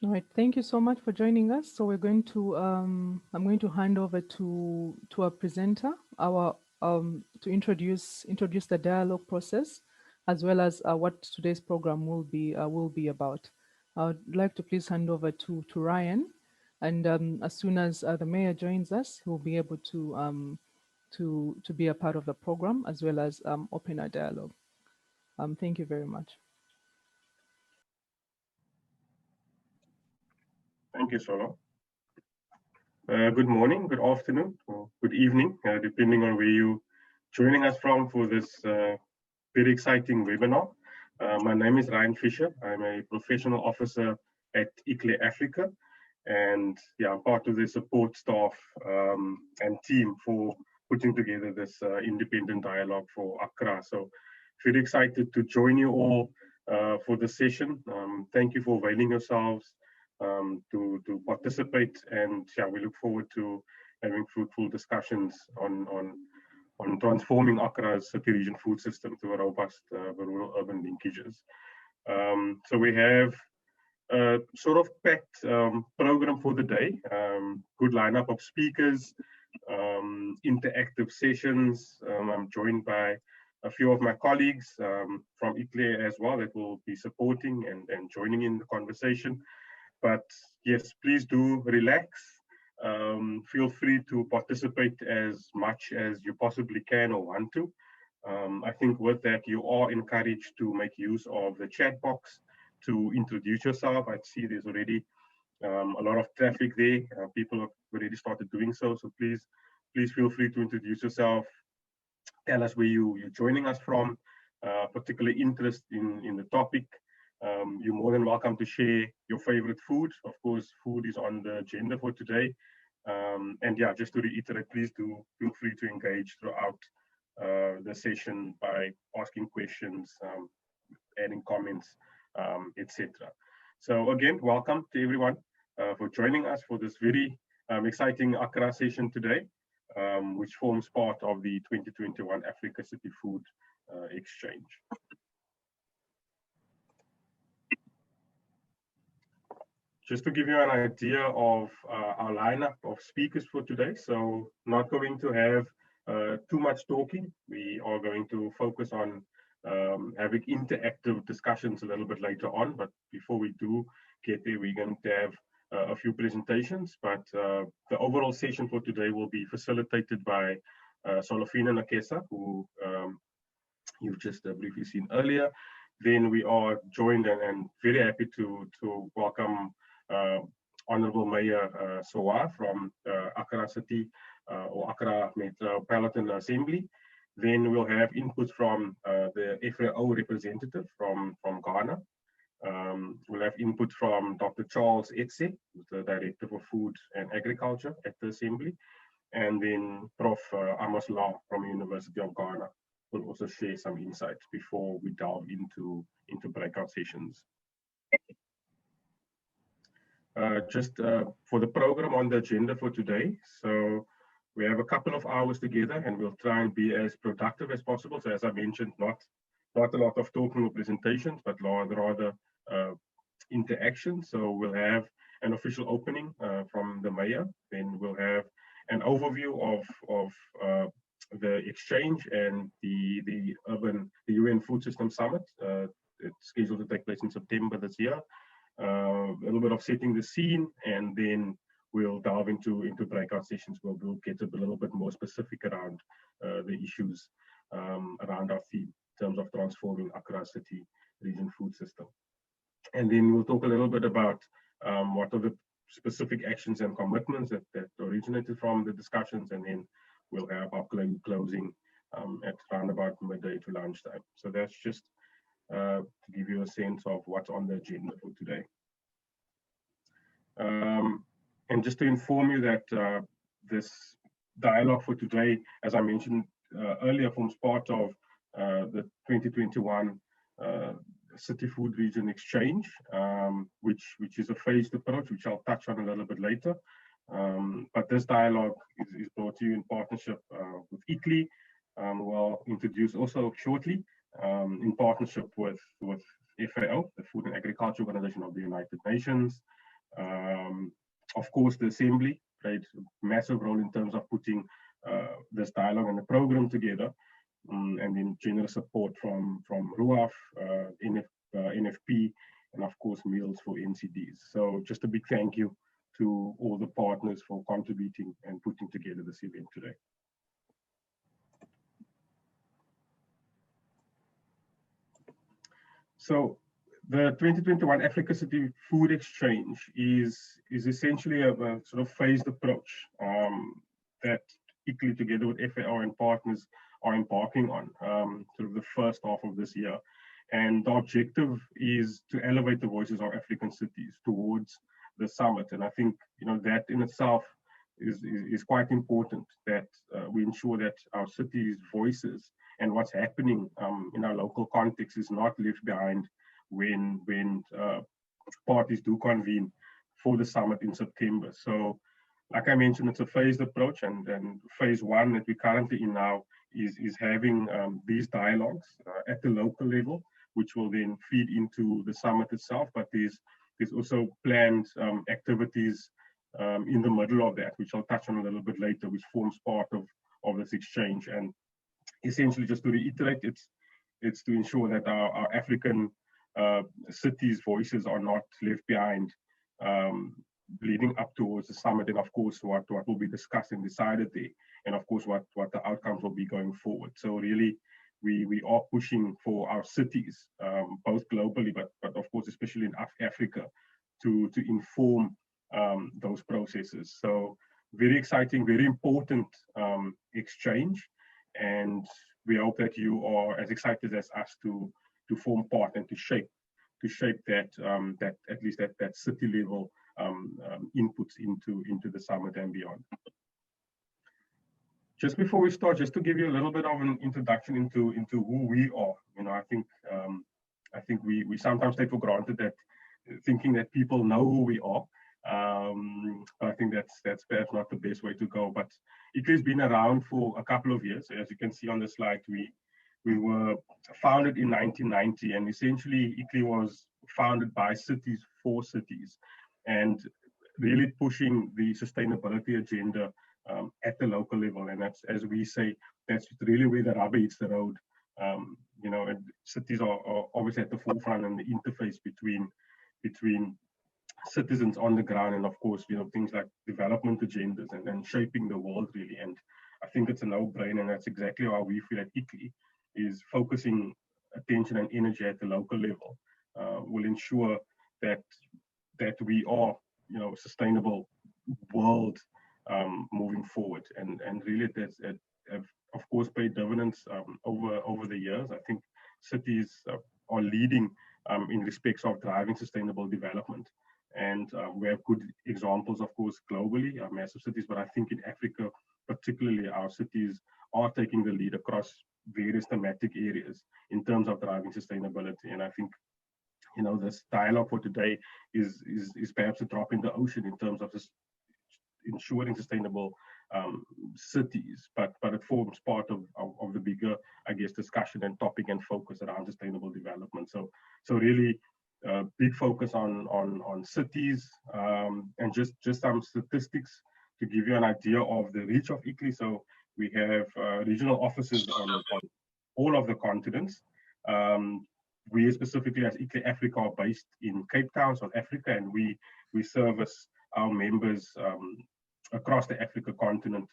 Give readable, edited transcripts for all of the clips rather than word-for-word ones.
All right, thank you so much for joining us. So we're going to, I'm going to hand over to our presenter, our to introduce the dialogue process, as well as what today's program will be about. I would like to please hand over to Ryan, and as soon as the mayor joins us, he'll be able to be a part of the program as well as open our dialogue. Thank you very much. Thank you, Solo. Good morning, good afternoon, or good evening, depending on where you're joining us from for this very exciting webinar. My name is Ryan Fisher. I'm a professional officer at ICLE Africa, and yeah, I'm part of the support staff and team for putting together this independent dialogue for Accra. So very excited to join you all for the session. Thank you for availing yourselves to participate, and yeah, we look forward to having fruitful discussions on transforming Accra's city region food system to a robust rural urban linkages. So we have a sort of packed program for the day, good lineup of speakers, interactive sessions. I'm joined by a few of my colleagues from ICLE as well that will be supporting and joining in the conversation. But yes, please do relax. Feel free to participate as much as you possibly can or want to. I think with that, you are encouraged to make use of the chat box to introduce yourself. I see there's already a lot of traffic there. People have already started doing so. So please feel free to introduce yourself. Tell us where you're joining us from, particular interest in the topic. You're more than welcome to share your favorite food. Of course, food is on the agenda for today. And yeah, just to reiterate, please do feel free to engage throughout the session by asking questions, adding comments, etc. So again, welcome to everyone for joining us for this very exciting Accra session today, which forms part of the 2021 Africa City Food Exchange. Just to give you an idea of our lineup of speakers for today, so not going to have too much talking. We are going to focus on having interactive discussions a little bit later on, but before we do get there, we're going to have a few presentations, but the overall session for today will be facilitated by Solofina Nakesa, who you've just briefly seen earlier. Then we are joined and very happy to welcome Honorable Mayor Sowa from Accra City or Accra Metropolitan Assembly. Then we'll have input from the FAO representative from Ghana. We'll have input from Dr. Charles Etse, the Director for Food and Agriculture at the Assembly. And then Prof. Amos Law from the University of Ghana will also share some insights before we delve into breakout sessions. Just for the program on the agenda for today. So we have a couple of hours together and we'll try and be as productive as possible. So as I mentioned, not a lot of talking or presentations, but rather interaction. So we'll have an official opening from the mayor. Then we'll have an overview of the exchange and the UN Food System Summit. It's scheduled to take place in September this year. A little bit of setting the scene, and then we'll delve into breakout sessions where we'll get a little bit more specific around the issues around our theme in terms of transforming Accra City region food system. And then we'll talk a little bit about what are the specific actions and commitments that originated from the discussions, and then we'll have our closing at around about midday to lunchtime. So that's just to give you a sense of what's on the agenda for today. And just to inform you that this dialogue for today, as I mentioned earlier, forms part of the 2021 City Food Region Exchange, which is a phased approach, which I'll touch on a little bit later. But this dialogue is brought to you in partnership with ICLE, who I'll introduce also shortly, in partnership with FAO, the Food and Agriculture Organization of the United Nations, Of course, the assembly played a massive role in terms of putting this dialogue and the program together, and then generous support from RUAF, NFP, and of course Meals for NCDs. So just a big thank you to all the partners for contributing and putting together this event today. So the 2021 Africa City Food Exchange is essentially a sort of phased approach that ICLEI together with FAO and partners are embarking on sort of the first half of this year. And the objective is to elevate the voices of African cities towards the summit. And I think, you know, that in itself is quite important, that we ensure that our cities' voices and what's happening in our local context is not left behind when parties do convene for the summit in September. So, like I mentioned, it's a phased approach, and phase one that we're currently in now is having these dialogues at the local level, which will then feed into the summit itself. But there's also planned activities in the middle of that, which I'll touch on a little bit later, which forms part of this exchange. And essentially, just to reiterate, it's to ensure that our African cities' voices are not left behind leading up towards the summit, and of course what will be discussed and decided there, and of course what the outcomes will be going forward. So really we are pushing for our cities, both globally but of course especially in Africa, to inform those processes. So very exciting, very important exchange, and we hope that you are as excited as us to form part and to shape that that at least that city level inputs into the summit and beyond. Just before we start, just to give you a little bit of an introduction into who we are. You know, I think we sometimes take for granted that, thinking that people know who we are. I think that's perhaps not the best way to go. But ICLEI's been around for a couple of years. As you can see on the slide, we were founded in 1990, and essentially ICLEI was founded by cities for cities, and really pushing the sustainability agenda at the local level. And that's, as we say, that's really where the rubber hits the road. You know, and cities are obviously at the forefront and the interface between citizens on the ground, and of course, you know, things like development agendas and shaping the world really. And I think it's a no-brainer, and that's exactly how we feel at ICLEI, is focusing attention and energy at the local level will ensure that we are, you know, a sustainable world moving forward. And really that's of course paid dividends over the years. I think cities are leading in respects of driving sustainable development. And we have good examples, of course, globally, massive cities, but I think in Africa, particularly, our cities are taking the lead across various thematic areas in terms of driving sustainability. And I think, you know, this dialogue for today is perhaps a drop in the ocean in terms of this ensuring sustainable cities, but it forms part of the bigger, I guess, discussion and topic and focus around sustainable development. So really big focus on cities, and just some statistics to give you an idea of the reach of ICLEI. So we have regional offices on all of the continents. We specifically as ICLEI Africa are based in Cape Town, South Africa, and we service our members across the Africa continent,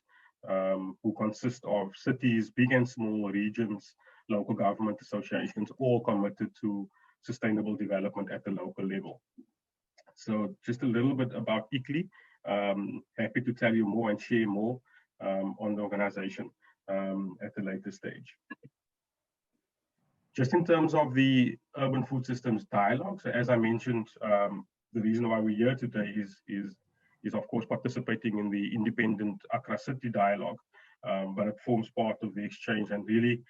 who consist of cities, big and small, regions, local government associations, all committed to sustainable development at the local level. So just a little bit about ICLEI. Happy to tell you more and share more on the organization at a later stage. Just in terms of the urban food systems dialogue, so as I mentioned, the reason why we're here today is of course participating in the independent Accra City dialogue, but it forms part of the exchange. And really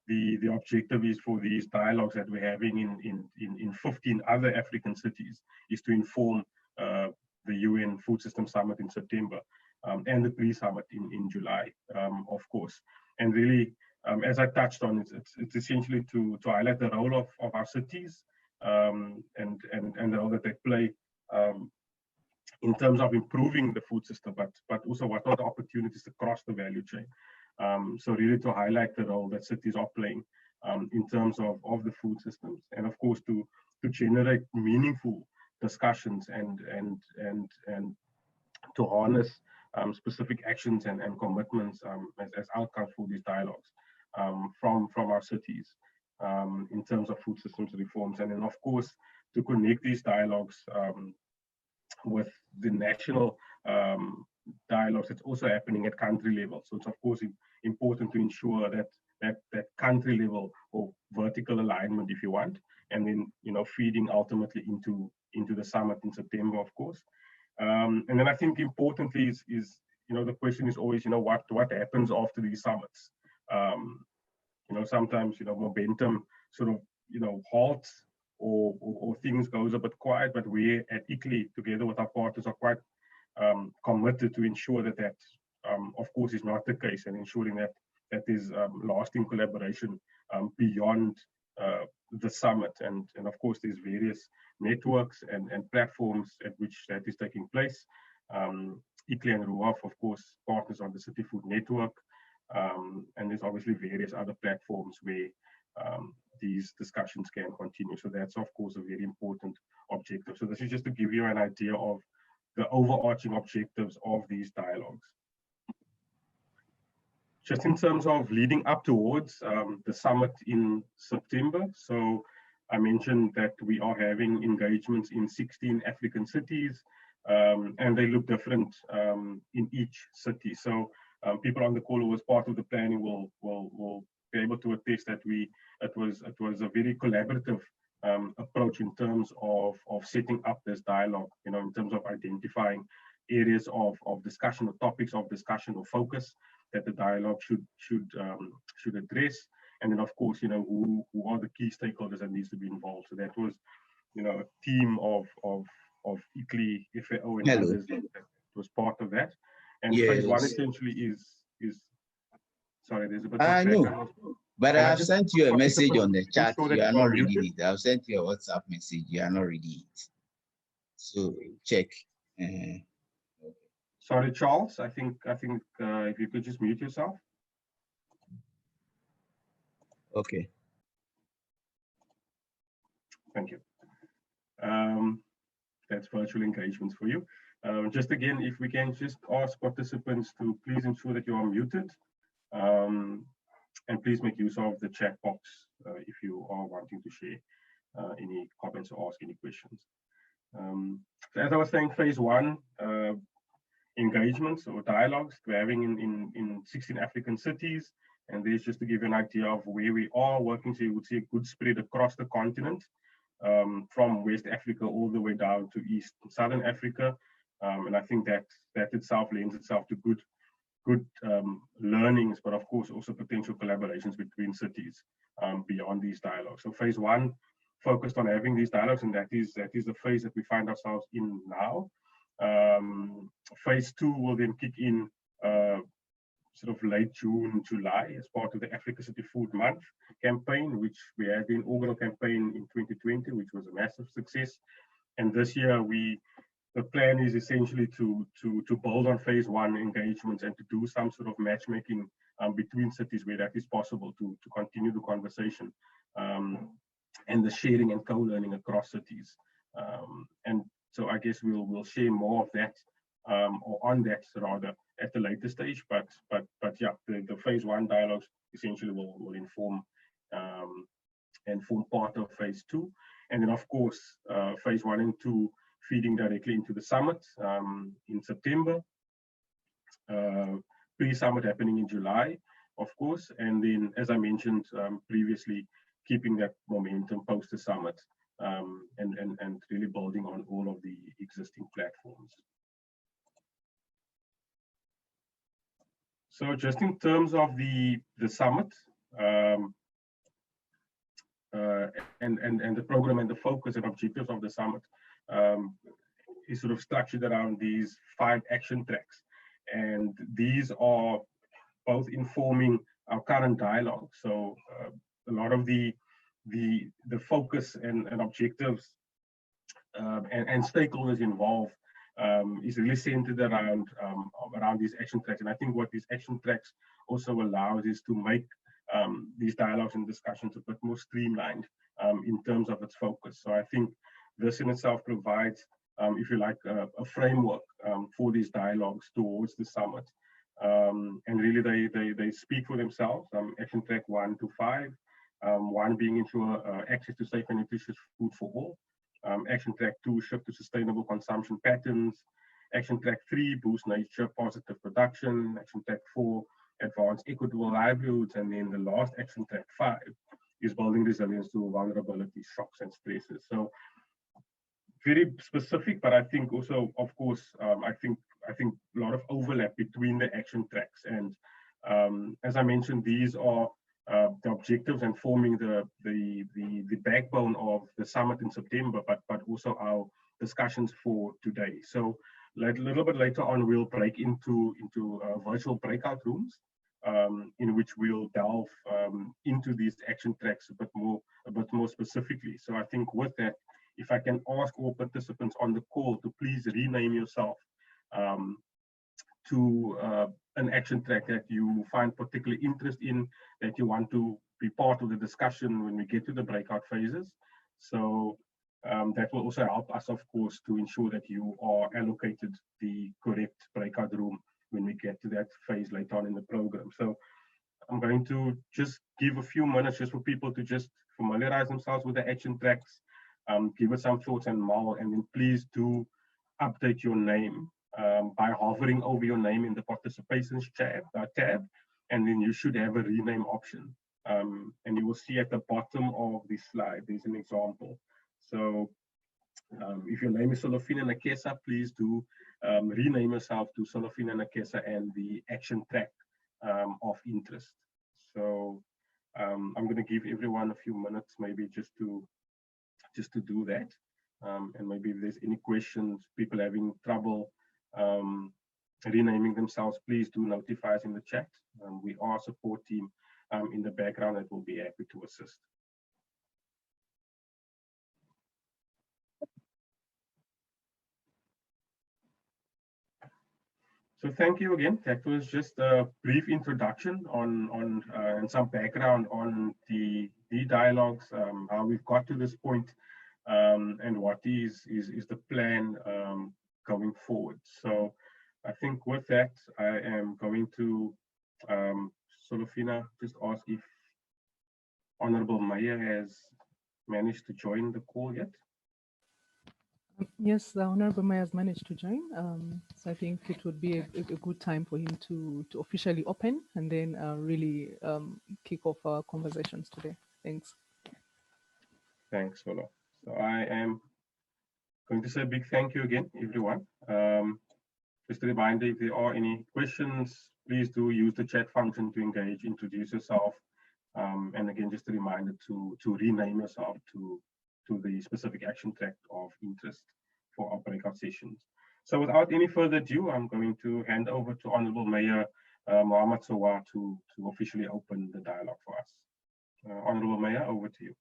the objective is for these dialogues that we're having in 15 other African cities is to inform the UN Food System Summit in September, and the pre-summit in July, of course. And really, as I touched on, it's essentially to highlight the role of our cities, and the role that they play in terms of improving the food system, but also what are the opportunities across the value chain. So really to highlight the role that cities are playing in terms of the food systems, and of course to generate meaningful discussions and to harness specific actions and commitments as outcomes for these dialogues from our cities in terms of food systems reforms, and then of course to connect these dialogues with the national dialogues that's also happening at country level. So it's of course important to ensure that country level or vertical alignment, if you want, and then feeding ultimately into the summit in September, of course. And then I think importantly is the question is always what happens after these summits. Sometimes momentum sort of halts or things goes a bit quiet, but we at ICLEI together with our partners are quite committed to ensure that of course is not the case, and ensuring that is lasting collaboration beyond the summit, and of course there's various networks and platforms at which that is taking place. ICLEI and RUAF, of course, partners on the City Food Network, and there's obviously various other platforms where these discussions can continue. So that's of course a very important objective. So this is just to give you an idea of the overarching objectives of these dialogues. Just in terms of leading up towards the summit in September. So I mentioned that we are having engagements in 16 African cities, and they look different in each city. So people on the call who was part of the planning will be able to attest that it was a very collaborative approach in terms of setting up this dialogue, in terms of identifying areas of discussion or topics of discussion or focus that the dialogue should address, and then of course who are the key stakeholders that needs to be involved. So that was a team of ICLEI, FAO, and others that was part of that. And yes. Phase one essentially is sorry, there's a bit of background. But I've sent you a message on the chat. You are not reading it. I've sent you a WhatsApp message. You are not reading it. So check. Sorry, Charles. I think if you could just mute yourself. Okay. Thank you. That's virtual engagements for you. Just again, if we can just ask participants to please ensure that you are muted, and please make use of the chat box if you are wanting to share any comments or ask any questions. So as I was saying, phase one, engagements or dialogues we're having in 16 African cities, and there's just to give you an idea of where we are working. So you would see a good spread across the continent, from West Africa all the way down to East and Southern Africa, and I think that itself lends itself to good learnings, but of course also potential collaborations between cities beyond these dialogues. So phase one focused on having these dialogues, and that is the phase that we find ourselves in now. Phase two will then kick in sort of late June, July, as part of the Africa City Food Month campaign, which we had the inaugural campaign in 2020, which was a massive success. And this year, the plan is essentially to build on phase one engagements and to do some sort of matchmaking between cities where that is possible to continue the conversation and the sharing and co-learning across cities. And so I guess we'll share more of that or on that rather at the later stage, but yeah, the phase one dialogues essentially will inform and form part of phase two, and then of course phase one and two feeding directly into the summit in September, pre-summit happening in July, of course, and then as I mentioned previously, keeping that momentum post the summit and really building on all of the existing platforms. So just in terms of the summit and the program and the focus and objectives of the summit is sort of structured around these 5 action tracks, and these are both informing our current dialogue. So a lot of the focus and objectives and stakeholders involved is really centered around these action tracks. And I think what these action tracks also allows is to make these dialogues and discussions a bit more streamlined in terms of its focus. So I think this in itself provides, if you like, a framework for these dialogues towards the summit. And really they speak for themselves. Action track 1 to 5, 1 being ensure access to safe and nutritious food for all. Action track 2, shift to sustainable consumption patterns. Action track 3, boost nature positive production. Action track 4, advance equitable livelihoods. And then the last action track 5 is building resilience to vulnerability, shocks, and stresses. So very specific, but I think also, of course, I think a lot of overlap between the action tracks. And as I mentioned, these are the objectives and forming the backbone of the summit in September, but also our discussions for today. So a little bit later on, we'll break into virtual breakout rooms in which we'll delve into these action tracks a bit more specifically. So I think with that, if I can ask all participants on the call to please rename yourself to an action track that you find particular interest in, that you want to be part of the discussion when we get to the breakout phases. So that will also help us, of course, to ensure that you are allocated the correct breakout room when we get to that phase later on in the program. So I'm going to just give a few minutes just for people to just familiarize themselves with the action tracks, give it some thoughts and more, and then please do update your name by hovering over your name in the participations tab, and then you should have a rename option. And you will see at the bottom of this slide, there's an example. So if your name is Solofina Nakesa, please do rename yourself to Solofina Nakesa and the action track of interest. So I'm going to give everyone a few minutes, maybe just to do that. And maybe if there's any questions, people having trouble renaming themselves, please do notify us in the chat. We are a support team in the background that will be happy to assist. So thank you again. That was just a brief introduction on and some background on the dialogues, how we've got to this point, and what is the plan going forward. So I think with that, I am going to Solofina just ask if Honorable Meyer has managed to join the call yet. Yes, the Honorable Mayor has managed to join. So I think it would be a good time for him to officially open and then really kick off our conversations today. Thanks. Thanks, Solo. So I am going to say a big thank you again, everyone. Just a reminder, if there are any questions, please do use the chat function to engage, introduce yourself. And again, just a reminder to rename yourself to the specific action track of interest for our breakout sessions. So without any further ado, I'm going to hand over to Honorable Mayor Mohammed Sawa to officially open the dialogue for us. Honorable Mayor, over to you.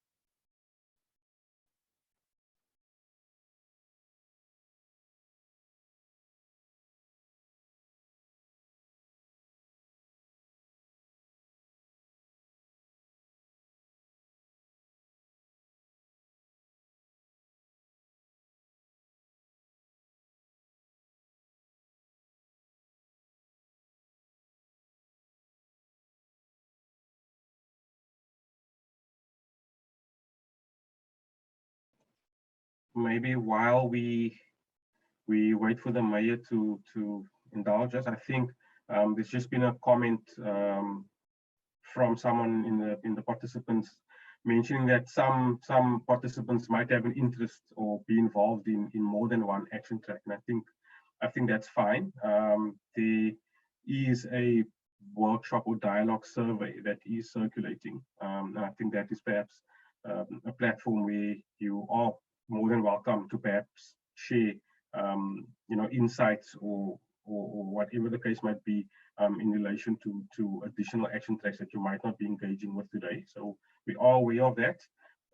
Maybe while we wait for the mayor to indulge us, I think there's just been a comment from someone in the participants mentioning that some participants might have an interest or be involved in more than one action track, and I think that's fine. There is a workshop or dialogue survey that is circulating, and I think that is perhaps a platform where you are more than welcome to perhaps share insights or whatever the case might be in relation to additional action tracks that you might not be engaging with today. So we are aware of that.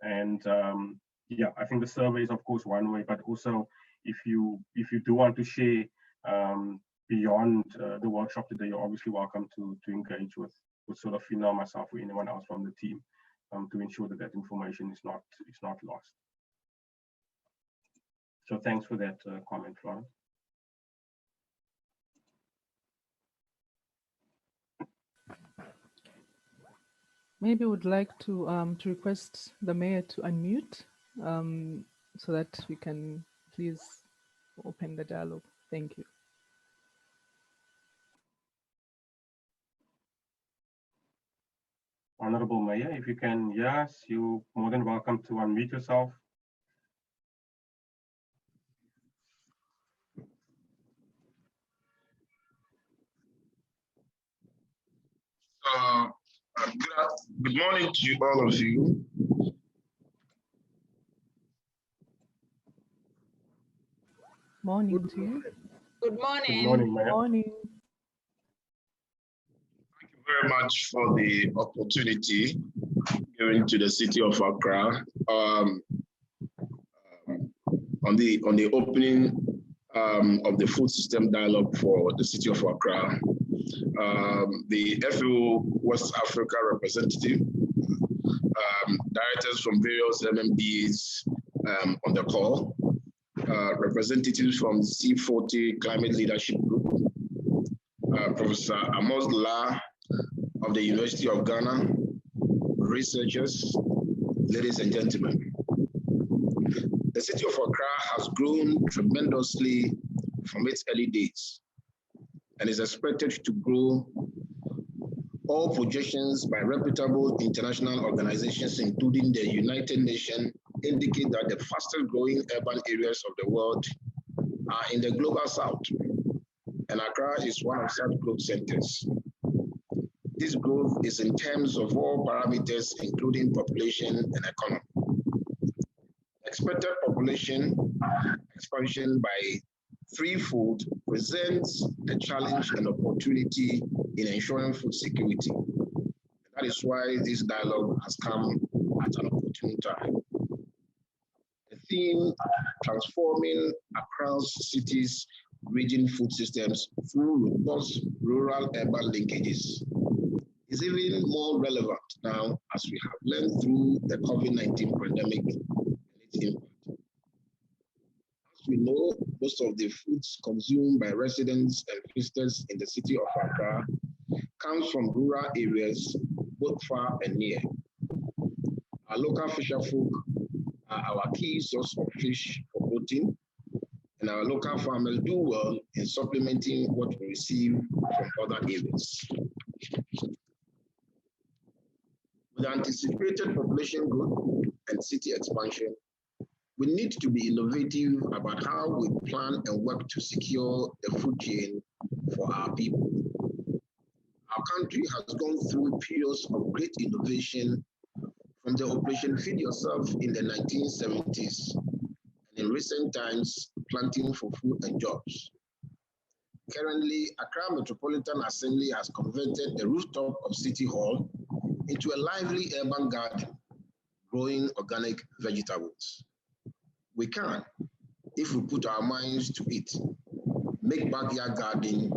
And yeah, I think the survey is of course one way, but also if you do want to share beyond the workshop today, you're obviously welcome to engage with sort of myself or anyone else from the team to ensure that that information is not lost. So thanks for that comment, Florence. Maybe would like to request the mayor to unmute so that we can please open the dialogue. Thank you. Honorable Mayor, if you can, yes, you're more than welcome to unmute yourself. Good morning to you, all of you. Morning to you. Good morning. Good morning, Mayor. Morning. Thank you very much for the opportunity given to the city of Accra on the opening of the food system dialogue for the city of Accra. The FAO West Africa representative, directors from various MMDs on the call, representatives from C40 Climate Leadership Group, Professor Amos La of the University of Ghana, researchers, ladies and gentlemen. The city of Accra has grown tremendously from its early days and is expected to grow. All projections by reputable international organizations, including the United Nations, indicate that the fastest growing urban areas of the world are in the global south, and Accra is one of such growth centers. This growth is in terms of all parameters, including population and economy. Expected population expansion by threefold presents a challenge and opportunity in ensuring food security. That is why this dialogue has come at an opportune time. The theme, transforming Accra's cities' region food systems through robust rural-urban linkages, is even more relevant now as we have learned through the COVID-19 pandemic and its impact. As we know, most of the foods consumed by residents and visitors in the city of Accra comes from rural areas, both far and near. Our local fisher folk are our key source of fish for protein, and our local farmers do well in supplementing what we receive from other areas. With anticipated population growth and city expansion, we need to be innovative about how we plan and work to secure the food chain for our people. Our country has gone through periods of great innovation, from the Operation Feed Yourself in the 1970s, and in recent times, planting for food and jobs. Currently, Accra Metropolitan Assembly has converted the rooftop of City Hall into a lively urban garden, growing organic vegetables. We can, if we put our minds to it, make backyard gardening,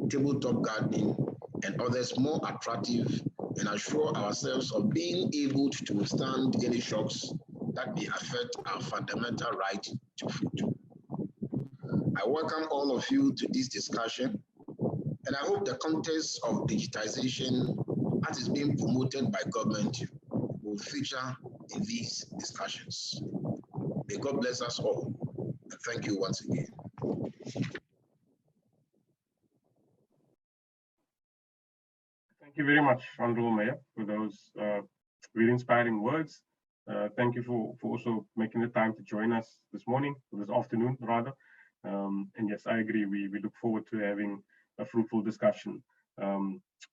tabletop gardening, and others more attractive and assure ourselves of being able to withstand any shocks that may affect our fundamental right to food. I welcome all of you to this discussion, and I hope the context of digitization as is being promoted by government will feature in these discussions. May God bless us all, and thank you once again. Thank you very much, Honorable Mayor, for those really inspiring words. Thank you for also making the time to join us this morning, or this afternoon rather. And yes, I agree, we look forward to having a fruitful discussion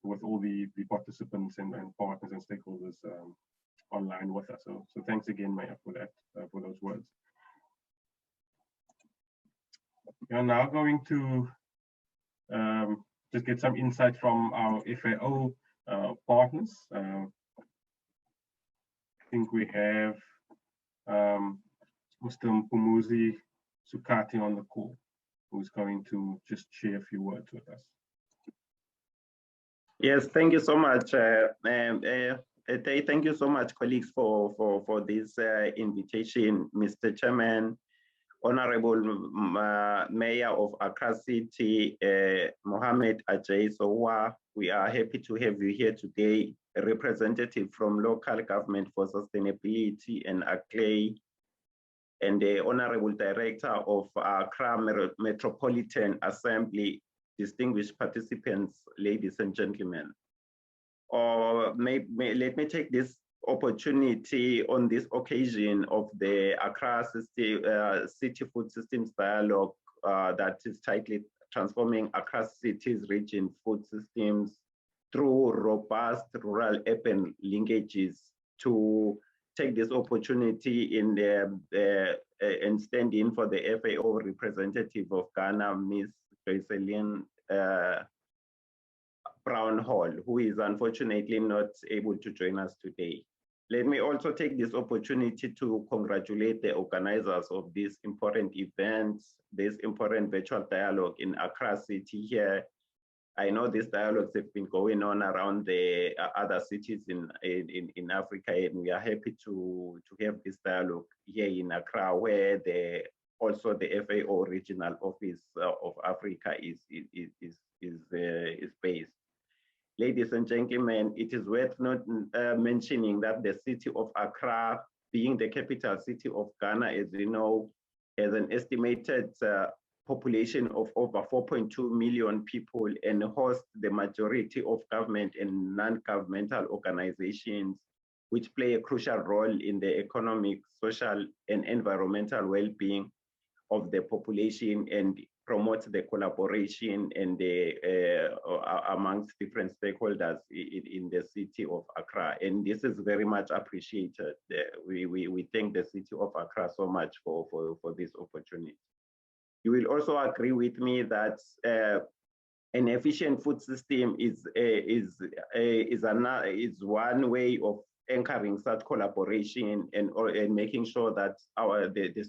with all the participants and partners and stakeholders online with us. So thanks again, Mayor, for that, for those words. We are now going to just get some insight from our FAO partners. I think we have Mr. Mpumuzi Sukati on the call, who's going to just share a few words with us. Yes, thank you so much. Thank you so much, colleagues, for this invitation, Mr. Chairman, Honorable Mayor of Accra City, Mohammed Ajay Sowa. We are happy to have you here today, a representative from Local Government for Sustainability and Accra, and the Honorable Director of Accra Metropolitan Assembly, distinguished participants, ladies and gentlemen. Let me take this opportunity on this occasion of the Accra City Food Systems Dialogue that is titled Transforming Accra City's Region Food Systems through Robust Rural-Urban Linkages, to take this opportunity and stand in for the FAO representative of Ghana, Ms. Joycelyn Brown Hall, who is unfortunately not able to join us today. Let me also take this opportunity to congratulate the organizers of this important event, this important virtual dialogue in Accra City here. I know these dialogues have been going on around the other cities in Africa, and we are happy to have this dialogue here in Accra, where also the FAO Regional Office of Africa is based. Ladies and gentlemen, it is worth mentioning that the city of Accra, being the capital city of Ghana, as you know, has an estimated population of over 4.2 million people and hosts the majority of government and non-governmental organizations, which play a crucial role in the economic, social, and environmental well-being of the population and promote the collaboration and amongst different stakeholders in the city of Accra. And this is very much appreciated. We thank the city of Accra so much for this opportunity. You will also agree with me that an efficient food system is one way of anchoring such collaboration and making sure that the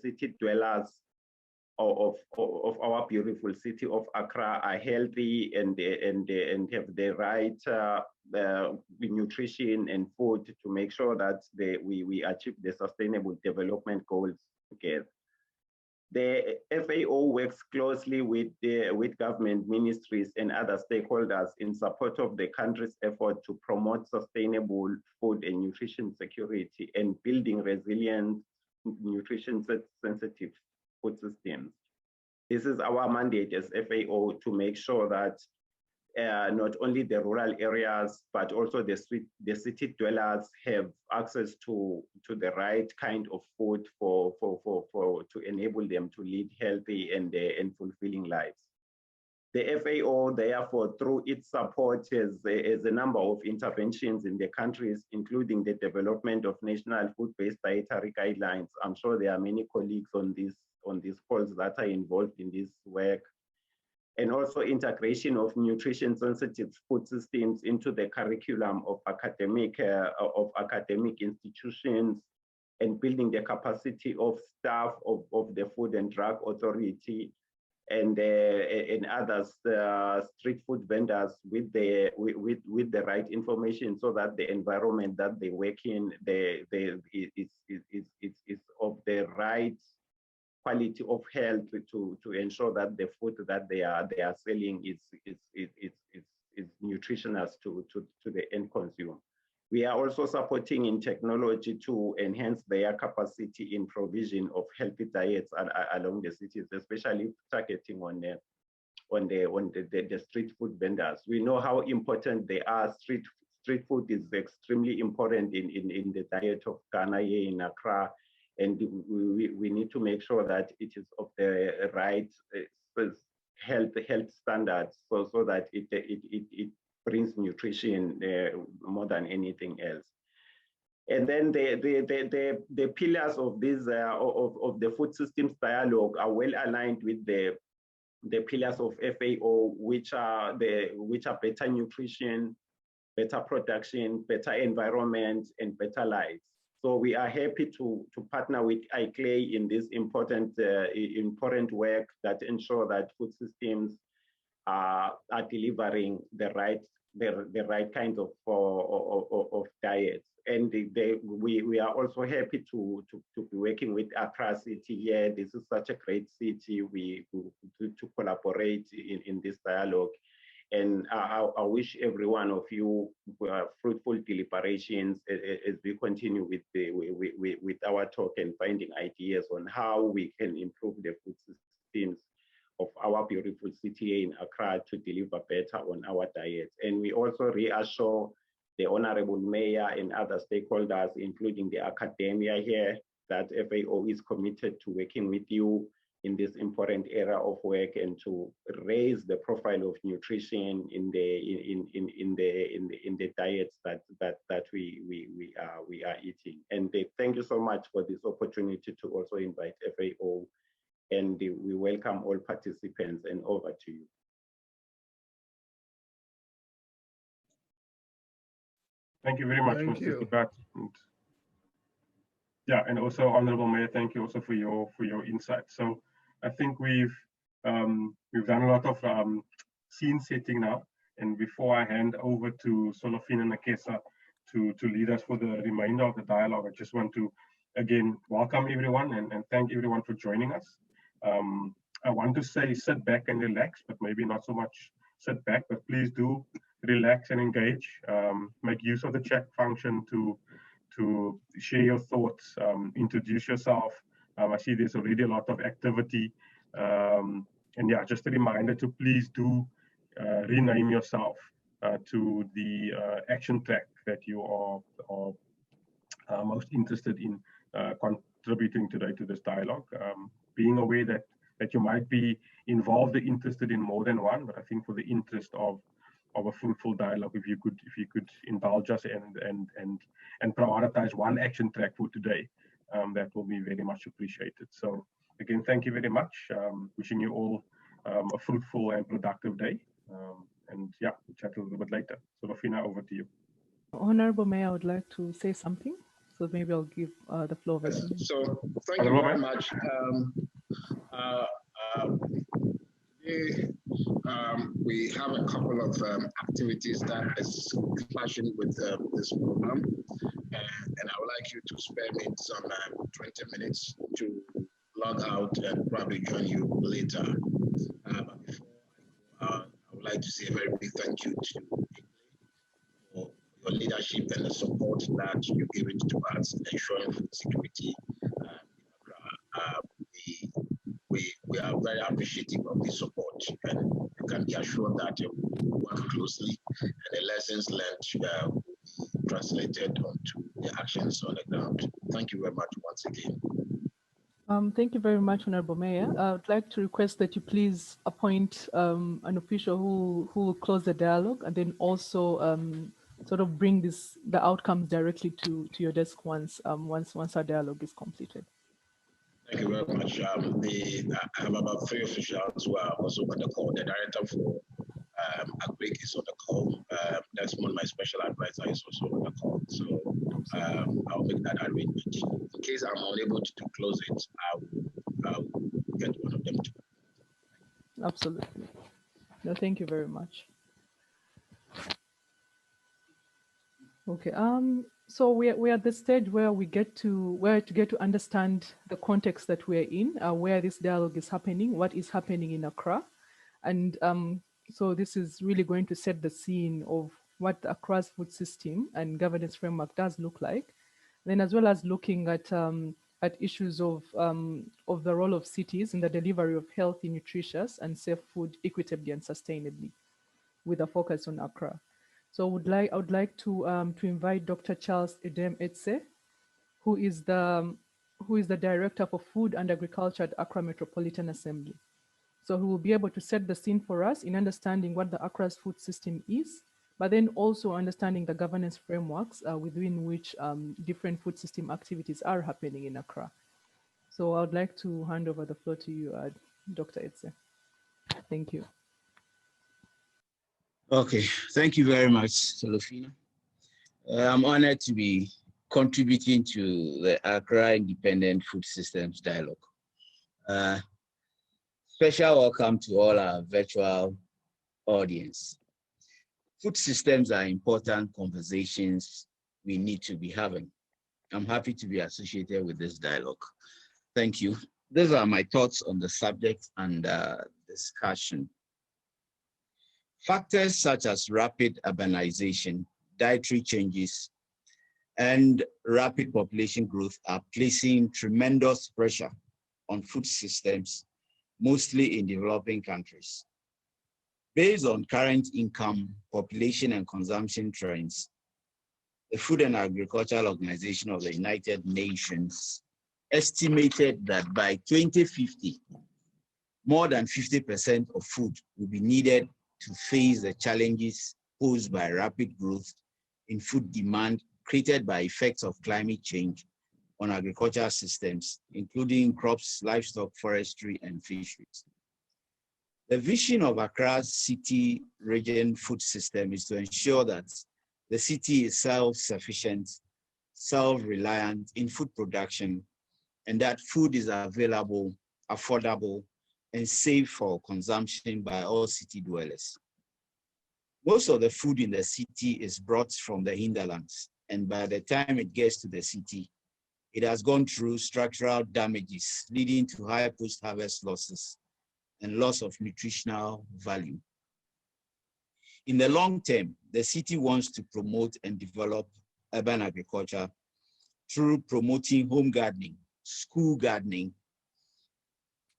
city dwellers of our beautiful city of Accra are healthy and have the right nutrition and food to make sure that we achieve the sustainable development goals together. The FAO works closely with government ministries and other stakeholders in support of the country's effort to promote sustainable food and nutrition security and building resilient, nutrition-sensitive food systems. This is our mandate as FAO, to make sure that not only the rural areas, but also the city dwellers have access to the right kind of food to enable them to lead healthy and fulfilling lives. The FAO, therefore, through its support, has a number of interventions in the countries, including the development of national food-based dietary guidelines. I'm sure there are many colleagues on these calls that are involved in this work, and also integration of nutrition-sensitive food systems into the curriculum of academic institutions, and building the capacity of staff of the Food and Drug Authority and others, street food vendors, with the right information, so that the environment that they work in is of the right quality of health to ensure that the food that they are selling is nutritious to the end consumer. We are also supporting in technology to enhance their capacity in provision of healthy diets along the cities, especially targeting on the street food vendors. We know how important they are. Street food is extremely important in the diet of Ghana here in Accra. And we need to make sure that it is of the right health standards, so that it brings nutrition more than anything else. And then the pillars of this of the food systems dialogue are well aligned with the pillars of FAO, which are better nutrition, better production, better environment, and better lives. So we are happy to partner with ICLAY in this important work that ensure that food systems are delivering the right kind of diets. And we are also happy to be working with Accra City here. This is such a great city. To collaborate in this dialogue. And I wish every one of you fruitful deliberations as we continue with our talk and finding ideas on how we can improve the food systems of our beautiful city in Accra to deliver better on our diets. And we also reassure the Honorable Mayor and other stakeholders, including the academia here, that FAO is committed to working with you in this important area of work and to raise the profile of nutrition in the diets that we are eating. And thank you so much for this opportunity to also invite FAO, and we welcome all participants, and over to you. Thank you very much, Mr. Setbacks. Yeah, and also Honorable Mayor, thank you also for your insights. So I think we've done a lot of scene setting now, and before I hand over to Solofina Nakesa to lead us for the remainder of the dialogue, I just want to again welcome everyone and thank everyone for joining us. I want to say sit back and relax, but maybe not so much sit back, but please do relax and engage. Make use of the chat function to share your thoughts, introduce yourself. I see there's already a lot of activity. And yeah, just a reminder to please do rename yourself to the action track that you are most interested in contributing today to this dialogue. Being aware that you might be involved or interested in more than one, but I think for the interest of a fruitful dialogue, if you could indulge us and prioritize one action track for today, that will be very much appreciated. So again, thank you very much. Wishing you all a fruitful and productive day. And yeah, we'll chat a little bit later. So Lofina, over to you. Honorable Mayor, I would like to say something. So maybe I'll give the floor over to you. So thank you very much. Today, we have a couple of activities that is clashing with this program, and I would like you to spare me some 20 minutes to log out and probably join you later. But before I would like to say a very big thank you to for your leadership and the support that you give it to us ensuring food security. We are very appreciative of the support, and you can be assured that we work closely and the lessons learned will be translated onto the actions on the ground. Thank you very much once again. Thank you very much, Honorable Mayor. I would like to request that you please appoint an official who will close the dialogue and then also sort of bring the outcomes directly to your desk once our dialogue is completed. Thank you very much. I have about 3 officials who are also on the call. The director for Accra is on the call. Desmond, my special advisor, is also on the call. So I'll make that arrangement. In case I'm unable to close it, I'll get one of them to. Absolutely. No, thank you very much. Okay. So we're at the stage where we get to understand the context that we're in, where this dialogue is happening, what is happening in Accra, and so this is really going to set the scene of what Accra's food system and governance framework does look like, then as well as looking at issues of the role of cities in the delivery of healthy, nutritious, and safe food equitably and sustainably, with a focus on Accra. So I would like to invite Dr. Charles Edem Etse, who is the Director for Food and Agriculture at Accra Metropolitan Assembly. So he will be able to set the scene for us in understanding what the Accra's food system is, but then also understanding the governance frameworks within which different food system activities are happening in Accra. So I would like to hand over the floor to you, Dr. Etse. Thank you. Okay, thank you very much, Solofina. I'm honored to be contributing to the Accra Independent Food Systems Dialogue. Special welcome to all our virtual audience. Food systems are important conversations we need to be having. I'm happy to be associated with this dialogue. Thank you. These are my thoughts on the subject and discussion. Factors such as rapid urbanization, dietary changes, and rapid population growth are placing tremendous pressure on food systems, mostly in developing countries. Based on current income, population, and consumption trends, the Food and Agricultural Organization of the United Nations estimated that by 2050, more than 50% of food will be needed to face the challenges posed by rapid growth in food demand created by effects of climate change on agricultural systems, including crops, livestock, forestry, and fisheries. The vision of Accra's city region food system is to ensure that the city is self-sufficient, self-reliant in food production, and that food is available, affordable, and safe for consumption by all city dwellers. Most of the food in the city is brought from the hinterlands, and by the time it gets to the city, it has gone through structural damages, leading to high post-harvest losses and loss of nutritional value. In the long term, the city wants to promote and develop urban agriculture through promoting home gardening, school gardening,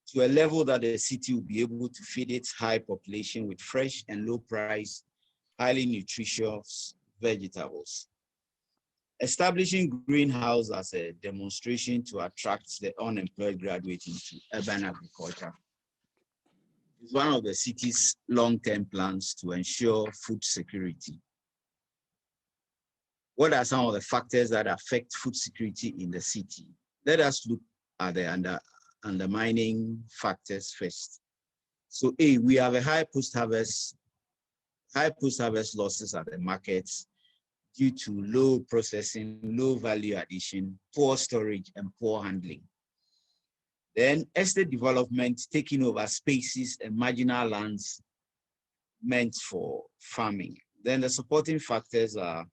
to a level that the city will be able to feed its high population with fresh and low price, highly nutritious vegetables. Establishing greenhouse as a demonstration to attract the unemployed graduate into urban agriculture is one of the city's long-term plans to ensure food security. What are some of the factors that affect food security in the city? Let us look at the undermining factors first. So A, we have a high post-harvest losses at the markets due to low processing, low value addition, poor storage, and poor handling. Then estate development taking over spaces and marginal lands meant for farming. Then the supporting factors are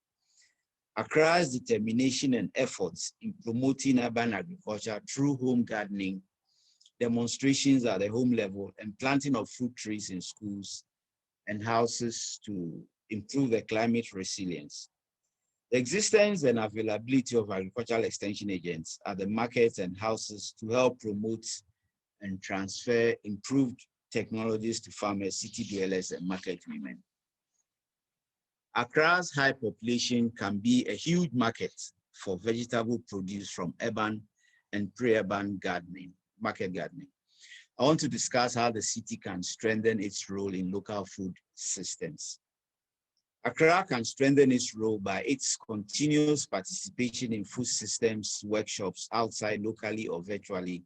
Accra's determination and efforts in promoting urban agriculture through home gardening, demonstrations at the home level, and planting of fruit trees in schools and houses to improve the climate resilience. The existence and availability of agricultural extension agents at the markets and houses to help promote and transfer improved technologies to farmers, city dwellers, and market women. Accra's high population can be a huge market for vegetable produce from urban and pre-urban gardening, market gardening. I want to discuss how the city can strengthen its role in local food systems. Accra can strengthen its role by its continuous participation in food systems workshops outside locally or virtually,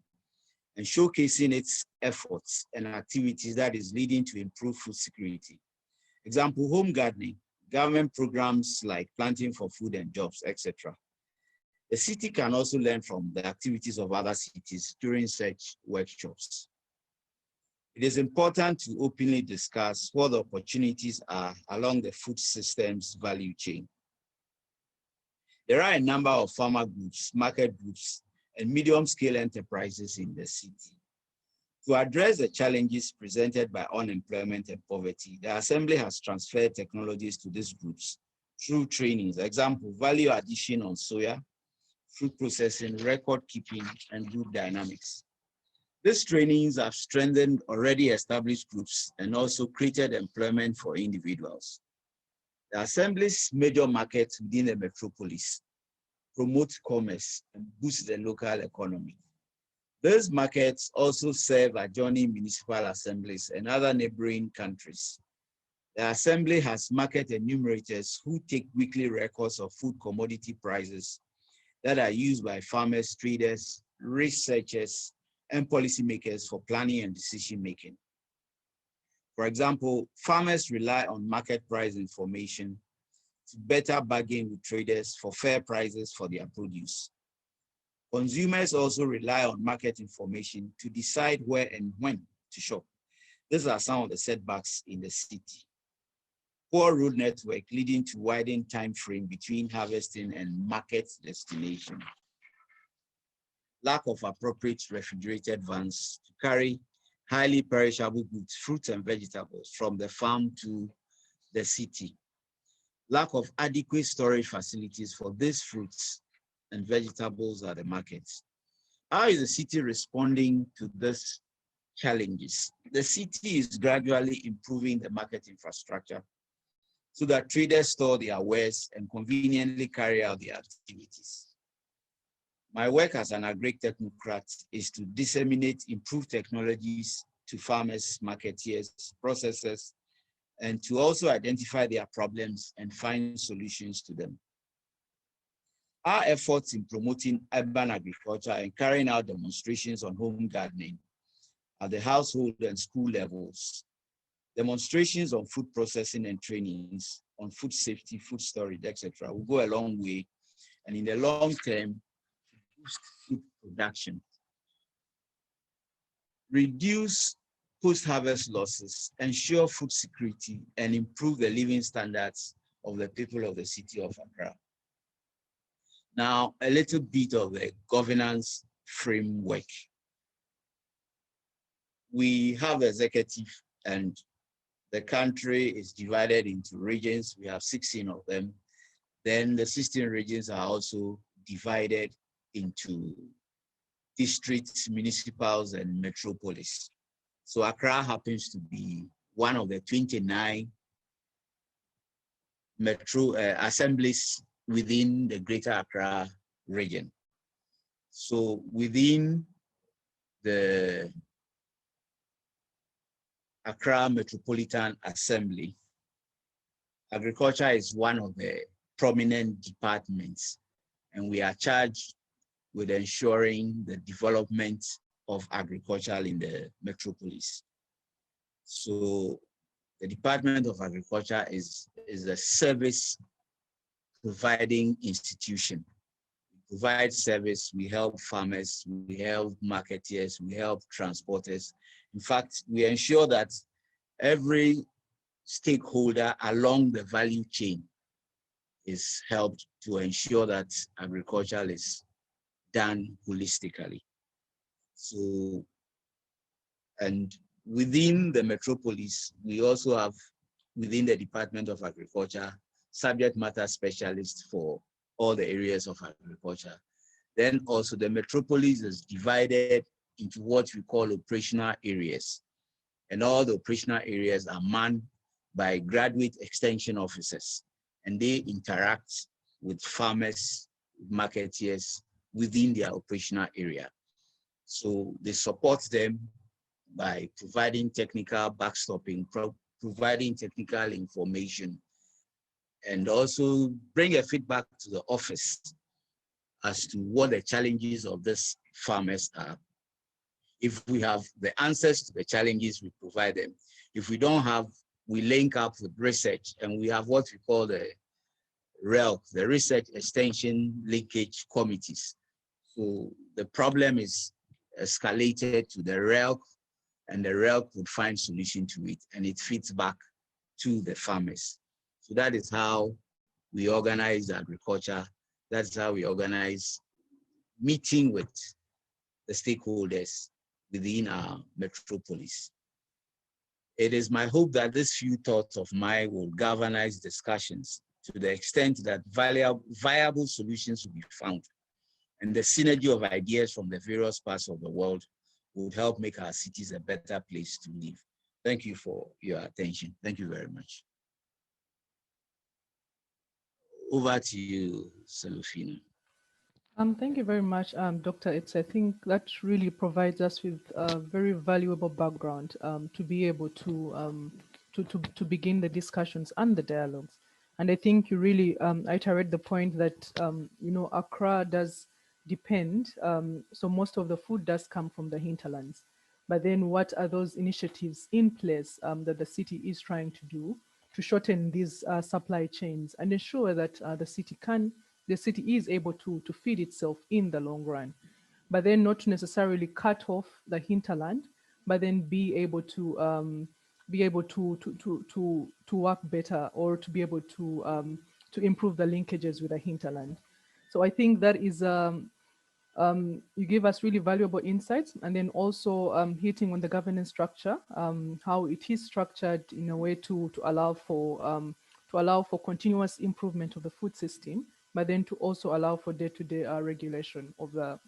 and showcasing its efforts and activities that is leading to improved food security. Example, home gardening, government programs like planting for food and jobs, etc. The city can also learn from the activities of other cities during such workshops. It is important to openly discuss what the opportunities are along the food systems value chain. There are a number of farmer groups, market groups, and medium-scale enterprises in the city. To address the challenges presented by unemployment and poverty, the Assembly has transferred technologies to these groups through trainings. Example, value addition on soya, food processing, record keeping, and group dynamics. These trainings have strengthened already established groups and also created employment for individuals. The Assembly's major markets within the metropolis promote commerce and boost the local economy. These markets also serve adjoining municipal assemblies and other neighboring countries. The Assembly has market enumerators who take weekly records of food commodity prices that are used by farmers, traders, researchers, and policymakers for planning and decision making. For example, farmers rely on market price information to better bargain with traders for fair prices for their produce. Consumers also rely on market information to decide where and when to shop. These are some of the setbacks in the city. Poor road network leading to widened time frame between harvesting and market destination. Lack of appropriate refrigerated vans to carry highly perishable goods, fruits and vegetables from the farm to the city. Lack of adequate storage facilities for these fruits and vegetables at the markets. How is the city responding to these challenges? The city is gradually improving the market infrastructure so that traders store their wares and conveniently carry out their activities. My work as an agri-technocrat is to disseminate improved technologies to farmers, marketeers, processors, and to also identify their problems and find solutions to them. Our efforts in promoting urban agriculture and carrying out demonstrations on home gardening at the household and school levels, demonstrations on food processing and trainings on food safety, food storage, etc., will go a long way, and in the long term, boost food production, reduce post-harvest losses, ensure food security, and improve the living standards of the people of the city of Accra. Now, a little bit of the governance framework. We have executive, and the country is divided into regions. We have 16 of them. Then the 16 regions are also divided into districts, municipals, and metropolis. So Accra happens to be one of the 29 metro assemblies within the Greater Accra region. So within the Accra Metropolitan Assembly, agriculture is one of the prominent departments, and we are charged with ensuring the development of agriculture in the metropolis. So the Department of Agriculture is a service providing institution. We provide service, we help farmers, we help marketeers, we help transporters. In fact, we ensure that every stakeholder along the value chain is helped to ensure that agriculture is done holistically. So, and within the metropolis, we also have, within the Department of Agriculture, subject matter specialists for all the areas of agriculture. Then also the metropolis is divided into what we call operational areas. And all the operational areas are manned by graduate extension officers, and they interact with farmers, marketeers within their operational area. So they support them by providing technical backstopping, providing technical information, and also bring a feedback to the office as to what the challenges of these farmers are. If we have the answers to the challenges, we provide them. If we don't have, we link up with research, and we have what we call the RELC, the Research Extension Linkage Committees. So the problem is escalated to the RELC, and the RELC would find solution to it, and it feeds back to the farmers. So that is how we organize agriculture. That's how we organize meeting with the stakeholders within our metropolis. It is my hope that these few thoughts of mine will galvanize discussions to the extent that viable solutions will be found, and the synergy of ideas from the various parts of the world would help make our cities a better place to live. Thank you for your attention. Thank you very much. Over to you, Selufina. Thank you very much, Dr. Itz. I think that really provides us with a very valuable background to be able to begin the discussions and the dialogues. And I think you really iterate the point that you know, Accra does depend. So most of the food does come from the hinterlands. But then, what are those initiatives in place that the city is trying to do shorten these supply chains and ensure that the city is able to feed itself in the long run, but then not necessarily cut off the hinterland, but then be able to work better, or to be able to improve the linkages with the hinterland. So I think that is you give us really valuable insights, and then also hitting on the governance structure, how it is structured in a way to allow for continuous improvement of the food system, but then to also allow for day-to-day regulation of the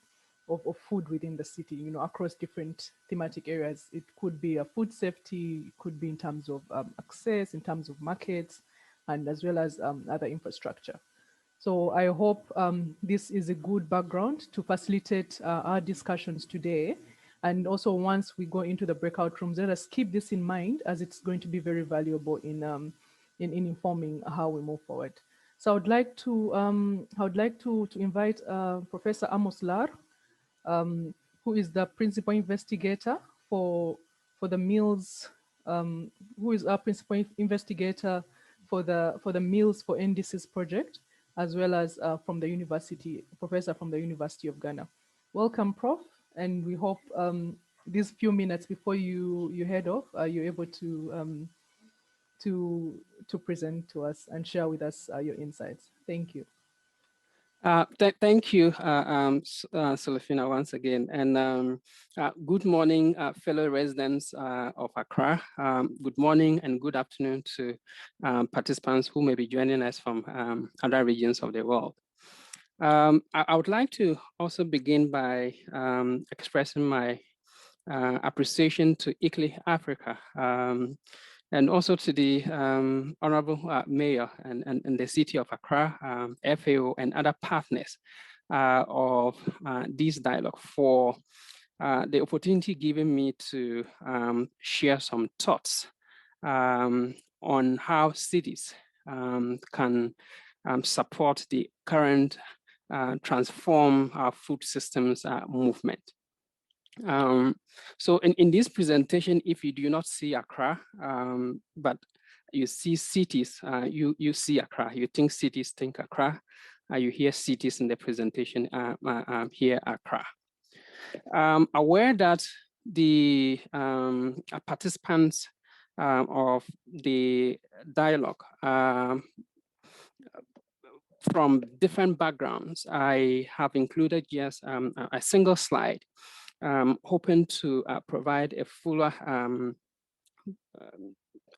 of food within the city, across different thematic areas. It could be a food safety, it could be in terms of access, in terms of markets, and as well as other infrastructure. So I hope this is a good background to facilitate our discussions today. And also, once we go into the breakout rooms, let us keep this in mind, as it's going to be very valuable in informing how we move forward. So I would like to invite Professor Amos Lar, who is the principal investigator for the meals, who is our principal investigator for the Meals for NDC's project, as well as from the university, professor from the University of Ghana. Welcome, Prof. And we hope these few minutes before you head off, you're able to present to us and share with us your insights. Thank you. Thank you, Solifina, once again. And good morning, fellow residents of Accra. Good morning and good afternoon to participants who may be joining us from other regions of the world. I would like to also begin by expressing my appreciation to ICLEI Africa, and also to the Honorable Mayor and the City of Accra, FAO, and other partners of this dialogue for the opportunity given me to share some thoughts on how cities can support the current transform our food systems movement. So in this presentation, if you do not see Accra, but you see cities, you see Accra. You think cities, think Accra. You hear cities in the presentation, hear Accra. Aware that the participants of the dialogue from different backgrounds, I have included just a single slide, hoping to provide a fuller,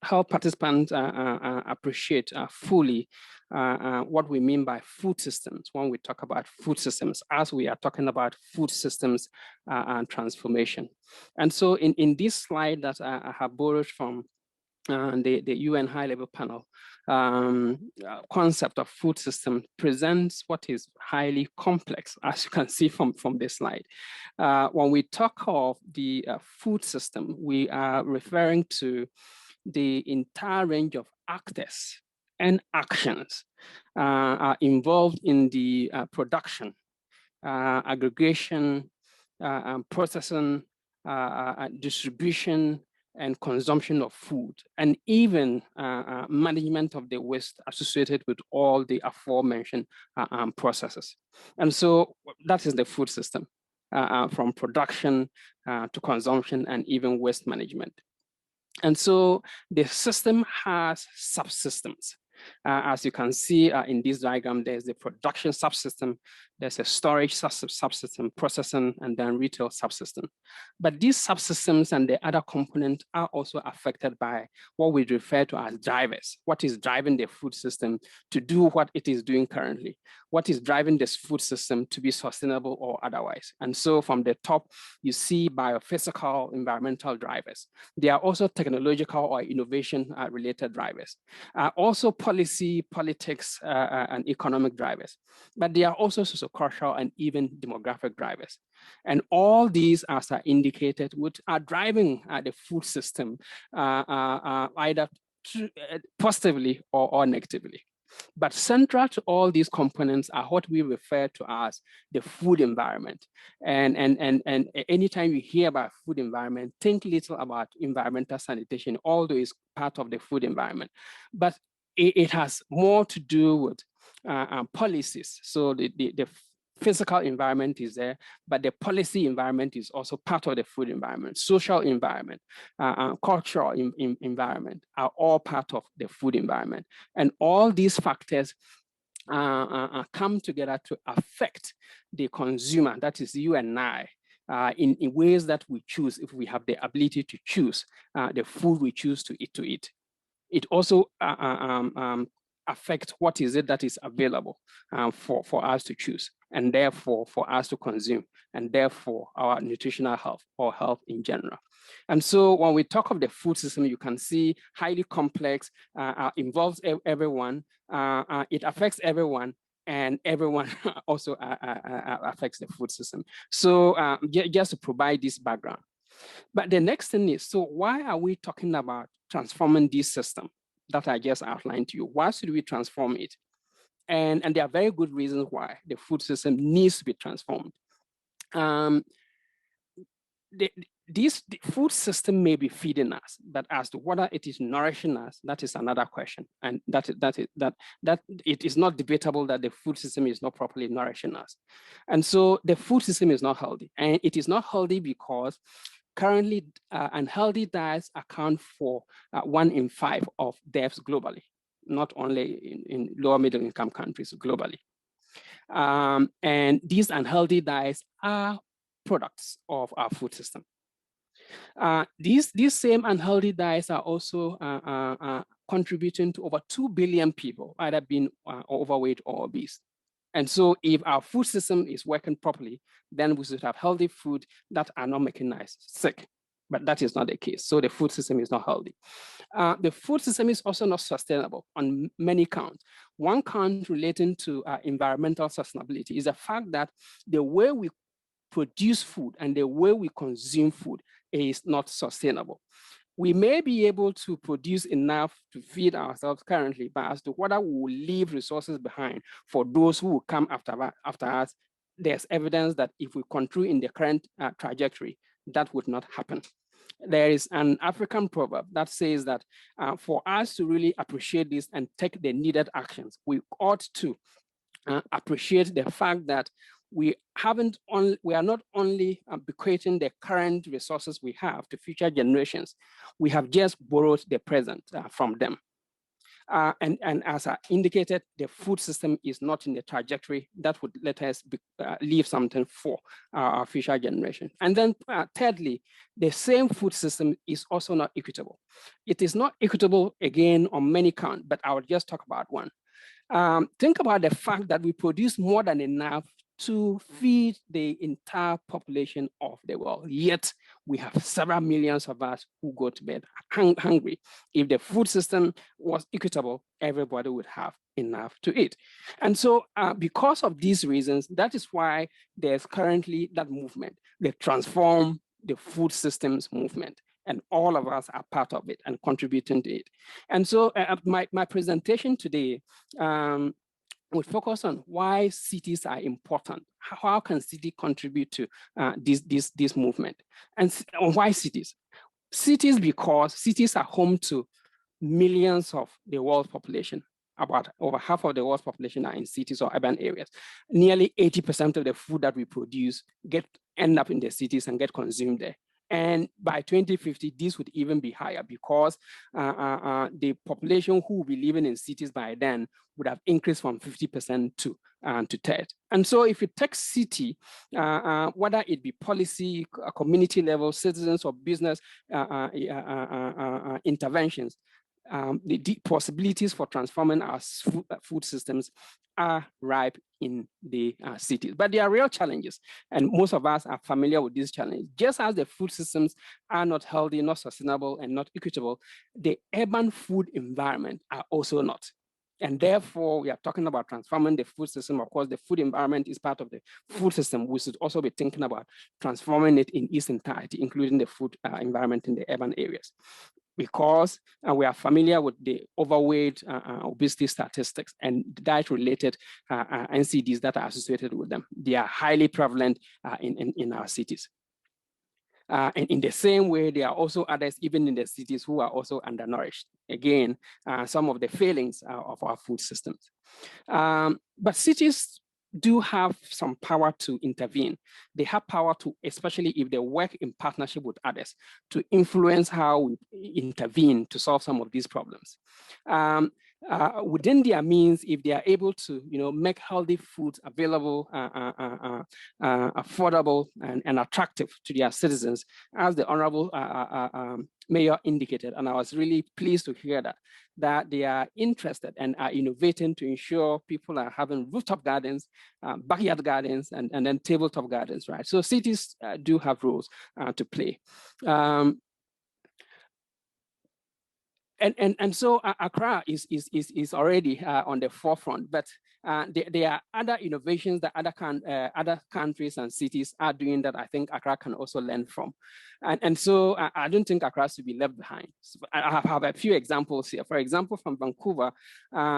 help participants appreciate fully what we mean by food systems when we talk about food systems, as we are talking about food systems and transformation. And so in this slide that I have borrowed from the UN high-level panel, concept of food system presents what is highly complex, as you can see from this slide. When we talk of the food system, we are referring to the entire range of actors and actions are involved in the production, aggregation, processing, distribution, and consumption of food, and even management of the waste associated with all the aforementioned processes. And so that is the food system, from production to consumption and even waste management. And so the system has subsystems. As you can see in this diagram, there's the production subsystem, there's a storage subsystem, processing, and then retail subsystem. But these subsystems and the other components are also affected by what we refer to as drivers. What is driving the food system to do what it is doing currently? What is driving this food system to be sustainable or otherwise? And so from the top, you see biophysical, environmental drivers. There are also technological or innovation related drivers. Also policy, politics, and economic drivers. But there are also socio-cultural and even demographic drivers. And all these, as are indicated, are driving the food system either positively or negatively. But central to all these components are what we refer to as the food environment. And anytime you hear about food environment, think little about environmental sanitation, although it's part of the food environment. But it has more to do with policies. So the physical environment is there, but the policy environment is also part of the food environment. Social environment, cultural environment are all part of the food environment. And all these factors come together to affect the consumer, that is you and I, in ways that we choose if we have the ability to choose the food we choose to eat. It also affect what is it that is available for us to choose, and therefore for us to consume, and therefore our nutritional health or health in general. And so when we talk of the food system, you can see highly complex, involves everyone, it affects everyone, and everyone also affects the food system. So just to provide this background. But the next thing is, so why are we talking about transforming this system that I just outlined to you? Why should we transform it? And there are very good reasons why the food system needs to be transformed. The food system may be feeding us, but as to whether it is nourishing us, that is another question. And that it is not debatable that the food system is not properly nourishing us. And so the food system is not healthy. And it is not healthy because currently unhealthy diets account for 1 in 5 of deaths globally, not only in lower middle income countries, globally. And these unhealthy diets are products of our food system. These same unhealthy diets are also contributing to over 2 billion people either being overweight or obese. And so if our food system is working properly, then we should have healthy food that are not making us sick. But that is not the case. So the food system is not healthy. The food system is also not sustainable on many counts. One count relating to environmental sustainability is the fact that the way we produce food and the way we consume food is not sustainable. We may be able to produce enough to feed ourselves currently, but as to whether we will leave resources behind for those who will come after us, there's evidence that if we continue in the current trajectory, that would not happen. There is an African proverb that says that for us to really appreciate this and take the needed actions, we ought to appreciate the fact that we are not only bequeathing the current resources we have to future generations, we have just borrowed the present from them. And as I indicated, the food system is not in the trajectory that would let us leave something for our future generation. And then thirdly, the same food system is also not equitable. It is not equitable again on many counts, but I will just talk about one. Think about the fact that we produce more than enough to feed the entire population of the world. Yet we have several millions of us who go to bed hungry. If the food system was equitable, everybody would have enough to eat. And so because of these reasons, that is why there's currently that movement, the Transform the Food Systems movement. And all of us are part of it and contributing to it. And so my presentation today will focus on why cities are important. How can city contribute to this movement? And why cities? Cities, because cities are home to millions of the world's population. About over half of the world's population are in cities or urban areas. Nearly 80% of the food that we produce end up in the cities and get consumed there. And by 2050, this would even be higher because the population who will be living in cities by then would have increased from 50% to 30%. And so if you take city, whether it be policy, community level, citizens or business interventions, the possibilities for transforming our food systems are ripe in the cities. But there are real challenges, and most of us are familiar with these challenges. Just as the food systems are not healthy, not sustainable, and not equitable, the urban food environment are also not. And therefore, we are talking about transforming the food system. Of course, the food environment is part of the food system. We should also be thinking about transforming it in its entirety, including the food environment in the urban areas. because we are familiar with the overweight, obesity statistics and diet-related NCDs that are associated with them. They are highly prevalent in our cities. And in the same way, there are also others, even in the cities, who are also undernourished. Again, some of the failings of our food systems. But cities do have some power to intervene. They have power to, especially if they work in partnership with others, to influence how we intervene to solve some of these problems. Within their means, if they are able to, make healthy foods available, affordable, and attractive to their citizens, as the Honorable Mayor indicated, and I was really pleased to hear that they are interested and are innovating to ensure people are having rooftop gardens, backyard gardens, and then tabletop gardens, right? So cities do have roles to play. And so Accra is already on the forefront, but there are other innovations that other countries and cities are doing that I think Accra can also learn from. And so I don't think Accra should be left behind. So I have a few examples here. For example, from Vancouver,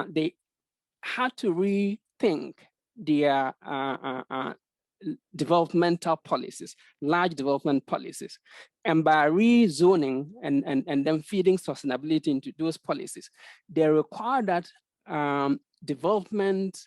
they had to rethink their developmental policies, large development policies. And by rezoning and then feeding sustainability into those policies, they require that development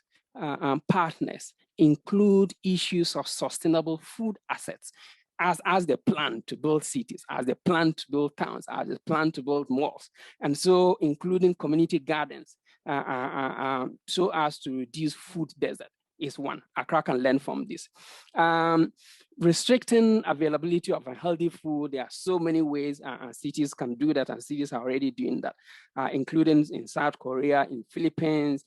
partners include issues of sustainable food assets as they plan to build cities, as they plan to build towns, as they plan to build malls. And so including community gardens so as to reduce food desert is one. Accra can learn from this. Restricting availability of a healthy food, there are so many ways cities can do that, and cities are already doing that, including in South Korea, in Philippines,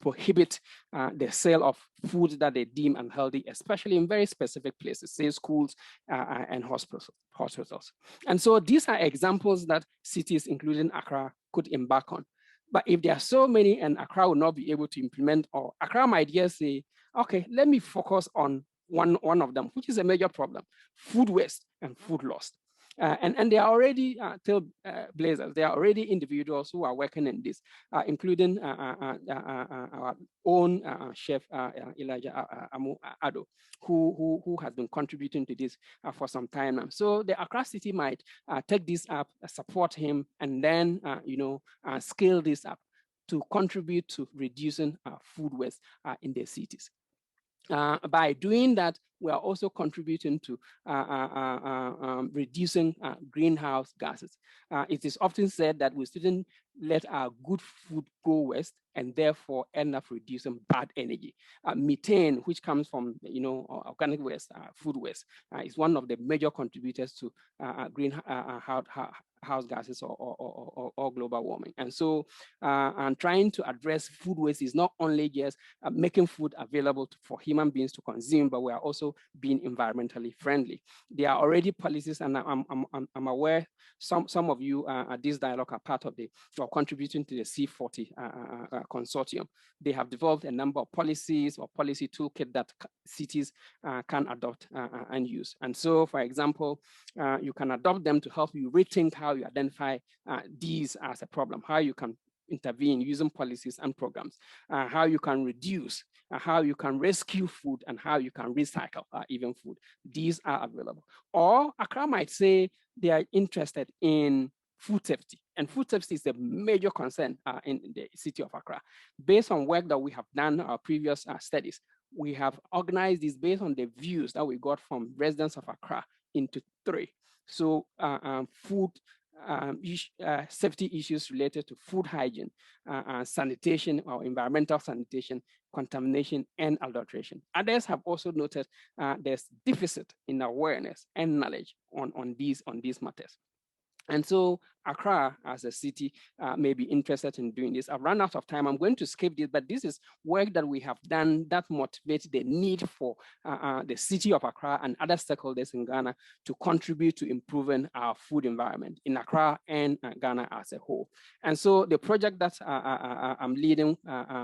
prohibit the sale of foods that they deem unhealthy, especially in very specific places, say schools and hospitals. And so these are examples that cities, including Accra, could embark on. But if there are so many and Accra will not be able to implement, or Accra might just say, okay, let me focus on one of them, which is a major problem, food waste and food loss. And they are already trailblazers. There are already individuals who are working in this, including our own chef, Elijah Ado, who has been contributing to this for some time now. So the Accra City might take this up, support him, and then scale this up to contribute to reducing food waste in their cities. By doing that, we are also contributing to reducing greenhouse gases. It is often said that we shouldn't let our good food go waste and therefore end up reducing bad energy. Methane, which comes from organic waste, food waste, is one of the major contributors to greenhouse gases or global warming. And so and trying to address food waste is not only just making food available for human beings to consume, but we are also being environmentally friendly. There are already policies, and I'm aware some of you at this dialogue are part of or contributing to the C40 consortium. They have developed a number of policies or policy toolkit that cities can adopt and use. And so, for example, you can adopt them to help you rethink how you identify these as a problem, how you can intervene using policies and programs, how you can reduce, how you can rescue food, and how you can recycle even food. These are available. Or Accra might say they are interested in food safety. And food safety is a major concern in the city of Accra. Based on work that we have done, our previous studies, we have organized this based on the views that we got from residents of Accra into 3. So food safety issues related to food hygiene, sanitation or environmental sanitation, contamination, and adulteration. Others have also noted there's deficit in awareness and knowledge on these matters. And so Accra as a city may be interested in doing this. I've run out of time. I'm going to skip this, but this is work that we have done that motivates the need for the city of Accra and other stakeholders in Ghana to contribute to improving our food environment in Accra and Ghana as a whole. And so the project that I'm leading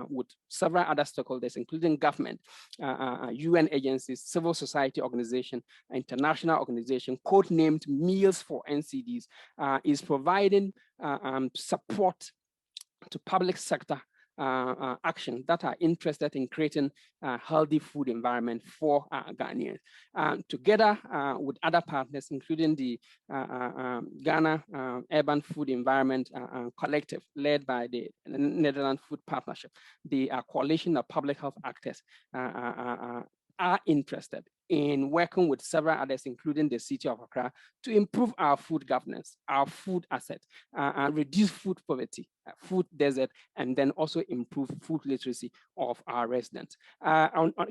with several other stakeholders, including government, UN agencies, civil society organization, international organization, codenamed Meals for NCDs, is providing support to public sector action that are interested in creating a healthy food environment for Ghanaians. Together with other partners, including the Ghana Urban Food Environment Collective, led by the Netherlands Food Partnership, the coalition of public health actors are interested in working with several others, including the city of Accra, to improve our food governance, our food asset, reduce food poverty, food desert, and then also improve food literacy of our residents.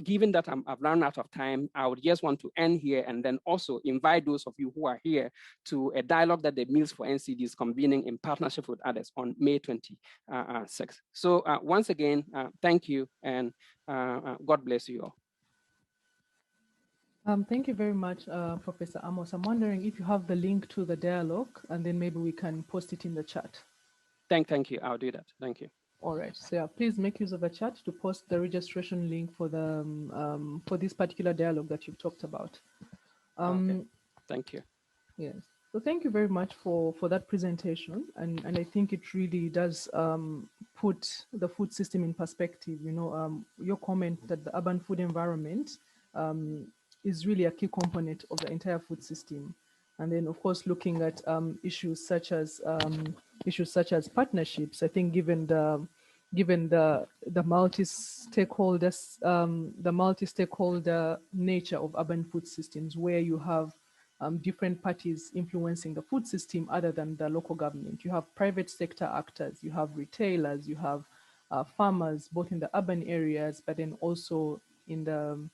Given that I've run out of time, I would just want to end here and then also invite those of you who are here to a dialogue that the Meals for NCD is convening in partnership with others on May 26th. So once again, thank you, and God bless you all. Thank you very much, Professor Amos. I'm wondering if you have the link to the dialogue, and then maybe we can post it in the chat. Thank you. I'll do that. Thank you. All right. So yeah, please make use of the chat to post the registration link for the for this particular dialogue that you've talked about. Okay. Thank you. Yes. So thank you very much for that presentation, and I think it really does put the food system in perspective. You know, your comment that the urban food environment is really a key component of the entire food system. And then, of course, looking at issues such as partnerships. I think given the multi-stakeholder nature of urban food systems, where you have different parties influencing the food system other than the local government. You have private sector actors, you have retailers, you have farmers, both in the urban areas, but then also in the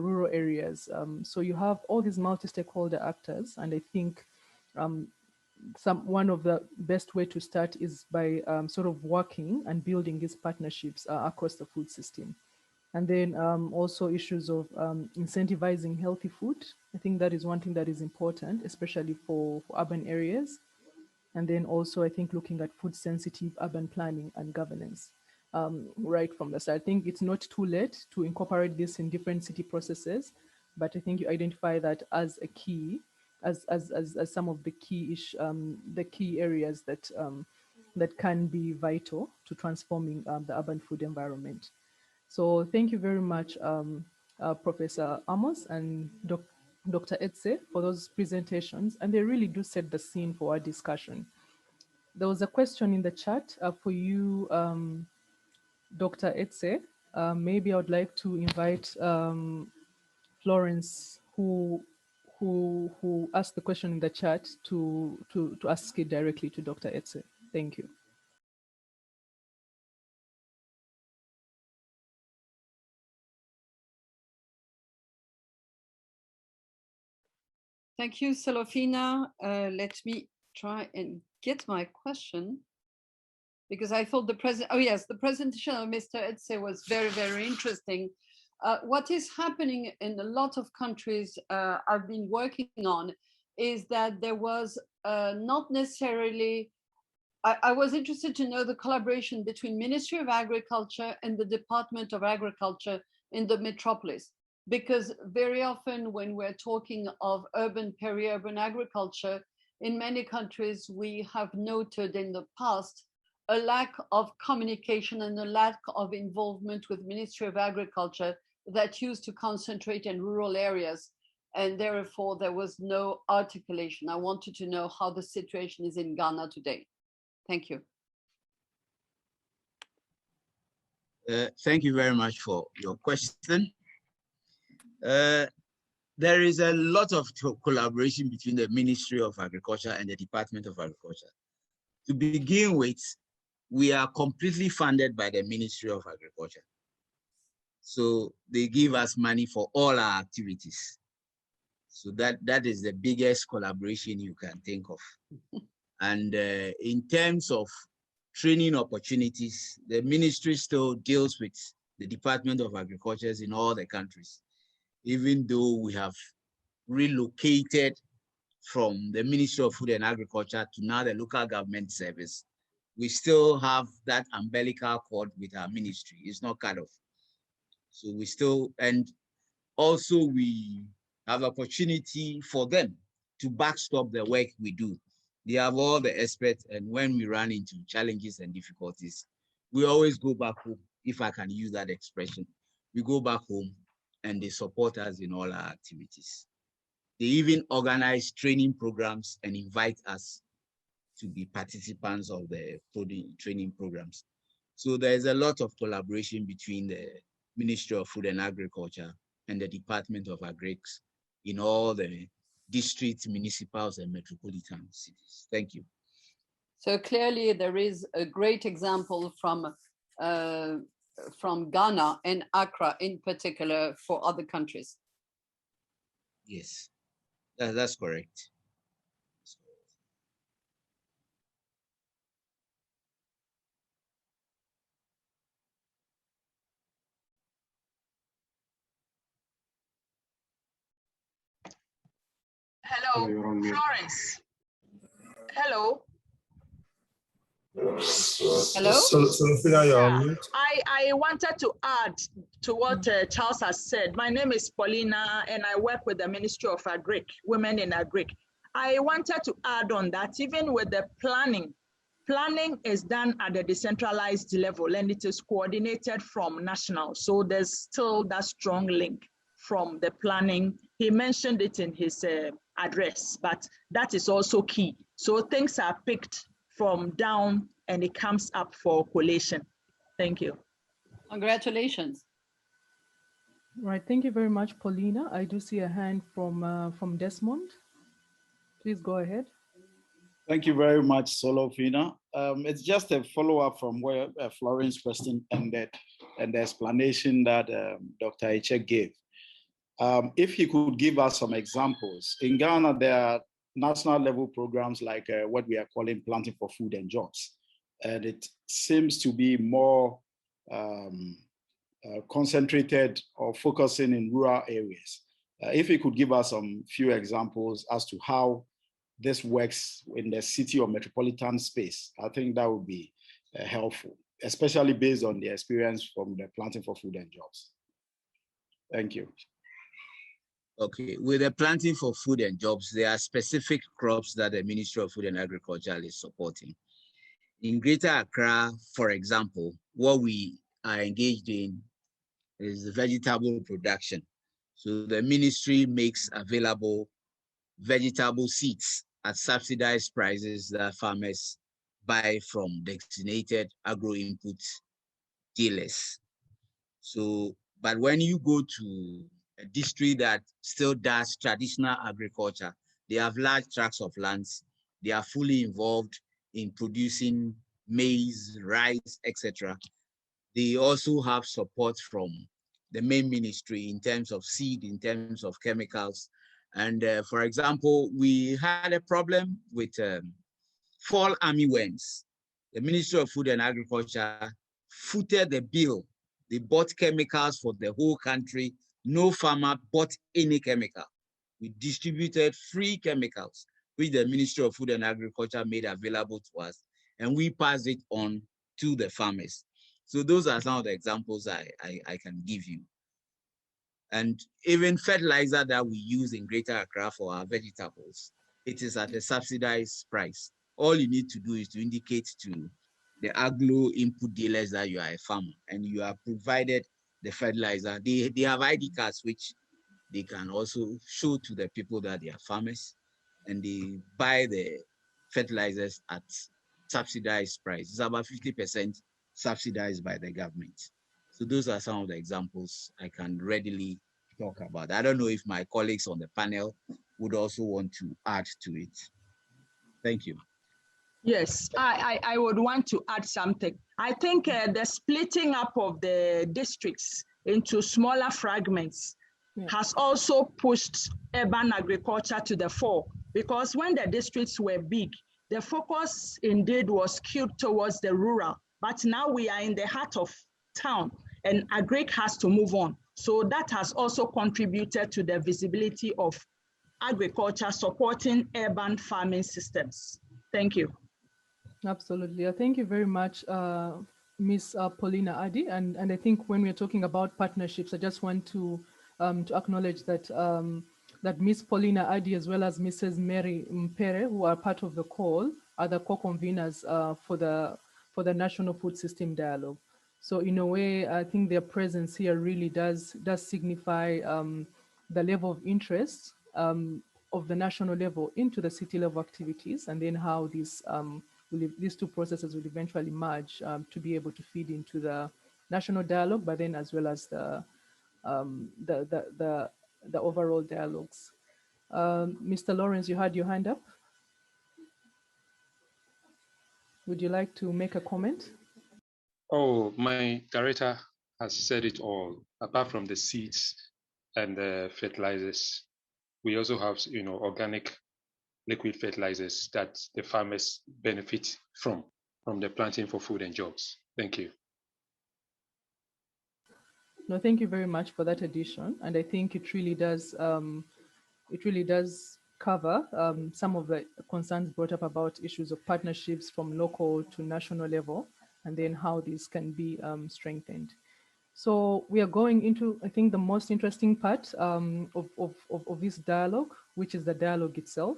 rural areas. So you have all these multi-stakeholder actors, and I think one of the best way to start is by sort of working and building these partnerships across the food system. And then also issues of incentivizing healthy food. I think that is one thing that is important, especially for urban areas. And then also, I think, looking at food-sensitive urban planning and governance right from the start. I think it's not too late to incorporate this in different city processes, but I think you identify that as a key, as some of the key areas that that can be vital to transforming the urban food environment. So thank you very much, Professor Amos and Dr. Etse, for those presentations, and they really do set the scene for our discussion. There was a question in the chat for you, Dr. Etse. Maybe I would like to invite Florence, who asked the question in the chat, to ask it directly to Dr. Etse. Thank you. Thank you, Selofina. Let me try and get my question, because I thought the presentation of Mr. Etse was very, very interesting. What is happening in a lot of countries I've been working on is that there was not necessarily, I was interested to know the collaboration between Ministry of Agriculture and the Department of Agriculture in the metropolis. Because very often when we're talking of urban, peri-urban agriculture, in many countries, we have noted in the past a lack of communication and a lack of involvement with Ministry of Agriculture that used to concentrate in rural areas. And therefore, there was no articulation. I wanted to know how the situation is in Ghana today. Thank you. Thank you very much for your question. There is a lot of collaboration between the Ministry of Agriculture and the Department of Agriculture. To begin with, we are completely funded by the Ministry of Agriculture. So they give us money for all our activities. So that is the biggest collaboration you can think of. And in terms of training opportunities, the ministry still deals with the Department of Agriculture in all the countries, even though we have relocated from the Ministry of Food and Agriculture to now the local government service. We still have that umbilical cord with our ministry. It's not cut off. So we still, and also we have opportunity for them to backstop the work we do. They have all the experts, and when we run into challenges and difficulties, we always go back home, if I can use that expression. We go back home and they support us in all our activities. They even organize training programs and invite us to be participants of the training programs. So there's a lot of collaboration between the Ministry of Food and Agriculture and the Department of Agrics in all the districts, municipals, and metropolitan cities. Thank you. So clearly there is a great example from Ghana and Accra in particular for other countries. Yes, that's correct. Hello, Florence. Hello. Hello? Sophia, you're on mute. I wanted to add to what Charles has said. My name is Paulina and I work with the Ministry of Agric, Women in Agric. I wanted to add on that even with the planning is done at the decentralized level and it is coordinated from national. So there's still that strong link from the planning. He mentioned it in his address, but that is also key. So things are picked from down and it comes up for collation. Thank you. Congratulations. Right, thank you very much, Paulina. I do see a hand from Desmond. Please go ahead. Thank you very much, Solofina. It's just a follow-up from where Florence's question ended and the explanation that Dr. Eche gave. If he could give us some examples. In Ghana, there are national level programs like what we are calling Planting for Food and Jobs. And it seems to be more concentrated or focusing in rural areas. If he could give us some few examples as to how this works in the city or metropolitan space, I think that would be helpful, especially based on the experience from the Planting for Food and Jobs. Thank you. Okay, with the Planting for Food and Jobs, there are specific crops that the Ministry of Food and Agriculture is supporting. In Greater Accra, for example, what we are engaged in is the vegetable production. So the ministry makes available vegetable seeds at subsidized prices that farmers buy from designated agro-input dealers. So, but when you go to a district that still does traditional agriculture, they have large tracts of lands, they are fully involved in producing maize, rice, etc. They also have support from the main ministry in terms of seed, in terms of chemicals. And for example, we had a problem with fall armyworms. The Ministry of Food and Agriculture footed the bill. They bought chemicals for the whole country. No farmer bought any chemical. We distributed free chemicals, which the Ministry of Food and Agriculture made available to us, and we passed it on to the farmers. So those are some of the examples I can give you. And even fertilizer that we use in Greater Accra for our vegetables, it is at a subsidized price. All you need to do is to indicate to the agro input dealers that you are a farmer and you are provided the fertilizer. They have ID cards which they can also show to the people that they are farmers, and they buy the fertilizers at subsidized price. It's about 50% subsidized by the government. So those are some of the examples I can readily talk about. I don't know if my colleagues on the panel would also want to add to it. Thank you. Yes, I would want to add something. I think the splitting up of the districts into smaller fragments has also pushed urban agriculture to the fore, because when the districts were big, the focus indeed was skewed towards the rural, but now we are in the heart of town and Agric has to move on. So that has also contributed to the visibility of agriculture supporting urban farming systems. Thank you. Absolutely. Thank you very much, Ms. Paulina Adi. And I think when we're talking about partnerships, I just want to acknowledge that that Ms. Paulina Adi as well as Mrs. Mary Mpere, who are part of the call, are the co-conveners for the National Food System Dialogue. So in a way, I think their presence here really does signify the level of interest of the national level into the city level activities, and then how these two processes will eventually merge to be able to feed into the national dialogue, but then as well as the overall dialogues. Mr. Lawrence, you had your hand up. Would you like to make a comment? Oh, my director has said it all. Apart from the seeds and the fertilizers, we also have, organic liquid fertilizers that the farmers benefit from the planting for food and jobs. Thank you. No, thank you very much for that addition. And I think it really does cover some of the concerns brought up about issues of partnerships from local to national level, and then how these can be strengthened. So we are going into, I think, the most interesting part of this dialogue, which is the dialogue itself,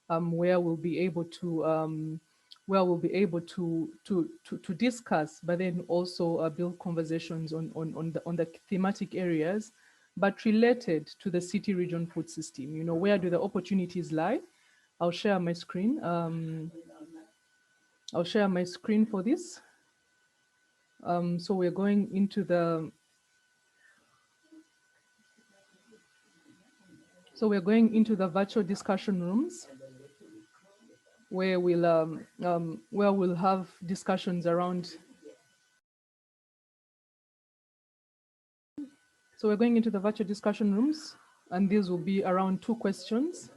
where we'll be able to discuss, but then also build conversations on the thematic areas, but related to the city region food system. Where do the opportunities lie? I'll share my screen. I'll share my screen for this. So we're going into the virtual discussion rooms, where we'll have discussions around. So we're going into the virtual discussion rooms, and these will be around two questions.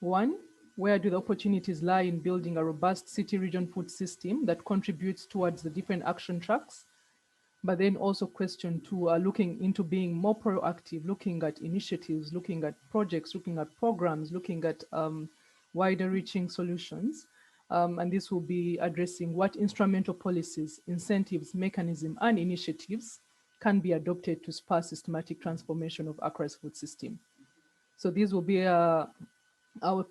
One, where do the opportunities lie in building a robust city region food system that contributes towards the different action tracks? But then also question two, looking into being more proactive, looking at initiatives, looking at projects, looking at programs, looking at wider reaching solutions. And this will be addressing what instrumental policies, incentives, mechanisms, and initiatives can be adopted to spur systematic transformation of Accra's food system. So these will be our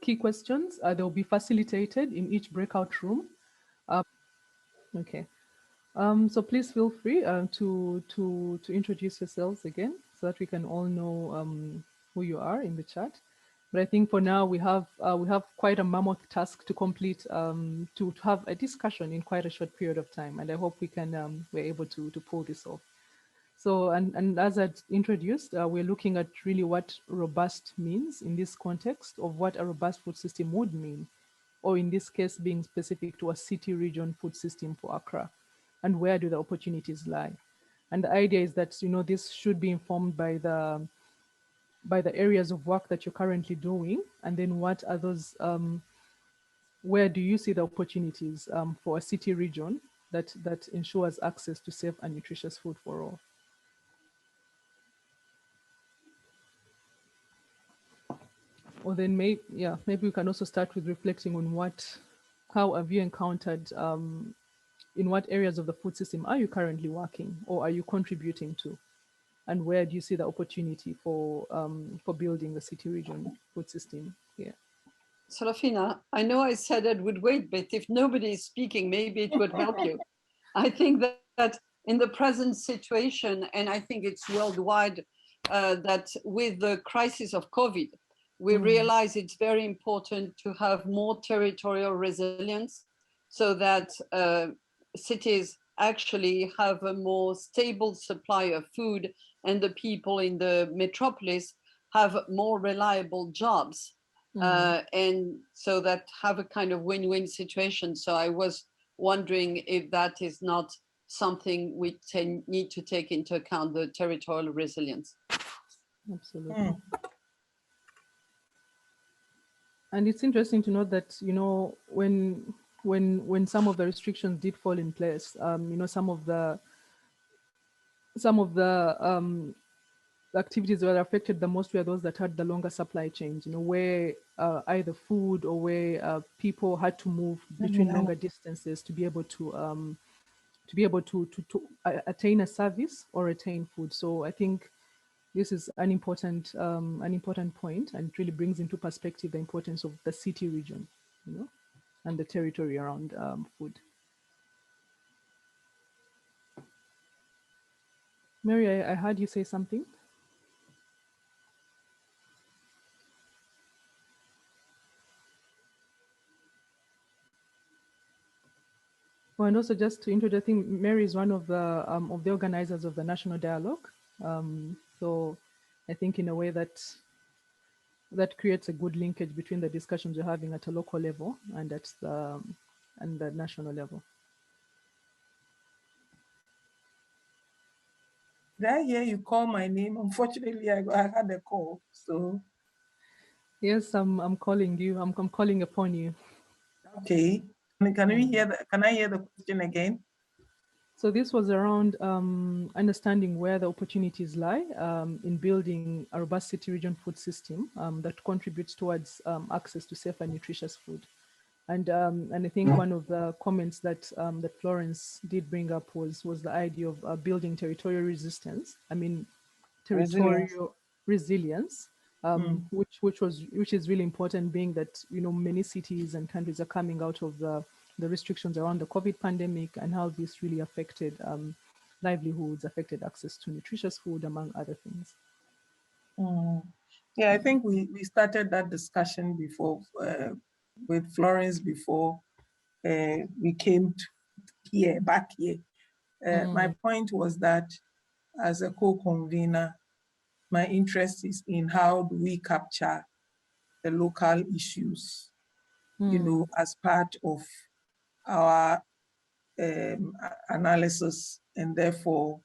key questions. They will be facilitated in each breakout room. Okay. So please feel free to introduce yourselves again, so that we can all know who you are in the chat. But I think for now we have quite a mammoth task to complete, to have a discussion in quite a short period of time, and I hope we're able to pull this off. So and as I introduced, we're looking at really what robust means in this context of what a robust food system would mean, or in this case being specific to a city region food system for Accra. And where do the opportunities lie? And the idea is that this should be informed by the areas of work that you're currently doing, and then what are those? Where do you see the opportunities for a city region that ensures access to safe and nutritious food for all? Or then maybe we can also start with reflecting on how have you encountered. In what areas of the food system are you currently working, or are you contributing to? And where do you see the opportunity for building the city region food system here? Serafina, I know I said it would wait, but if nobody is speaking, maybe it would help you. I think that in the present situation, and I think it's worldwide, that with the crisis of COVID, we realize it's very important to have more territorial resilience, so that cities actually have a more stable supply of food, and the people in the metropolis have more reliable jobs. And so that have a kind of win-win situation. So I was wondering if that is not something we need to take into account, the territorial resilience. Absolutely. And it's interesting to note that, you know, when some of the restrictions did fall in place, you know, some of the activities that were affected the most were those that had the longer supply chains, you know, where either food or where people had to move between longer distances to be able to attain a service or attain food. So I think this is an important point, and it really brings into perspective the importance of the city region, you know, and the territory around food. Mary, I heard you say something. Well, and also just to introduce, I think Mary is one of the organizers of the National Dialogue. So I think in a way that creates a good linkage between the discussions we're having at a local level and at the national level. Did I hear you call my name? Unfortunately, I had a call, so. Yes, I'm calling you. I'm calling upon you. Okay. Can we hear can I hear the question again? So this was around understanding where the opportunities lie in building a robust city region food system that contributes towards access to safe and nutritious food. And I think one of the comments that Florence did bring up was the idea of building territorial resistance. I mean, territorial resilience, which is really important, being that, you know, many cities and countries are coming out of the restrictions around the COVID pandemic, and how this really affected livelihoods, affected access to nutritious food, among other things. Yeah, I think we started that discussion before with Florence before we came back here. My point was that as a co-convener, my interest is in how do we capture the local issues, you know, as part of our analysis, and therefore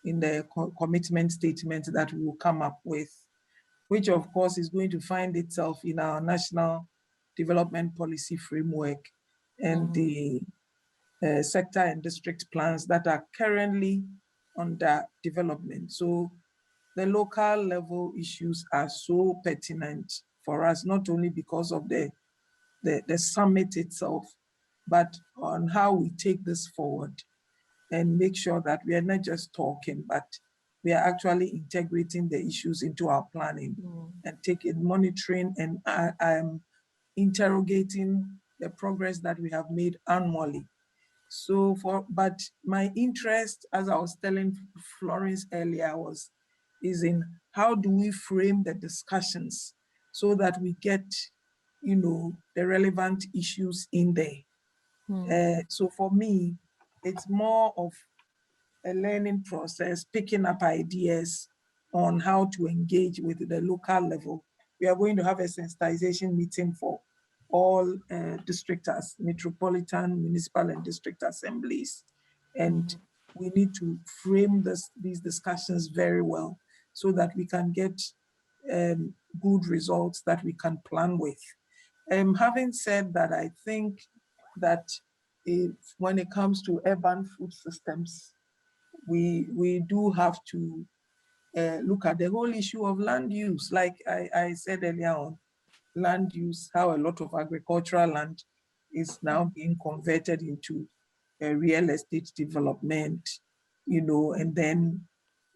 in the commitment statement that we will come up with, which of course is going to find itself in our national development policy framework and the sector and district plans that are currently under development. So the local level issues are so pertinent for us, not only because of the summit itself, but on how we take this forward and make sure that we are not just talking, but we are actually integrating the issues into our planning and taking monitoring and interrogating the progress that we have made annually. So but my interest, as I was telling Florence earlier, is in how do we frame the discussions so that we get, you know, the relevant issues in there. So for me, it's more of a learning process, picking up ideas on how to engage with the local level. We are going to have a sensitization meeting for all districts, metropolitan, municipal, and district assemblies. And we need to frame these discussions very well so that we can get good results that we can plan with. Having said that, I think that when it comes to urban food systems, we do have to look at the whole issue of land use. Like I said earlier on, land use, how a lot of agricultural land is now being converted into real estate development, you know, and then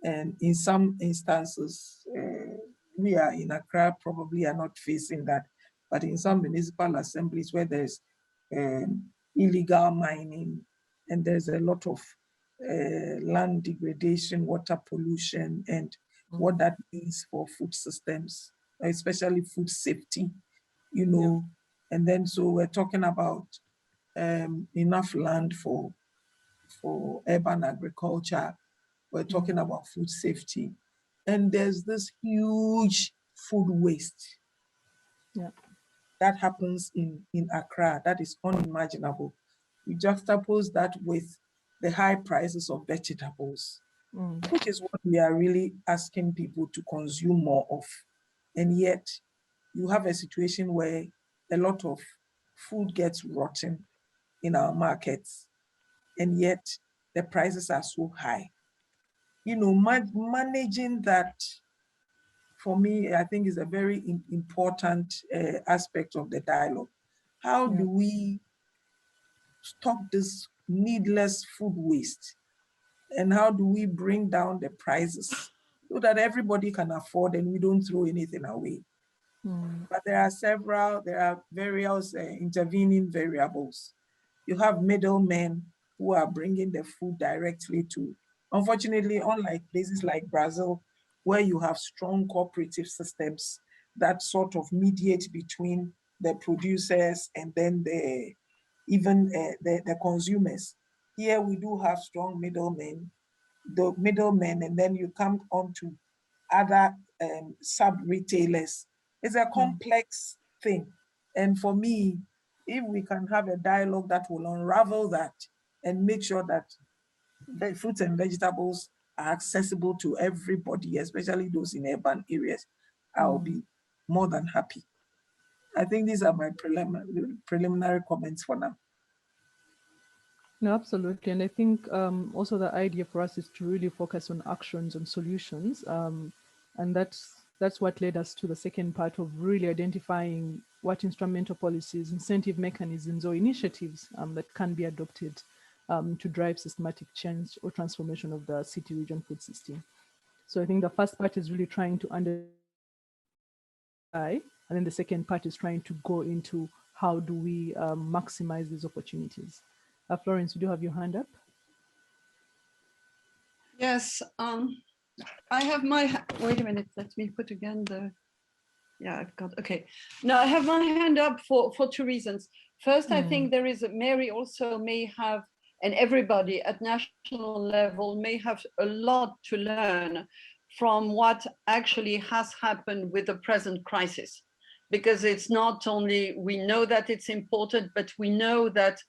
in some instances, we are in Accra probably are not facing that, but in some municipal assemblies where there's illegal mining and there's a lot of land degradation, water pollution, and what that means for food systems, especially food safety, you know. And then so we're talking about enough land for urban agriculture. We're talking about food safety. And there's this huge food waste that happens in Accra that is unimaginable. We juxtapose that with the high prices of vegetables, which is what we are really asking people to consume more of. And yet you have a situation where a lot of food gets rotten in our markets, and yet the prices are so high. You know, managing that, for me, I think is a very important aspect of the dialogue. How do we stop this needless food waste? And how do we bring down the prices so that everybody can afford and we don't throw anything away? But there are various intervening variables. You have middlemen who are bringing the food directly to, unfortunately, unlike places like Brazil, where you have strong cooperative systems that sort of mediate between the producers and then the consumers. Here we do have strong middlemen, and then you come on to other sub-retailers. It's a complex thing. And for me, if we can have a dialogue that will unravel that and make sure that the fruits and vegetables are accessible to everybody, especially those in urban areas, I'll be more than happy. I think these are my preliminary comments for now. No, absolutely. And I think also the idea for us is to really focus on actions and solutions. And that's what led us to the second part of really identifying what instrumental policies, incentive mechanisms, or initiatives that can be adopted to drive systematic change or transformation of the city region food system. So I think the first part is really trying to understand, and then the second part is trying to go into how do we maximize these opportunities. Florence, you do have your hand up? Yes, I have my, wait a minute, let me put again the, yeah, I've got, okay. Now I have my hand up for two reasons. First, I think there is, Mary also may have, and everybody at national level may have a lot to learn from what actually has happened with the present crisis. Because it's not only, we know that it's important, but we know that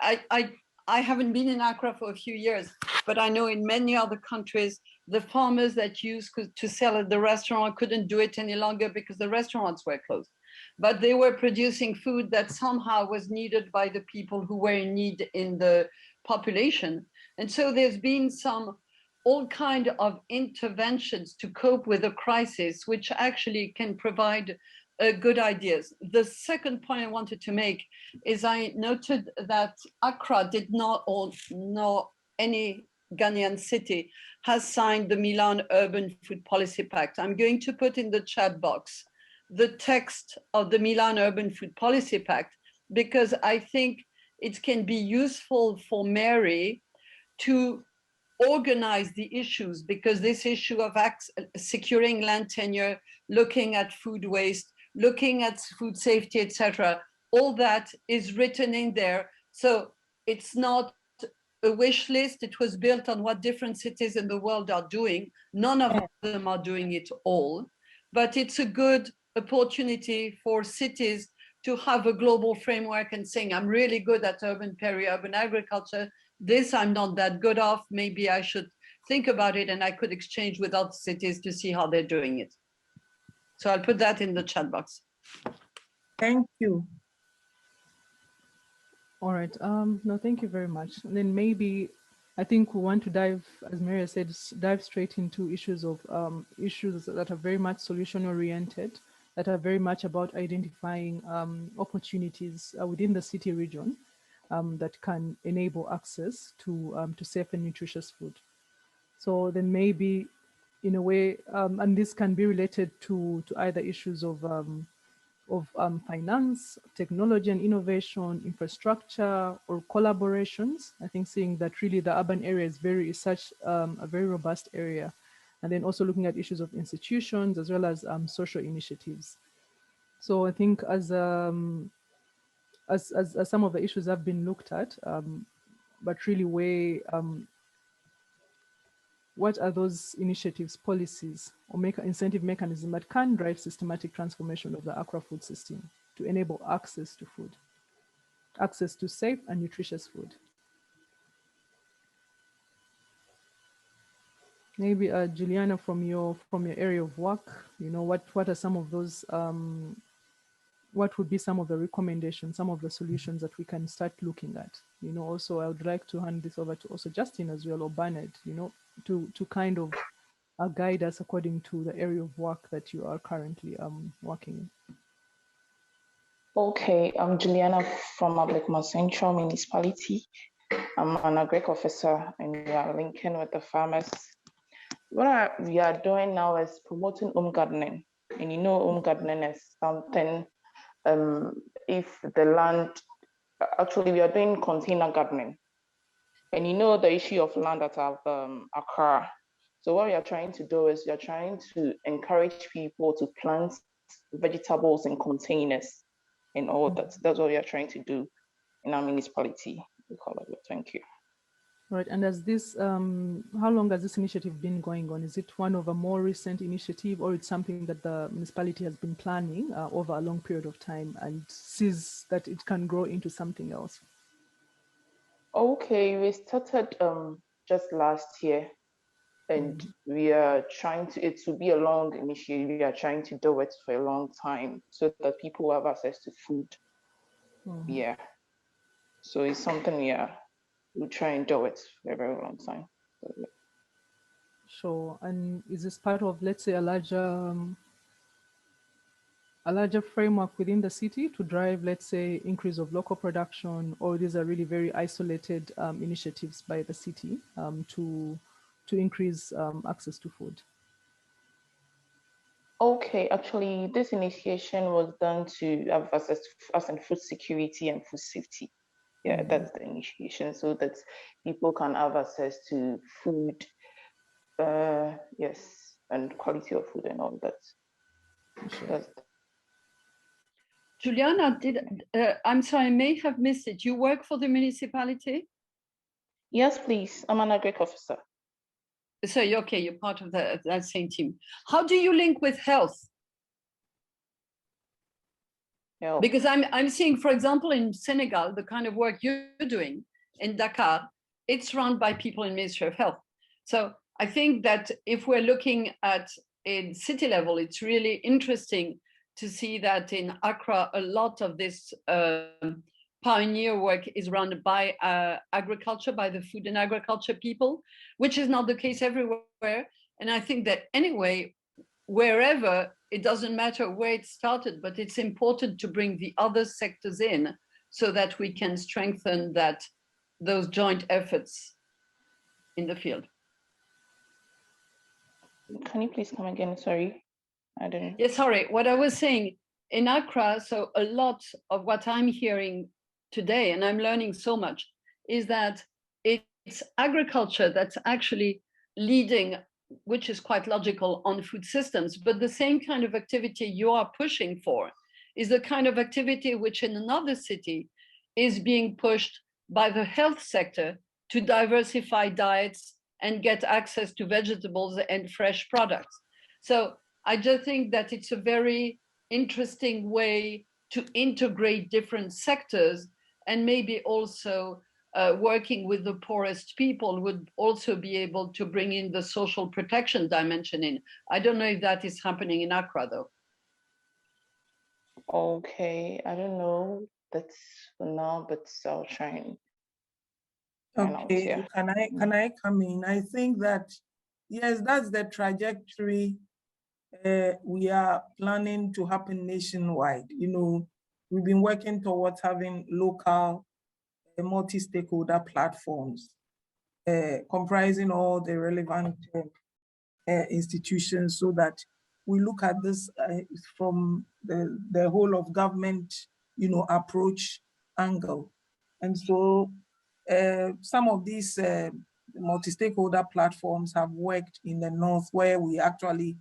I haven't been in Accra for a few years, but I know in many other countries, the farmers that used to sell at the restaurant couldn't do it any longer because the restaurants were closed. But they were producing food that somehow was needed by the people who were in need in the population. And so there's been all kind of interventions to cope with the crisis, which actually can provide good ideas. The second point I wanted to make is I noted that Accra did not, or no, any Ghanaian city has signed the Milan Urban Food Policy Pact. I'm going to put in the chat box the text of the Milan Urban Food Policy Pact, because I think it can be useful for Mary to organize the issues, because this issue of securing land tenure, looking at food waste, looking at food safety, etc., all that is written in there. So it's not a wish list. It was built on what different cities in the world are doing. None of them are doing it all, but it's a good opportunity for cities to have a global framework and saying, I'm really good at urban, peri-urban agriculture. This I'm not that good of. Maybe I should think about it, and I could exchange with other cities to see how they're doing it. So I'll put that in the chat box. Thank you. All right. No, thank you very much. And then maybe I think we want to dive, as Maria said, dive straight into issues of issues that are very much solution oriented, that are very much about identifying opportunities within the city region that can enable access to safe and nutritious food. So then maybe in a way, and this can be related to either issues of finance, technology and innovation, infrastructure, or collaborations. I think seeing that really the urban area is such a very robust area. And then also looking at issues of institutions as well as social initiatives. So I think as some of the issues have been looked at, but really what are those initiatives, policies, or incentive mechanisms that can drive systematic transformation of the Accra food system to enable access to food, access to safe and nutritious food? Maybe Juliana, from your area of work, what are some of those what would be some of the recommendations, some of the solutions that we can start looking at? Also, I would like to hand this over to also Justin as well, or Bernard, to kind of guide us according to the area of work that you are currently working in. Okay, I'm Juliana from Ablekuma Central Municipality. I'm an agric officer and we are linking with the farmers. What we are doing now is promoting home gardening. And home gardening is something, if the land, actually we are doing container gardening. And the issue of land at Accra. So what we are trying to do is we are trying to encourage people to plant vegetables in containers and all that. That's what we are trying to do in our municipality. Thank you. Right, and as this, how long has this initiative been going on? Is it one of a more recent initiative, or it's something that the municipality has been planning over a long period of time and sees that it can grow into something else? Okay, we started just last year, and we are trying to, it will be a long initiative. We are trying to do it for a long time so that people have access to food. Yeah. So it's something we'll try and do it for a very long time. So, yeah. Sure. And is this part of, let's say, a larger framework within the city to drive, let's say, increase of local production, or these are really very isolated initiatives by the city to increase access to food? Okay, actually, this initiation was done to have access to food security and food safety. Yeah, that's the initiation, so that people can have access to food, yes, and quality of food and all that. Sure. Juliana, I'm sorry, I may have missed it. You work for the municipality? Yes, please. I'm an agric officer. So you're part of that same team. How do you link with health? Because I'm seeing, for example, in Senegal, the kind of work you're doing in Dakar, it's run by people in Ministry of Health. So I think that if we're looking at in city level, it's really interesting to see that in Accra, a lot of this pioneer work is run by agriculture, by the food and agriculture people, which is not the case everywhere. And I think that anyway, wherever, it doesn't matter where it started, but it's important to bring the other sectors in so that we can strengthen those joint efforts in the field. Can you please come again? Sorry, I didn't. Yeah, sorry. What I was saying in Accra, so a lot of what I'm hearing today, and I'm learning so much, is that it's agriculture that's actually leading, which is quite logical, on food systems. But the same kind of activity you are pushing for is the kind of activity which in another city is being pushed by the health sector to diversify diets and get access to vegetables and fresh products. So I just think that it's a very interesting way to integrate different sectors, and maybe also working with the poorest people would also be able to bring in the social protection dimension in. I don't know if that is happening in Accra though. Okay, I don't know. That's for now, but I'll try and okay, can I come in? I think that, yes, that's the trajectory we are planning to happen nationwide. We've been working towards having local multi-stakeholder platforms comprising all the relevant institutions, so that we look at this from the whole of government, approach angle. And so some of these multi-stakeholder platforms have worked in the North, where we actually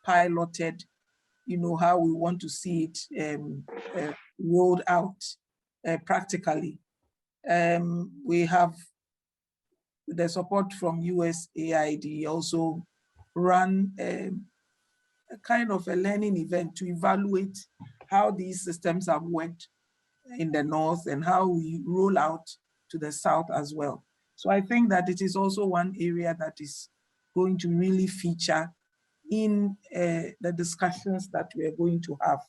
piloted, how we want to see it rolled out practically. We have the support from USAID also run a kind of a learning event to evaluate how these systems have worked in the North and how we roll out to the South as well. So I think that it is also one area that is going to really feature in the discussions that we are going to have.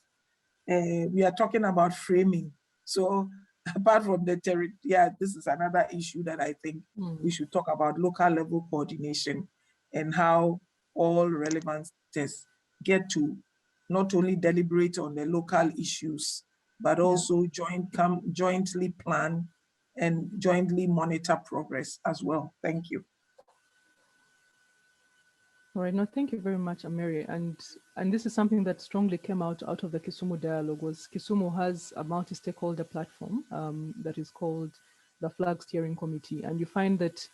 we are talking about framing. So apart from the territory, yeah, this is another issue that I think we should talk about, local level coordination and how all relevant states get to not only deliberate on the local issues, but also jointly plan and jointly monitor progress as well. Thank you. All right, no, thank you very much, Amiri. And this is something that strongly came out of the Kisumu dialogue. Was Kisumu has a multi-stakeholder platform that is called the Flag Steering Committee, and you find that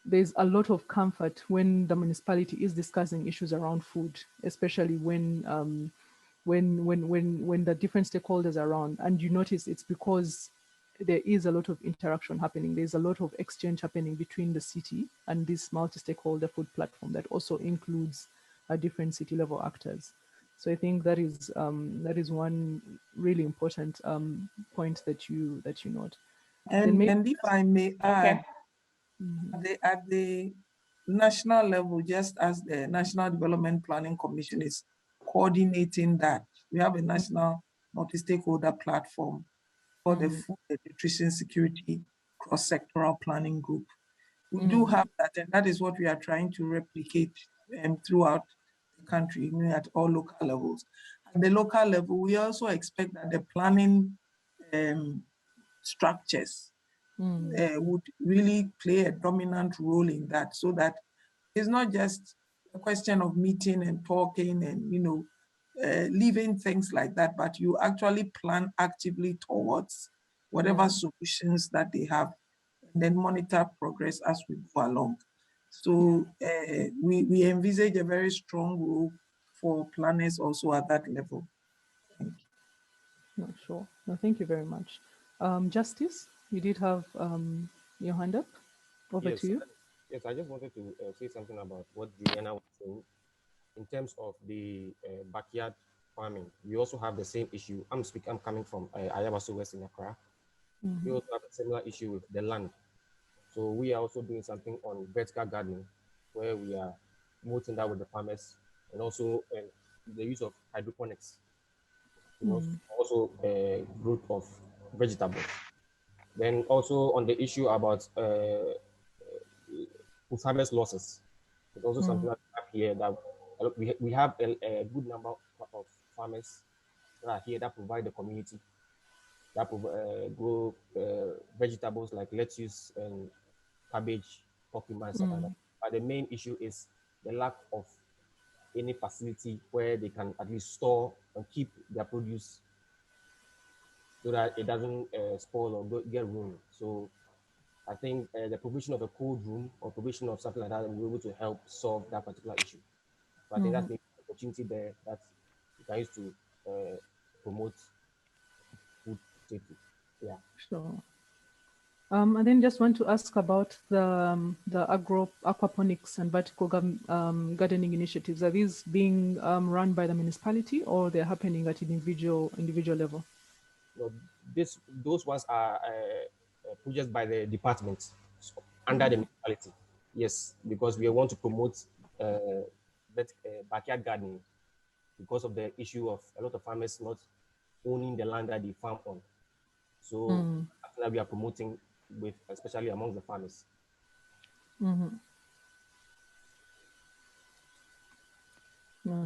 there's a lot of comfort when the municipality is discussing issues around food, especially when the different stakeholders are around. And you notice it's because there is a lot of interaction happening. There's a lot of exchange happening between the city and this multi-stakeholder food platform that also includes different city level actors. So I think that is one really important point that you note. And if I may add, at the national level, just as the National Development Planning Commission is coordinating that, we have a national multi-stakeholder platform for the food and nutrition security cross-sectoral planning group. We do have that, and that is what we are trying to replicate throughout the country, at all local levels. At the local level, we also expect that the planning structures would really play a dominant role in that, so that it's not just a question of meeting and talking and leaving things like that, but you actually plan actively towards whatever solutions that they have, and then monitor progress as we go along. So we envisage a very strong role for planners also at that level. Thank you. No, sure. No, thank you very much. Justice, you did have your hand up. Over to you. Yes, I just wanted to say something about what Juliana was saying in terms of the backyard farming. We also have the same issue. I'm coming from Ayabaso West in Accra. We also have a similar issue with the land. So we are also doing something on vertical gardening, where we are promoting that with the farmers, and also the use of hydroponics, also growth of vegetables. Then also on the issue about harvest losses, it's also something that we have here, that we have a good number of farmers that are here that provide the community, that grow vegetables like lettuce and cabbage, cucumber, and stuff like that. But the main issue is the lack of any facility where they can at least store and keep their produce so that it doesn't spoil or get ruined. So I think the provision of a cold room or provision of something like that will be able to help solve that particular issue. So I think that's the opportunity there that you can use to promote food safety. Yeah. Sure. And then just want to ask about the aquaponics and vertical gardening initiatives. Are these being run by the municipality, or they're happening at individual level? No, those ones are projects by the department under the municipality. Yes, because we want to promote backyard gardening because of the issue of a lot of farmers not owning the land that they farm on. So that we are promoting with, especially among the farmers. No,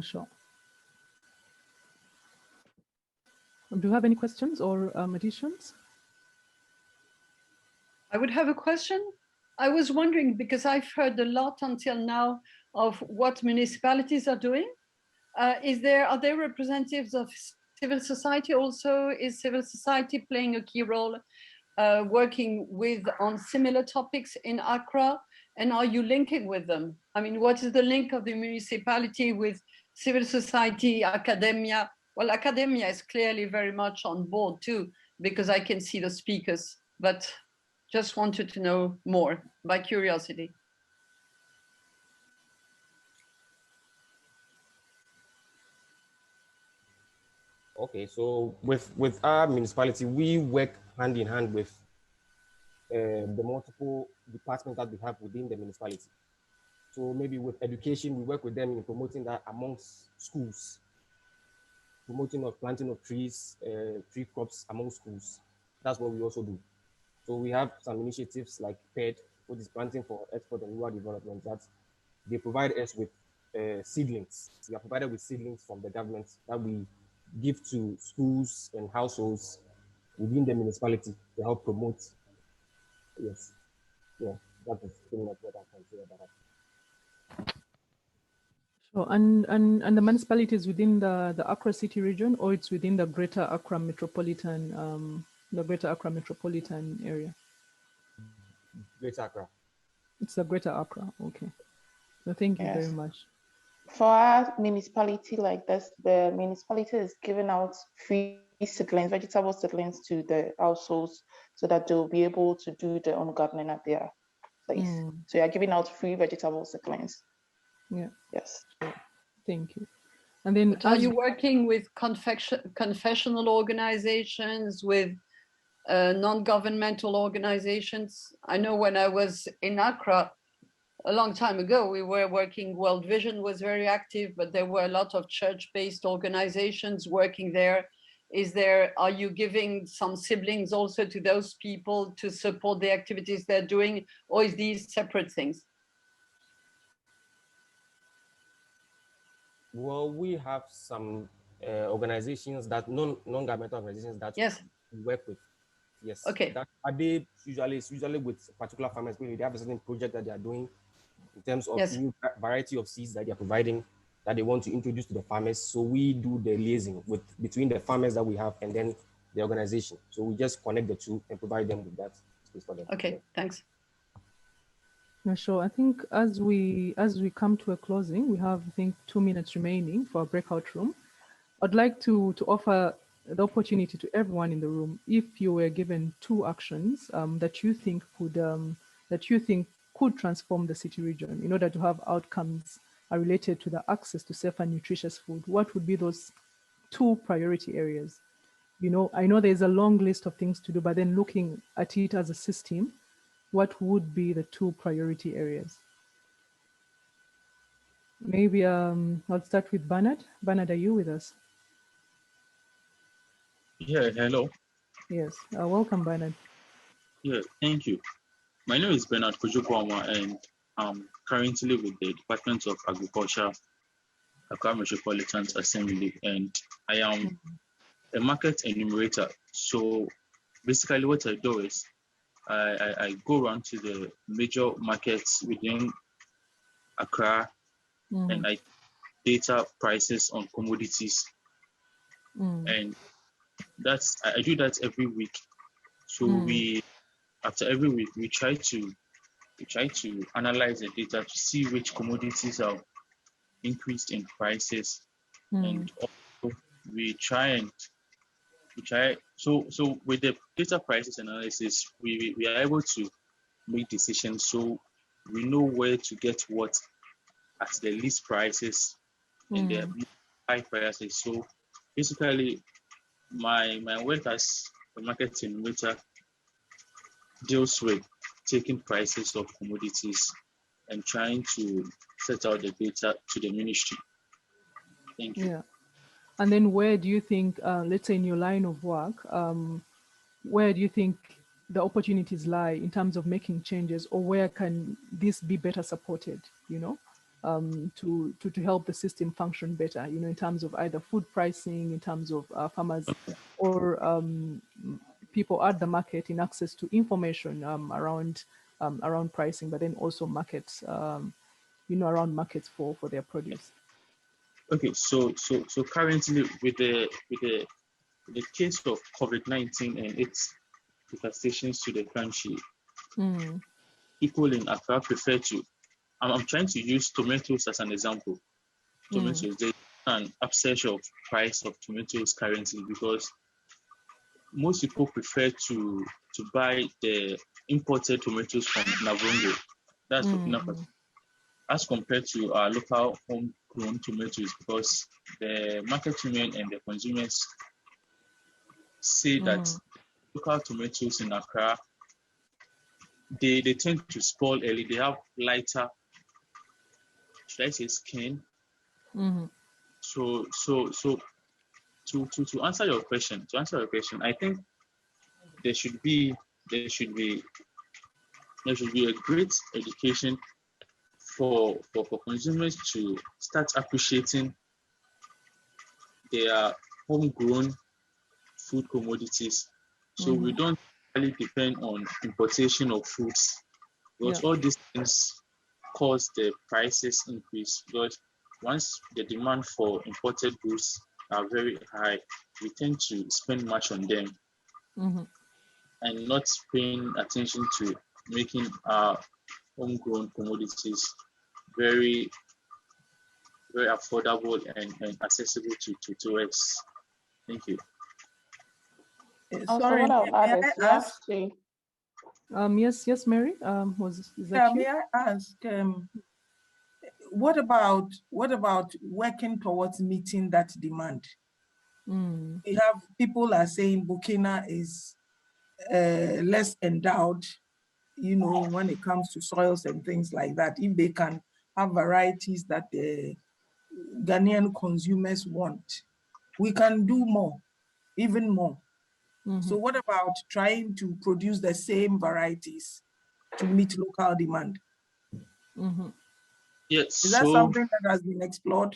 sure. Do you have any questions or additions? I would have a question. I was wondering, because I've heard a lot until now of what municipalities are doing. Are there representatives of civil society also? Is civil society playing a key role working on similar topics in Accra? And are you linking with them? I mean, what is the link of the municipality with civil society, academia? Well, academia is clearly very much on board too, because I can see the speakers, but just wanted to know more by curiosity. Okay, so with our municipality, we work hand in hand with the multiple departments that we have within the municipality. So maybe with education, we work with them in promoting that amongst schools, promoting of planting of trees, tree crops among schools. That's what we also do. So we have some initiatives like PED, which is planting for export and rural development, that they provide us with seedlings. We are provided with seedlings from the government that we give to schools and households within the municipality to help promote. Yes, yeah, that is pretty much what I can say about that. Sure. And the municipality is within the Accra city region, or it's within the Greater Accra metropolitan area? Greater Accra. It's the Greater Accra. Okay. So thank you very Yes. much. For our municipality like this, the municipality is giving out free seedlings, vegetable seedlings to the households so that they'll be able to do their own gardening at their place. So you're giving out free vegetable seedlings. Yeah. Yes. Sure. Thank you. And then But are you working with confessional organizations, with non-governmental organizations? I know when I was in Accra a long time ago, we were working, World Vision was very active, but there were a lot of church-based organizations working there. Are you giving some siblings also to those people to support the activities they're doing, or is these separate things? Well, we have some organizations that non-governmental organizations that we work with. Yes. Okay. That are they usually with particular farmers. They have a certain project that they are doing in terms of new variety of seeds that they are providing that they want to introduce to the farmers. So we do the liaising between the farmers that we have and then the organization. So we just connect the two and provide them with that space for them. Okay, thanks. Yeah, sure. I think as we come to a closing, we have, I think, 2 minutes remaining for our breakout room. I'd like to offer the opportunity to everyone in the room, if you were given 2 actions that you think could transform the city region in order to have outcomes related to the access to safe and nutritious food, what would be those 2 priority areas? You know, I know there's a long list of things to do, but then looking at it as a system, what would be the 2 priority areas? Maybe I'll start with Bernard. Bernard, are you with us? Yeah, hello. Yes, welcome, Bernard. Yeah, thank you. My name is Bernard Kujukwama, and I'm currently with the Department of Agriculture, Accra Metropolitan Assembly, and I am a market enumerator. So basically what I do is I go around to the major markets within Accra and I data prices on commodities. And I do that every week. So after every week we try to analyze the data to see which commodities have increased in prices, and also we try so with the data prices analysis we are able to make decisions, so we know where to get what at the least prices and the high prices. So basically my work as a market enumerator deals with taking prices of commodities and trying to set out the data to the ministry. Thank you. Yeah. And then where do you think, let's say in your line of work, where do you think the opportunities lie in terms of making changes, or where can this be better supported, you know, to help the system function better, you know, in terms of either food pricing, in terms of farmers or people at the market in access to information around pricing, but then also markets, you know, around markets for their produce. Okay, so currently with the case of COVID-19 and its devastations to the country, people in Accra prefer to. I'm trying to use tomatoes as an example. Tomatoes, there's an upsurge of price of tomatoes currently because most people prefer to buy the imported tomatoes from Navrongo. That's as compared to our local homegrown tomatoes, because the market women and the consumers say that local tomatoes in Accra, they tend to spoil early. They have lighter, should I say, skin. So to answer your question, I think there should be a great education for consumers to start appreciating their homegrown food commodities. So we don't really depend on importation of foods, because all these things cause the prices increase. Because once the demand for imported goods are very high, we tend to spend much on them and not paying attention to making our homegrown commodities very, very affordable and accessible to us. Thank you. Also, Sorry, what I'll add is may I ask? Yes, Mary. Is that you? May I ask? What about working towards meeting that demand? We have people are saying Burkina is less endowed, when it comes to soils and things like that. If they can have varieties that the Ghanaian consumers want, we can do more, even more. So what about trying to produce the same varieties to meet local demand? Yes. Is that something that has been explored?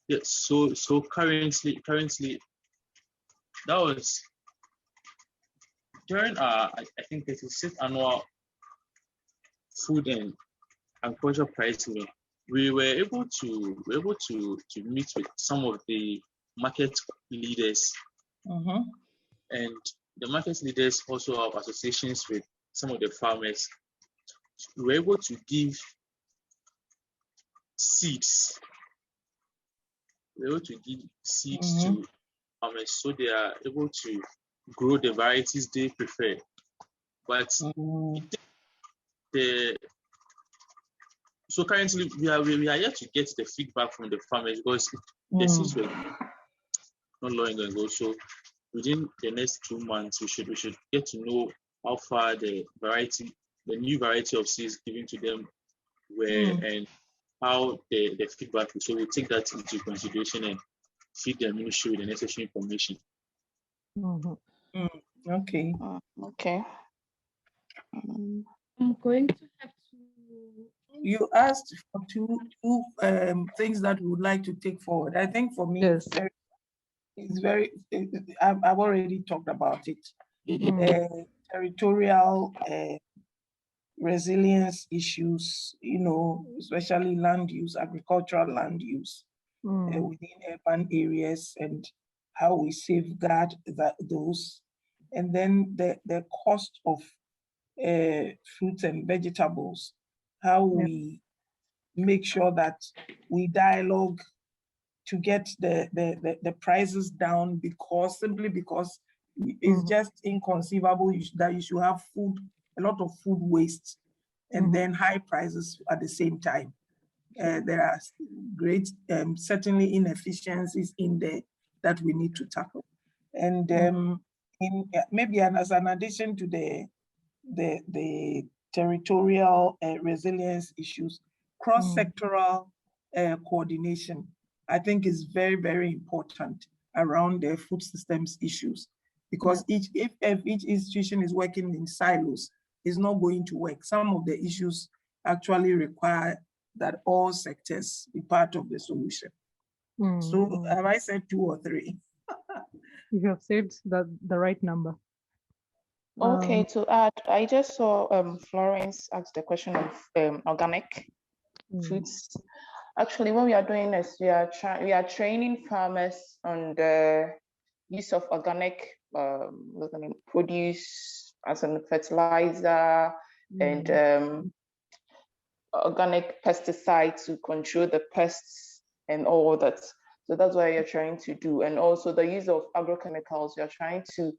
Yes. So currently, that was during our, I think, 36th annual food and agriculture prize meeting. We were able to meet with some of the market leaders, and the market leaders also have associations with some of the farmers. We were able to give seeds. We were able to give seeds to farmers so they are able to grow the varieties they prefer. But so currently we are yet to get the feedback from the farmers, because the seeds were not long ago. So within the next 2 months, we should get to know how far the new variety of seeds given to them were and how the feedback is. So we'll take that into consideration and feed the ministry with the necessary information. Okay. Okay. I'm going to have to. You asked for two things that we would like to take forward. I think for me, I've already talked about it. Territorial resilience issues, especially land use, agricultural land use within urban areas, and how we safeguard those. And then the cost of fruits and vegetables, how we make sure that we dialogue to get the prices down, because it's just inconceivable that you should have a lot of food waste and then high prices at the same time. There are great, certainly inefficiencies in there that we need to tackle. And maybe as an addition to the territorial resilience issues, cross-sectoral coordination, I think, is very, very important around the food systems issues, because if each institution is working in silos, it's not going to work. Some of the issues actually require that all sectors be part of the solution. So have I said 2 or 3? You have said the right number. Okay, to add, I just saw Florence ask the question of organic foods. Actually, what we are doing is we are training farmers on the use of organic produce as a fertilizer and organic pesticides to control the pests and all that. So that's what you're trying to do. And also the use of agrochemicals, you're trying to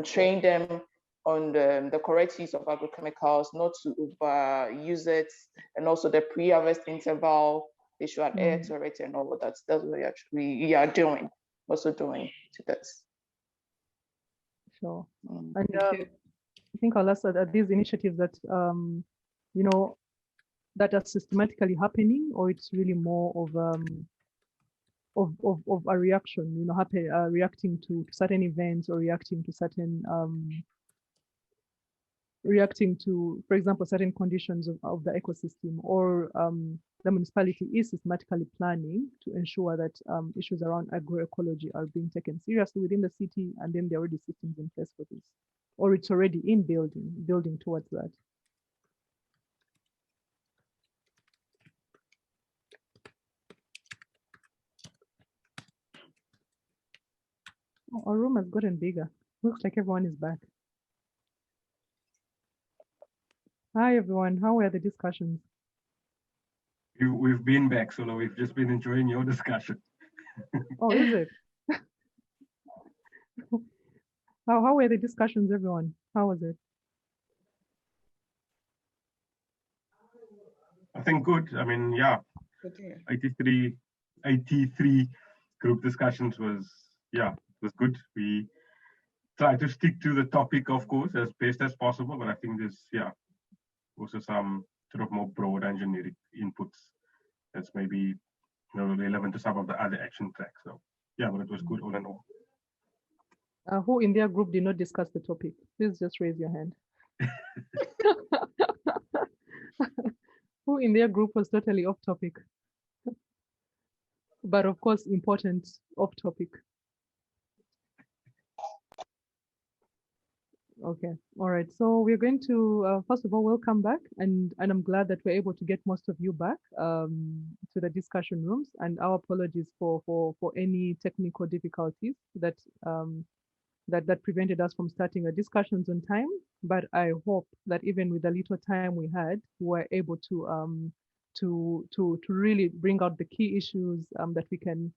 train them on the correct use of agrochemicals, not to overuse it, and also the pre-harvest interval, they should adhere to it and all of that. That's what we are doing, also doing to this. Sure. And I think I'll ask that these initiatives that, that are systematically happening, or it's really more of of a reaction, you know, reacting to certain events or reacting to certain for example, certain conditions of the ecosystem, or the municipality is systematically planning to ensure that issues around agroecology are being taken seriously within the city, and then there are already systems in place for this, or it's already in building towards that. Oh, our room has gotten bigger. Looks like everyone is back. Hi, everyone. How were the discussions? We've been back, Solo. We've just been enjoying your discussion. Oh, is it? How were the discussions, everyone? How was it? I think good. I mean, yeah, 83 group discussions was good. We try to stick to the topic, of course, as best as possible, but I think there's also some sort of more broad and generic inputs that's maybe relevant to some of the other action tracks. So yeah, but it was good all in all. Who in their group did not discuss the topic? Please just raise your hand. Who in their group was totally off topic? But of course, important off topic. Okay, all right. So we're going to, first of all, welcome back. And I'm glad that we're able to get most of you back to the discussion rooms. And our apologies for any technical difficulties that that prevented us from starting the discussions on time. But I hope that even with the little time we had, we were able to really bring out the key issues that we can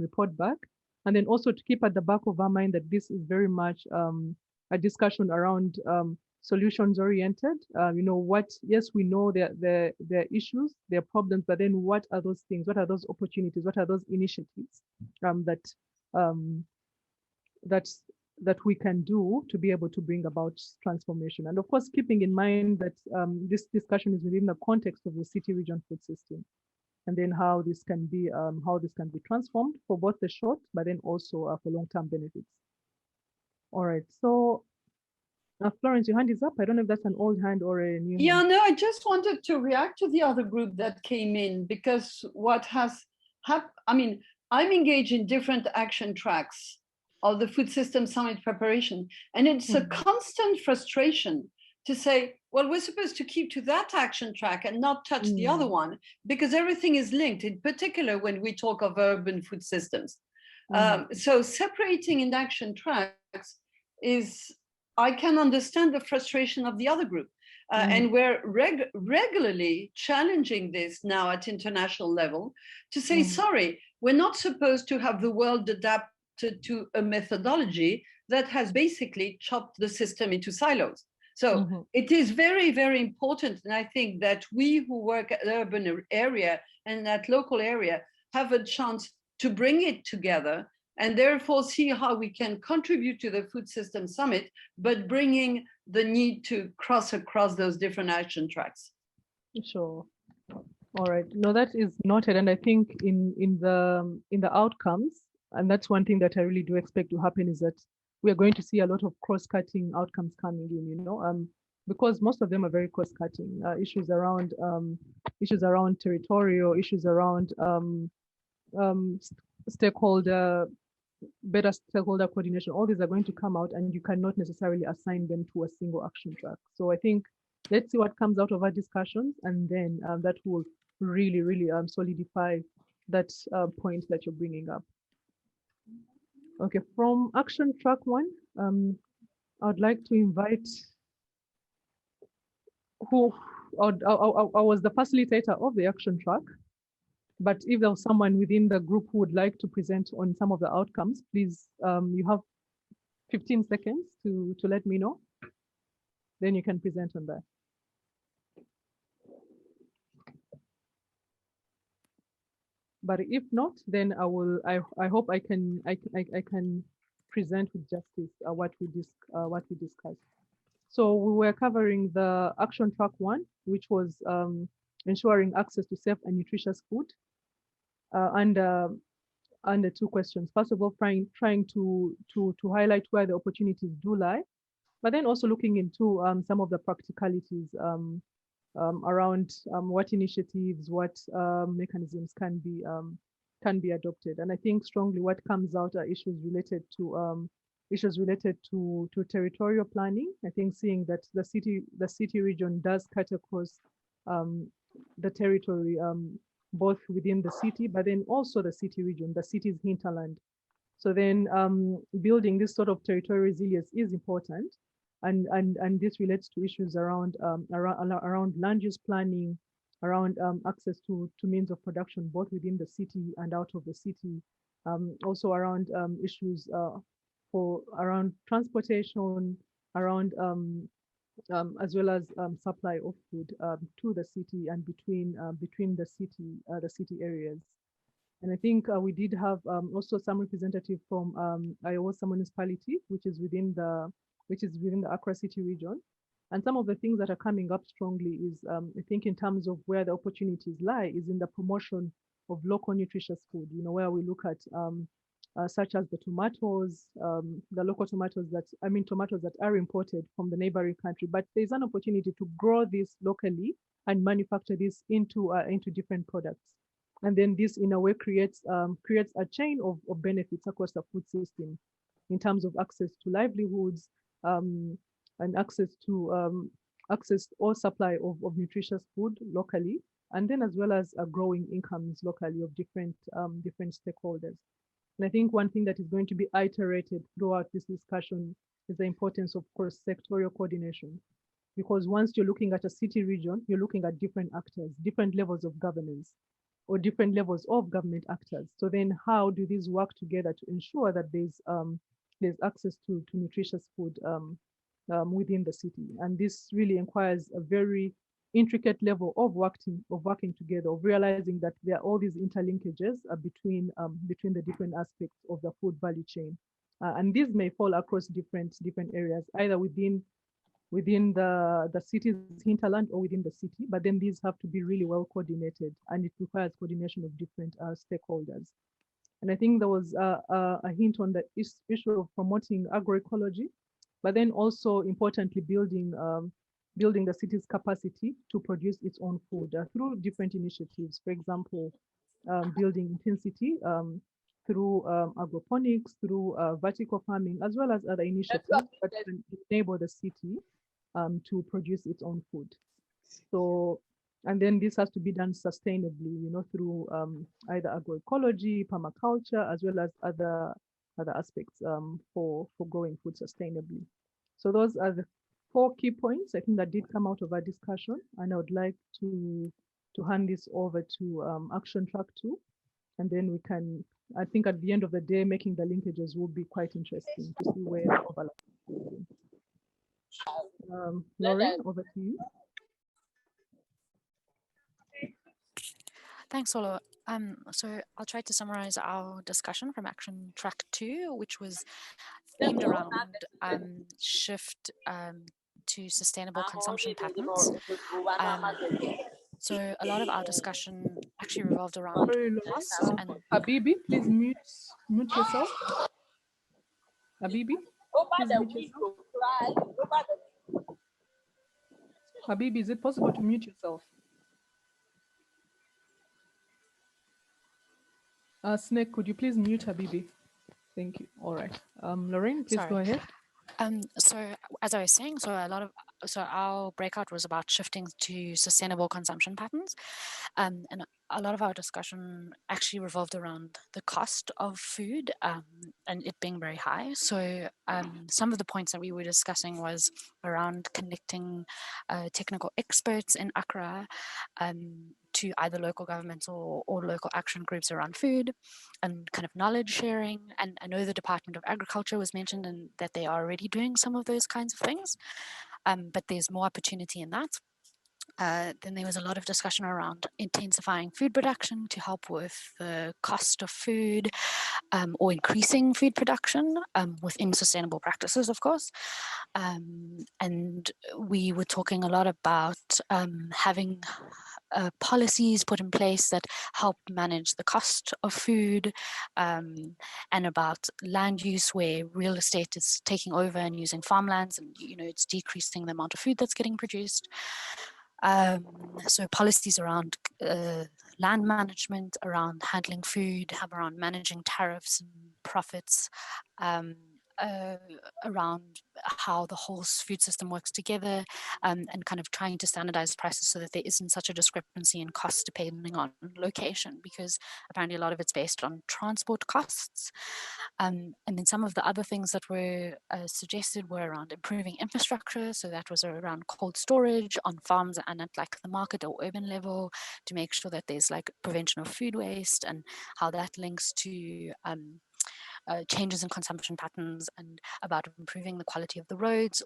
report back. And then also to keep at the back of our mind that this is very much a discussion around solutions oriented. You know what? Yes, we know there are issues, there are problems, but then what are those things? What are those opportunities? What are those initiatives that we can do to be able to bring about transformation? And of course, keeping in mind that this discussion is within the context of the city region food system, and then how this can be transformed for both the short, but then also for long-term benefits. All right, so Florence, your hand is up. I don't know if that's an old hand or a new hand. Yeah, no, I just wanted to react to the other group that came in, because what has happened, I mean, I'm engaged in different action tracks of the Food System Summit preparation, and it's a constant frustration to say, well, we're supposed to keep to that action track and not touch the other one, because everything is linked, in particular when we talk of urban food systems. So separating in action tracks is, I can understand the frustration of the other group. And we're regularly challenging this now at international level to say, sorry, we're not supposed to have the world adapted to a methodology that has basically chopped the system into silos. So it is very, very important. And I think that we who work at the urban area and at local area have a chance to bring it together and therefore see how we can contribute to the Food System Summit, but bringing the need to cross across those different action tracks. Sure. All right. No, that is noted. And I think in the outcomes, and that's one thing that I really do expect to happen, is that we are going to see a lot of cross-cutting outcomes coming in, you know, because most of them are very cross-cutting. Issues around territorial, issues around better stakeholder coordination. All these are going to come out, and you cannot necessarily assign them to a single action track. So I think let's see what comes out of our discussions, and then that will really, really solidify that point that you're bringing up. Okay, from action track 1, I'd like to invite I was the facilitator of the action track, but if there was someone within the group who would like to present on some of the outcomes, please, you have 15 seconds to let me know. Then you can present on that. But if not, then I hope I can present with justice what we discussed. So we were covering the action track 1, which was ensuring access to safe and nutritious food. And under two questions. First of all, trying to highlight where the opportunities do lie, but then also looking into some of the practicalities around what initiatives, what mechanisms can be adopted. And I think strongly what comes out are issues related to territorial planning. I think seeing that the city region does cut across the territory, both within the city, but then also the city region, the city's hinterland. So then building this sort of territorial resilience is important. And this relates to issues around land use planning, around access to means of production, both within the city and out of the city. Also around issues around transportation, around as well as supply of food to the city and between the city areas. And I think we did have also some representative from Iowa municipality, which is within the Accra city region. And some of the things that are coming up strongly is, I think, in terms of where the opportunities lie, is in the promotion of local nutritious food. You know, where we look at such as the tomatoes, the local tomatoes tomatoes that are imported from the neighboring country. But there's an opportunity to grow this locally and manufacture this into different products. And then this, in a way, creates a chain of benefits across the food system in terms of access to livelihoods and access or supply of nutritious food locally, and then as well as growing incomes locally of different stakeholders. And I think one thing that is going to be iterated throughout this discussion is the importance of cross-sectorial coordination. Because once you're looking at a city region, you're looking at different actors, different levels of governance, or different levels of government actors. So then how do these work together to ensure that there's access to nutritious food within the city? And this really requires a very intricate level of working together, of realizing that there are all these interlinkages between the different aspects of the food value chain. And these may fall across different areas, either within the city's hinterland or within the city, but then these have to be really well coordinated, and it requires coordination of different stakeholders. And I think there was a hint on the issue of promoting agroecology, but then also importantly building the city's capacity to produce its own food through different initiatives. For example, building intensity through agroponics, through vertical farming, as well as other initiatives that can enable the city to produce its own food. So, and then this has to be done sustainably, you know, through either agroecology, permaculture, as well as other aspects for growing food sustainably. So those are the 4 key points I think that did come out of our discussion, and I would like to hand this over to action track 2, and then we can, I think at the end of the day, making the linkages will be quite interesting to see where the overlap is. Lauren, over to you. Thanks, Solo. So I'll try to summarize our discussion from Action Track 2, which was themed around shift to sustainable consumption patterns. So a lot of our discussion actually revolved around costs and Habibi, please mute yourself. Habibi, please mute yourself. Habibi, is it possible to mute yourself? Snake, could you please mute Habibi? Thank you. All right. Lorraine, please go ahead. So as I was saying, so our breakout was about shifting to sustainable consumption patterns. And a lot of our discussion actually revolved around the cost of food and it being very high. So some of the points that we were discussing was around connecting technical experts in Accra to either local governments or local action groups around food and kind of knowledge sharing. And I know the Department of Agriculture was mentioned and that they are already doing some of those kinds of things, but there's more opportunity in that. Then there was a lot of discussion around intensifying food production to help with the cost of food, or increasing food production within sustainable practices, of course. And we were talking a lot about having policies put in place that help manage the cost of food, and about land use where real estate is taking over and using farmlands, and it's decreasing the amount of food that's getting produced. So policies around land management, around handling food, around managing tariffs and profits, around how the whole food system works together, and kind of trying to standardize prices so that there isn't such a discrepancy in costs depending on location, because apparently a lot of it's based on transport costs. And then some of the other things that were suggested were around improving infrastructure. So that was around cold storage on farms and at like the market or urban level, to make sure that there's like prevention of food waste, and how that links to changes in consumption patterns, and about improving the quality of the roads,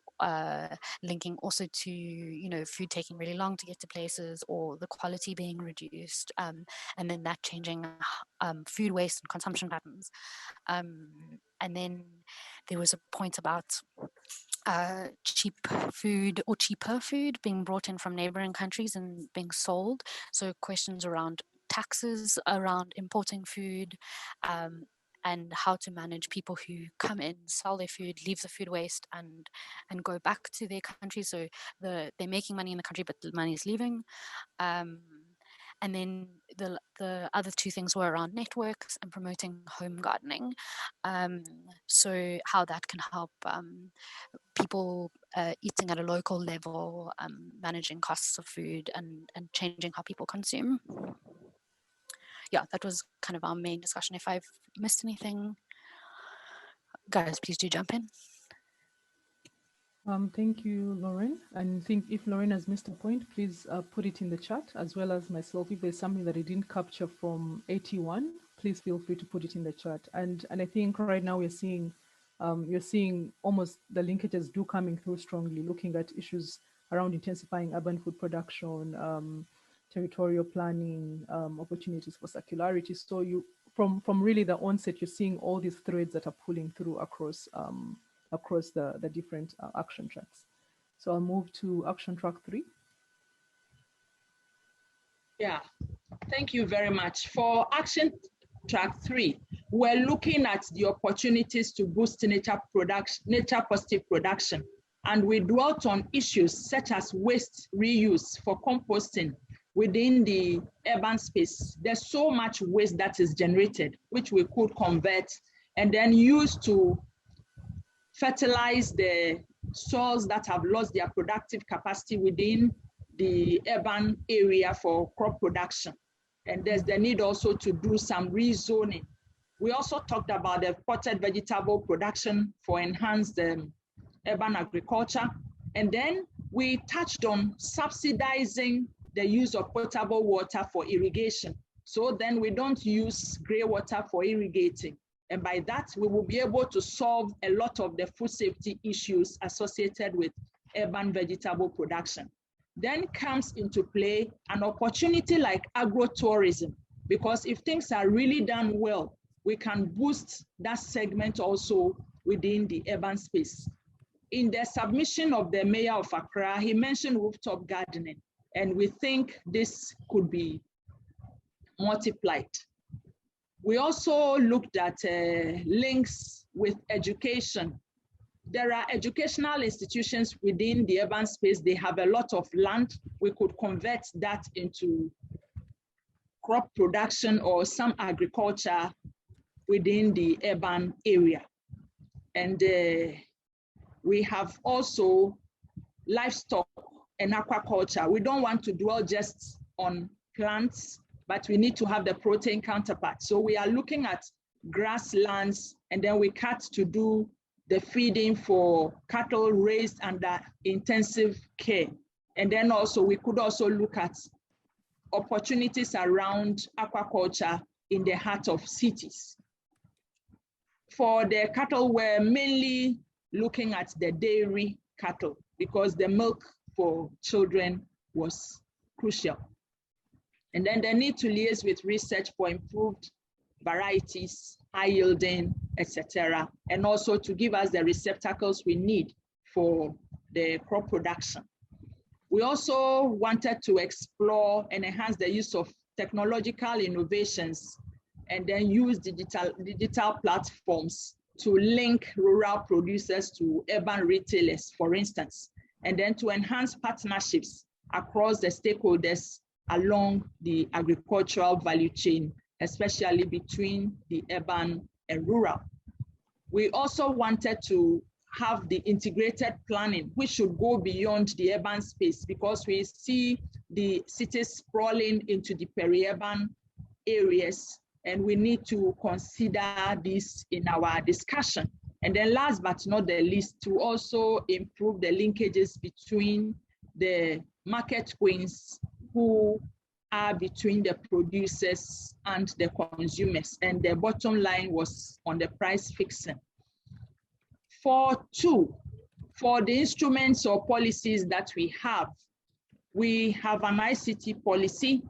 linking also to food taking really long to get to places, or the quality being reduced, and then that changing food waste and consumption patterns. And then there was a point about cheap food or cheaper food being brought in from neighboring countries and being sold. So questions around taxes around importing food, and how to manage people who come in, sell their food, leave the food waste, and go back to their country. So they're making money in the country, but the money is leaving. And then the other two things were around networks and promoting home gardening. So how that can help people eating at a local level, managing costs of food, and changing how people consume. Yeah, that was kind of our main discussion. If I've missed anything, guys, please do jump in. Thank you, Lauren. And I think if Lauren has missed a point, please put it in the chat, as well as myself. If there's something that I didn't capture from 81, please feel free to put it in the chat. And I think right now we're seeing, you're seeing almost the linkages do coming through strongly, looking at issues around intensifying urban food production, territorial planning, opportunities for circularity. So you, from really the onset, you're seeing all these threads that are pulling through across the different action tracks. So I'll move to action track 3. Yeah, thank you very much. For action track 3, we're looking at the opportunities to boost nature positive production. And we dwelt on issues such as waste reuse for composting within the urban space. There's so much waste that is generated, which we could convert and then use to fertilize the soils that have lost their productive capacity within the urban area for crop production. And there's the need also to do some rezoning. We also talked about the potted vegetable production for enhanced urban agriculture. And then we touched on subsidizing the use of potable water for irrigation. So then we don't use gray water for irrigating. And by that, we will be able to solve a lot of the food safety issues associated with urban vegetable production. Then comes into play an opportunity like agro-tourism, because if things are really done well, we can boost that segment also within the urban space. In the submission of the mayor of Accra, he mentioned rooftop gardening, and we think this could be multiplied. We also looked at links with education. There are educational institutions within the urban space. They have a lot of land. We could convert that into crop production or some agriculture within the urban area. And we have also livestock and aquaculture. We don't want to dwell just on plants, but we need to have the protein counterpart. So we are looking at grasslands, and then we cut to do the feeding for cattle raised under intensive care. And then also we could also look at opportunities around aquaculture in the heart of cities. For the cattle, we're mainly looking at the dairy cattle because the milk for children was crucial. And then the need to liaise with research for improved varieties, high yielding, etc., and also to give us the receptacles we need for the crop production. We also wanted to explore and enhance the use of technological innovations and then use digital platforms to link rural producers to urban retailers, for instance, and then to enhance partnerships across the stakeholders along the agricultural value chain, especially between the urban and rural. We also wanted to have the integrated planning, which should go beyond the urban space, because we see the cities sprawling into the peri-urban areas, and we need to consider this in our discussion. And then last but not the least, to also improve the linkages between the market queens who are between the producers and the consumers. And the bottom line was on the price fixing. For the instruments or policies that we have an ICT policy.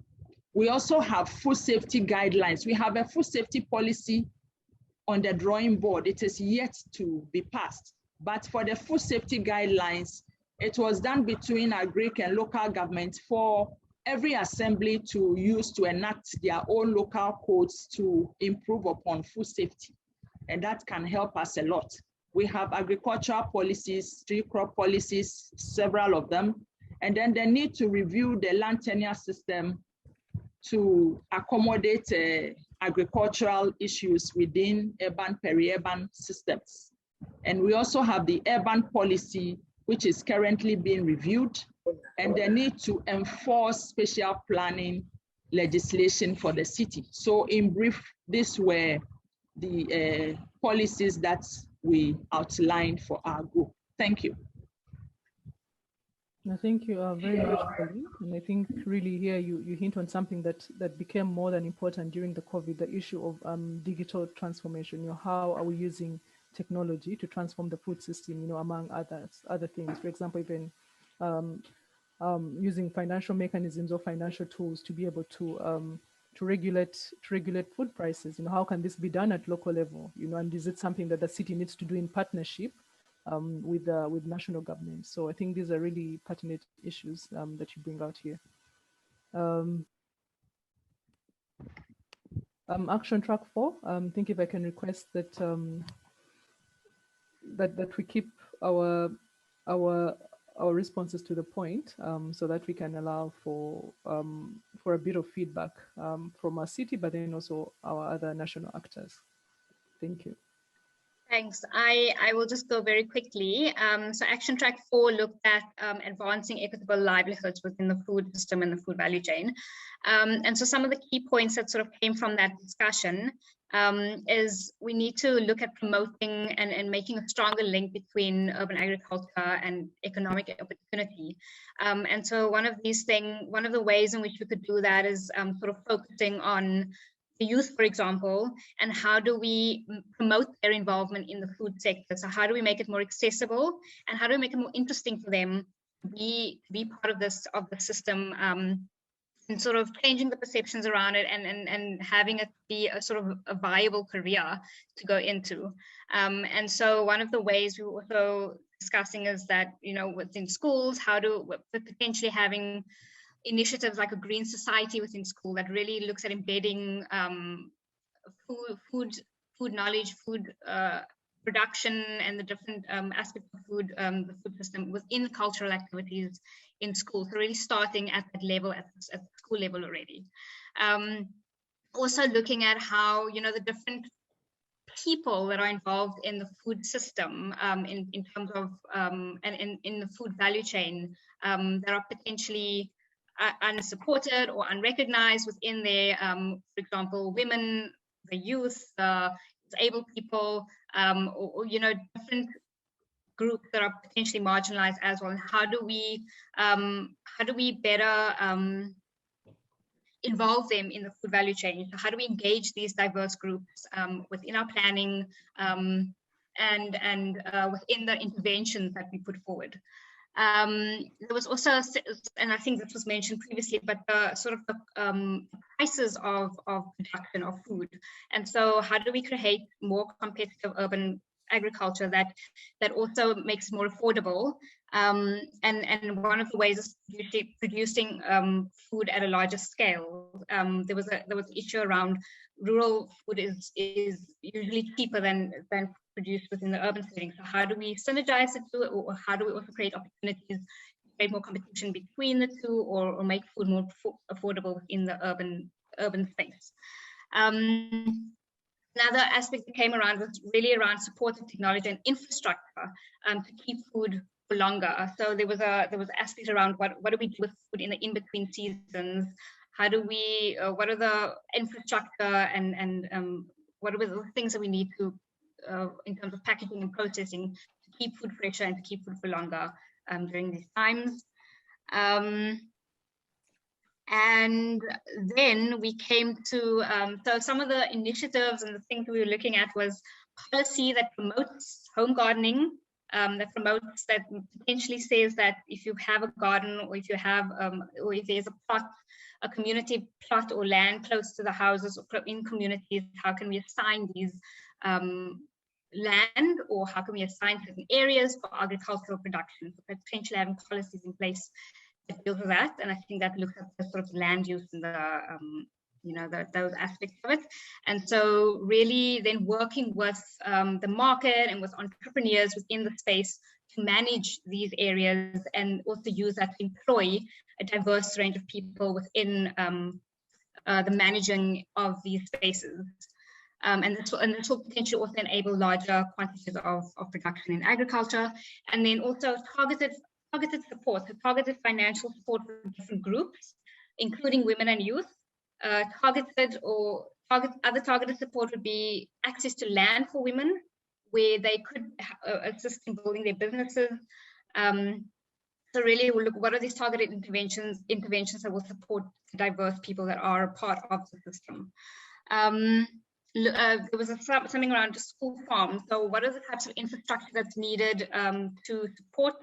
We also have food safety guidelines. We have a food safety policy on the drawing board. It is yet to be passed. But for the food safety guidelines, it was done between Agric and local government for every assembly to use to enact their own local codes to improve upon food safety. And that can help us a lot. We have agricultural policies, tree crop policies, several of them, and then the need to review the land tenure system to accommodate agricultural issues within urban, peri-urban systems. And we also have the urban policy, which is currently being reviewed, and the need to enforce spatial planning legislation for the city. So in brief, these were the policies that we outlined for our group. Thank you. No, thank you very much, Pauline. And I think really here you hint on something that became more than important during the COVID, the issue of digital transformation. You know, how are we using technology to transform the food system, you know, among other things. For example, even using financial mechanisms or financial tools to be able to regulate food prices. You know, how can this be done at local level? You know, and is it something that the city needs to do in partnership with national government? So I think these are really pertinent issues that you bring out here. Action track 4. I think if I can request that that we keep our responses to the point, so that we can allow for a bit of feedback from our city, but then also our other national actors. Thank you. Thanks. I will just go very quickly. So Action Track 4 looked at advancing equitable livelihoods within the food system and the food value chain. And so some of the key points that sort of came from that discussion is we need to look at promoting and making a stronger link between urban agriculture and economic opportunity. And so one of the ways in which we could do that is sort of focusing on the youth, for example, and how do we promote their involvement in the food sector? So how do we make it more accessible, and how do we make it more interesting for them to be part of the system, and sort of changing the perceptions around it and having it be a sort of a viable career to go into. And so one of the ways we were also discussing is that, you know, within schools, potentially having initiatives like a green society within school that really looks at embedding food knowledge, food production, and the different aspects of food, the food system within cultural activities in school. So really starting at that level, at the school level already. Also looking at how, you know, the different people that are involved in the food system in terms of and in the food value chain that are potentially unsupported or unrecognized within there, for example, women, the youth, disabled people, or you know, different groups that are potentially marginalized as well. And how do we better involve them in the food value chain? So how do we engage these diverse groups within our planning and within the interventions that we put forward? There was also, and I think this was mentioned previously, but the sort of the prices of production of food. And so how do we create more competitive urban agriculture that also makes it more affordable? And one of the ways is producing food at a larger scale. There was an issue around rural food is usually cheaper than produced within the urban setting. So how do we synergize the two, or how do we also create opportunities to create more competition between the two, or make food more affordable in the urban space? Another aspect that came around was really around supportive technology and infrastructure to keep food for longer. So there was an aspect around what do we do with food in the in-between seasons? How do we, what are the infrastructure and what are the things that we need to, in terms of packaging and processing, to keep food fresher and to keep food for longer during these times. And then we came to, so some of the initiatives and the things we were looking at was policy that promotes home gardening, that potentially says that if you have a garden, or if you have, or if there's a plot, a community plot or land close to the houses or in communities, how can we assign these land, or how can we assign certain areas for agricultural production? So potentially having policies in place that deals with that, and I think that looks at the sort of land use and the those aspects of it. And so really then working with the market and with entrepreneurs within the space to manage these areas, and also use that to employ a diverse range of people within the managing of these spaces. And this will potentially also enable larger quantities of production in agriculture, and then also targeted support, so targeted financial support for different groups, including women and youth. Other targeted support would be access to land for women, where they could assist in building their businesses. So really we'll look, what are these targeted interventions that will support diverse people that are part of the system. There was something around school farms. So what are the types of infrastructure that's needed to support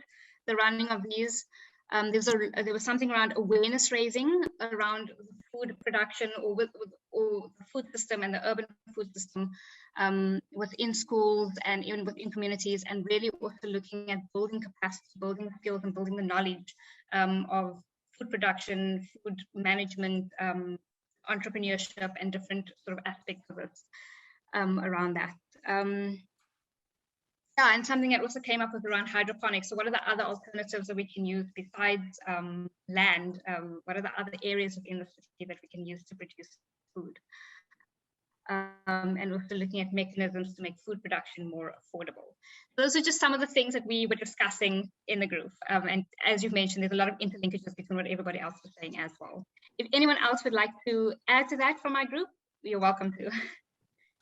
the running of these? There was something around awareness raising around food production, or the food system and the urban food system within schools and even within communities, and really also looking at building capacity, building skills, and building the knowledge of food production, food management, entrepreneurship, and different sort of aspects of it around that. Yeah, and something that also came up with around hydroponics. So what are the other alternatives that we can use besides land? What are the other areas within the city that we can use to produce food? And also looking at mechanisms to make food production more affordable. Those are just some of the things that we were discussing in the group. And as you've mentioned, there's a lot of interlinkages between what everybody else was saying as well. If anyone else would like to add to that from my group, you're welcome to.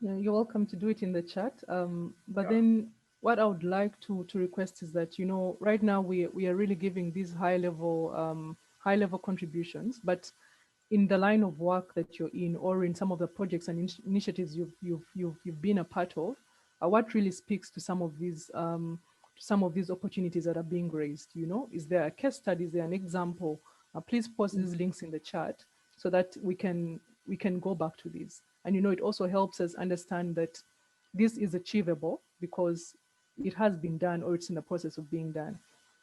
Yeah, you're welcome to do it in the chat. Then what I would like to request is that, right now we are really giving these high level contributions, but in the line of work that you're in, or in some of the projects and initiatives you've been a part of, what really speaks to some of these opportunities that are being raised? Is there a case study? Is there an example? Please post these links in the chat so that we can go back to these. And it also helps us understand that this is achievable because it has been done, or it's in the process of being done.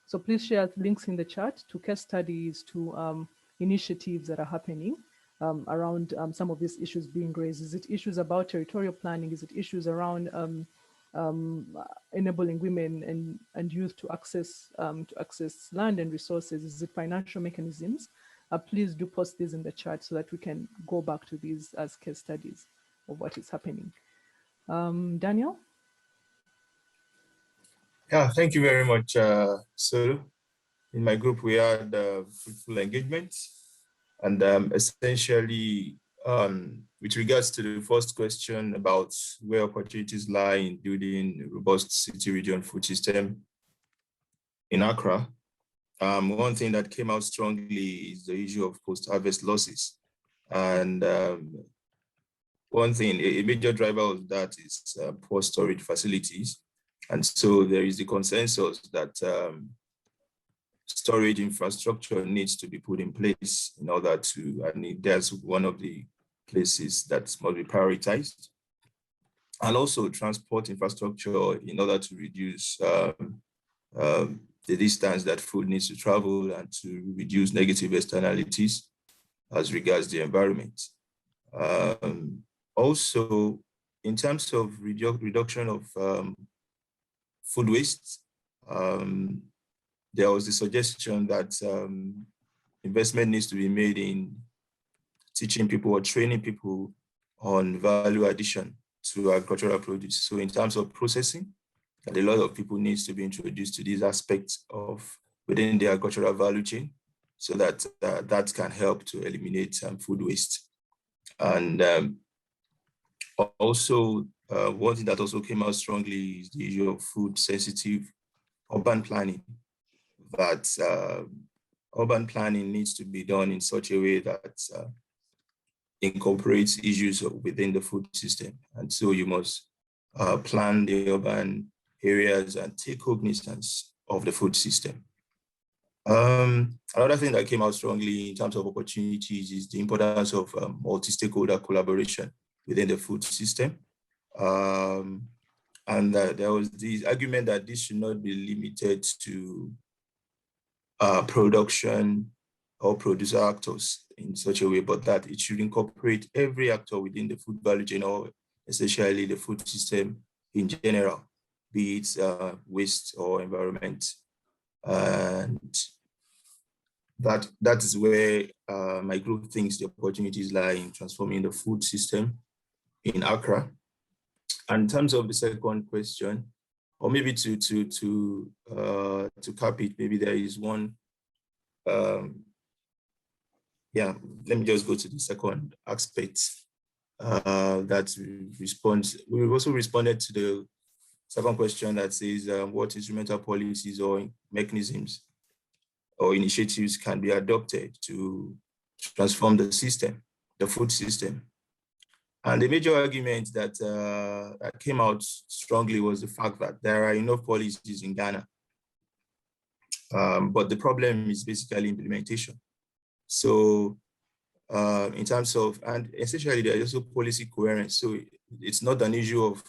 So please share links in the chat to case studies, to initiatives that are happening around some of these issues being raised. Is it issues about territorial planning? Is it issues around enabling women and youth to access land and resources? Is it financial mechanisms? Please do post these in the chat so that we can go back to these as case studies of what is happening. Daniel? Yeah, thank you very much, Sulu. In my group, we had fruitful engagement, and essentially, with regards to the first question about where opportunities lie in building a robust city region food system in Accra, one thing that came out strongly is the issue of post-harvest losses. And one thing, a major driver of that is poor storage facilities. And so there is the consensus that storage infrastructure needs to be put in place in order to, and that's one of the places that must be prioritized. And also transport infrastructure in order to reduce the distance that food needs to travel and to reduce negative externalities as regards the environment. Also, in terms of reduction of food waste, there was the suggestion that investment needs to be made in teaching people or training people on value addition to agricultural produce. So in terms of processing, that a lot of people needs to be introduced to these aspects of within the agricultural value chain, so that that can help to eliminate food waste. And also, one thing that also came out strongly is the issue of food sensitive urban planning, that urban planning needs to be done in such a way that incorporates issues within the food system. And so you must plan the urban areas and take cognizance of the food system. Another thing that came out strongly in terms of opportunities is the importance of multi-stakeholder collaboration within the food system. And there was this argument that this should not be limited to production or producer actors in such a way, but that it should incorporate every actor within the food value chain, or essentially the food system in general, be it waste or environment. And that is where my group thinks the opportunities lie in transforming the food system in Accra. And in terms of the second question, or maybe to cap it, maybe there is one. Yeah, let me just go to the second aspect that responds. We also responded to the second question that says what instrumental policies or mechanisms or initiatives can be adopted to transform the system, the food system. And the major argument that, that came out strongly was the fact that there are enough policies in Ghana, but the problem is basically implementation. So in terms of, and essentially there is also policy coherence. So it's not an issue of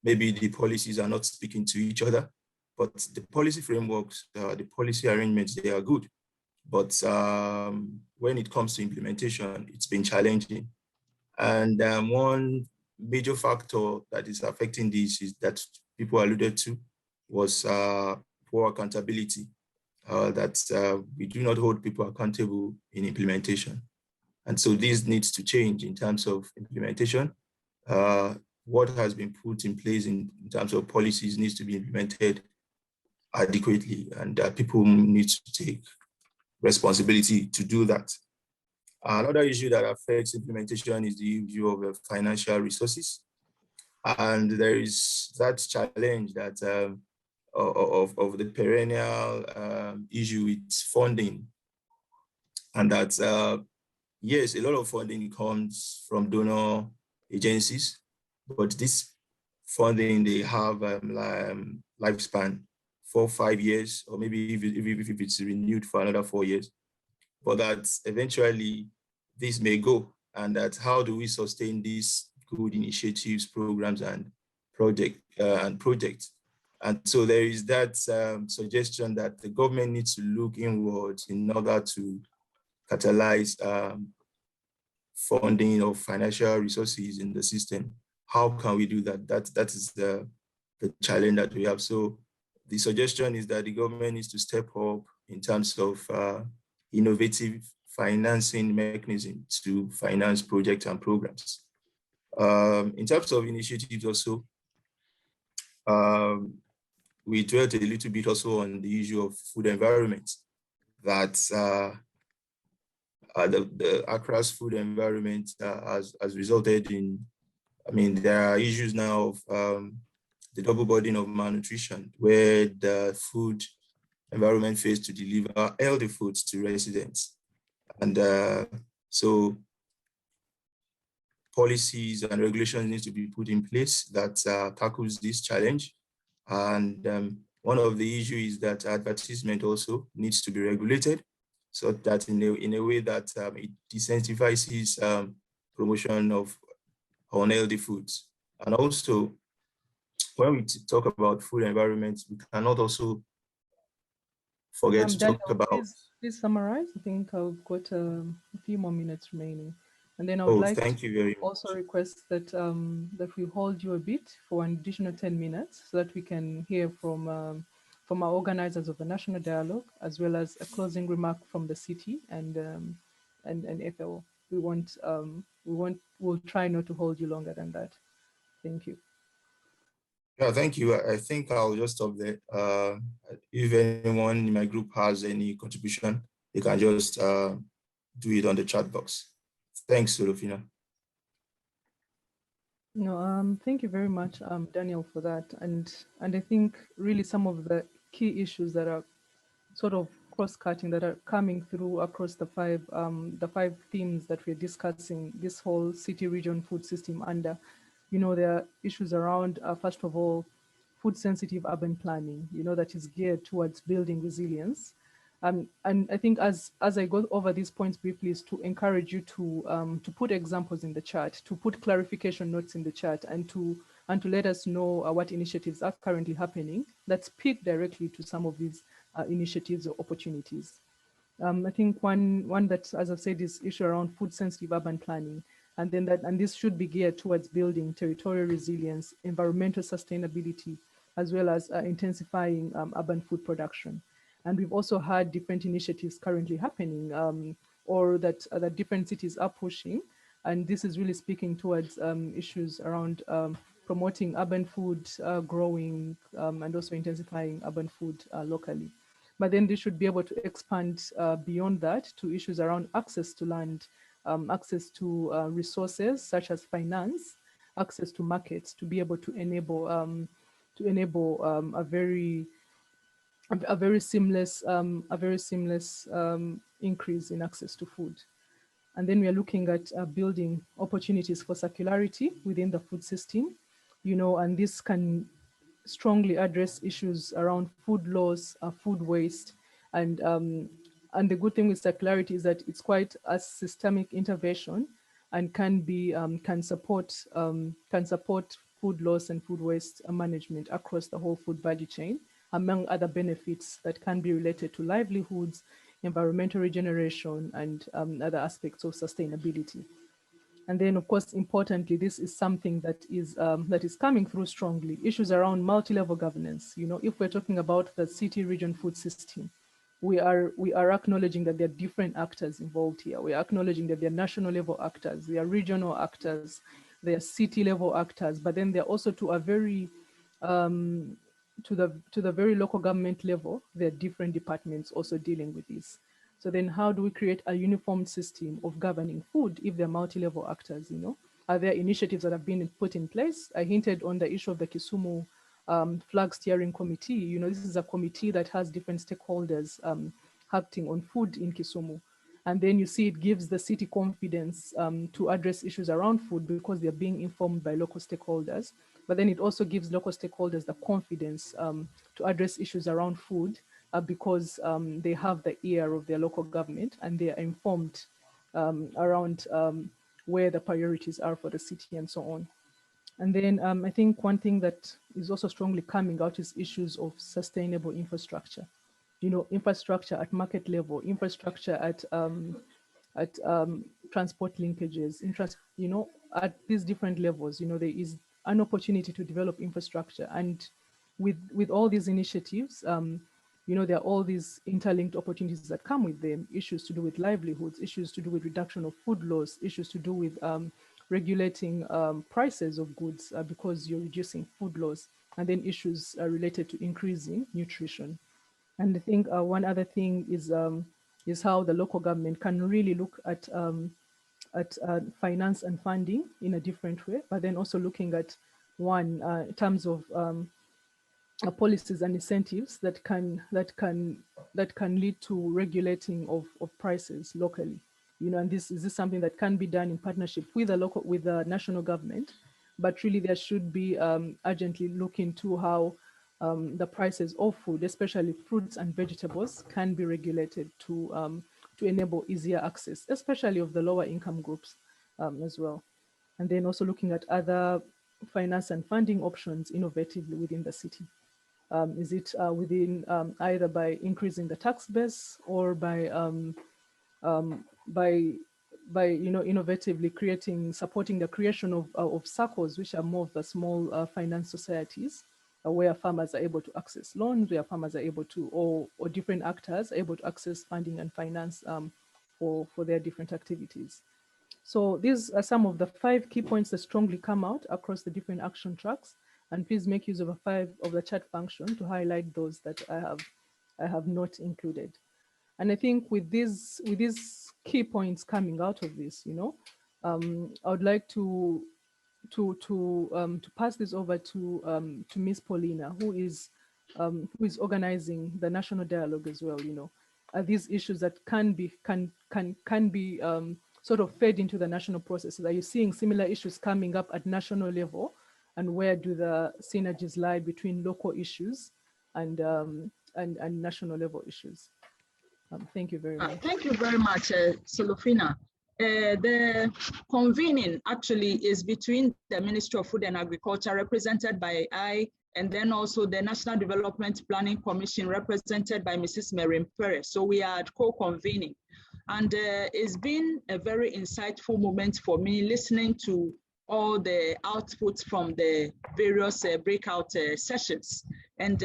maybe the policies are not speaking to each other, but the policy frameworks, the policy arrangements, they are good. But when it comes to implementation, it's been challenging. And one major factor that is affecting this is that people alluded to was poor accountability, that we do not hold people accountable in implementation. And so this needs to change in terms of implementation. What has been put in place in terms of policies needs to be implemented adequately, and people need to take responsibility to do that. Another issue that affects implementation is the issue of financial resources. And there is that challenge that of the perennial issue with funding. And that, yes, a lot of funding comes from donor agencies, but this funding, they have lifespan 4 or 5 years, or maybe if it's renewed for another 4 years. But that eventually this may go, and that how do we sustain these good initiatives, programs, and projects? And so there is that suggestion that the government needs to look inwards in order to catalyze funding of financial resources in the system. How can we do that? That is the challenge that we have. So the suggestion is that the government needs to step up in terms of innovative financing mechanism to finance projects and programs. In terms of initiatives also, we dwelt a little bit also on the issue of food environment, that the Accra's food environment has resulted in, I mean, there are issues now of the double burden of malnutrition, where the food environment fails to deliver healthy foods to residents. And so policies and regulations need to be put in place that tackles this challenge. And one of the issues is that advertisement also needs to be regulated, so that in a way that it decentivizes promotion of unhealthy foods. And also, when we talk about food environment, we cannot also forget to Daniel, talk about. please summarize. I think I've got a few more minutes remaining. And then I would Oh, like thank to you very much. also request that that we hold you a bit for an additional 10 minutes so that we can hear from our organizers of the National Dialogue, as well as a closing remark from the city and FAO. We'll try not to hold you longer than that. Thank you. Yeah, thank you. I think I'll just stop there. If anyone in my group has any contribution, they can just do it on the chat box. Thanks, Serafina. No, thank you very much, Daniel, for that. And I think really some of the key issues that are sort of cross-cutting that are coming through across the five themes that we're discussing this whole city region food system under. There are issues around, first of all, food sensitive urban planning, that is geared towards building resilience. And I think as I go over these points briefly is to encourage you to put examples in the chat, to put clarification notes in the chat, and to let us know what initiatives are currently happening that speak directly to some of these initiatives or opportunities. I think one that, as I've said, is issue around food sensitive urban planning, and this should be geared towards building territorial resilience, environmental sustainability, as well as intensifying urban food production. And we've also had different initiatives currently happening, or that different cities are pushing, and this is really speaking towards issues around promoting urban food growing and also intensifying urban food locally. But then they should be able to expand beyond that to issues around access to land, access to resources such as finance, access to markets, to be able to enable a very seamless increase in access to food. And then we are looking at building opportunities for circularity within the food system, and this can strongly address issues around food loss, food waste, and the good thing with circularity is that it's quite a systemic intervention and can support food loss and food waste management across the whole food value chain, among other benefits that can be related to livelihoods, environmental regeneration, and other aspects of sustainability. And then, of course, importantly, this is something that is coming through strongly. Issues around multi-level governance. If we're talking about the city region food system, we are acknowledging that there are different actors involved here. We are acknowledging that there are national level actors, there are regional actors, there are city level actors, but then there are also to the very local government level, there are different departments also dealing with this. So then how do we create a uniform system of governing food if there are multi-level actors, Are there initiatives that have been put in place? I hinted on the issue of the Kisumu Flag Steering Committee. This is a committee that has different stakeholders acting on food in Kisumu. And then you see it gives the city confidence to address issues around food because they're being informed by local stakeholders. But then it also gives local stakeholders the confidence to address issues around food because they have the ear of their local government and they are informed around where the priorities are for the city and so on. And then I think one thing that is also strongly coming out is issues of sustainable infrastructure. Infrastructure at market level, infrastructure at transport linkages, at these different levels, there is an opportunity to develop infrastructure. And with all these initiatives, there are all these interlinked opportunities that come with them, issues to do with livelihoods, issues to do with reduction of food loss, issues to do with regulating prices of goods because you're reducing food loss, and then issues related to increasing nutrition. And I think one other thing is how the local government can really look at finance and funding in a different way, but then also looking at in terms of policies and incentives that can lead to regulating of prices locally. And this is something that can be done in partnership with the national government, but really there should be urgently look into how the prices of food, especially fruits and vegetables, can be regulated to enable easier access, especially of the lower income groups as well. And then also looking at other finance and funding options innovatively within the city. Is it within either by increasing the tax base or by innovatively supporting the creation of circles, which are more of the small finance societies, where farmers are able to access loans, where farmers are able to, or different actors are able to access funding and finance for their different activities. So these are some of the 5 key points that strongly come out across the different action tracks. And please make use of the chat function to highlight those that I have not included. And I think with these key points coming out of this, I would like to pass this over to Ms. Paulina, who is organizing the national dialogue as well. Are these issues that can be sort of fed into the national processes? Are you seeing similar issues coming up at national level, and where do the synergies lie between local issues and national level issues? Thank you very much. Thank you very much, Solofina. The convening actually is between the Ministry of Food and Agriculture, represented by I, and then also the National Development Planning Commission, represented by Mrs. Miriam Perez. So we are co-convening. And it's been a very insightful moment for me, listening to all the outputs from the various breakout sessions. And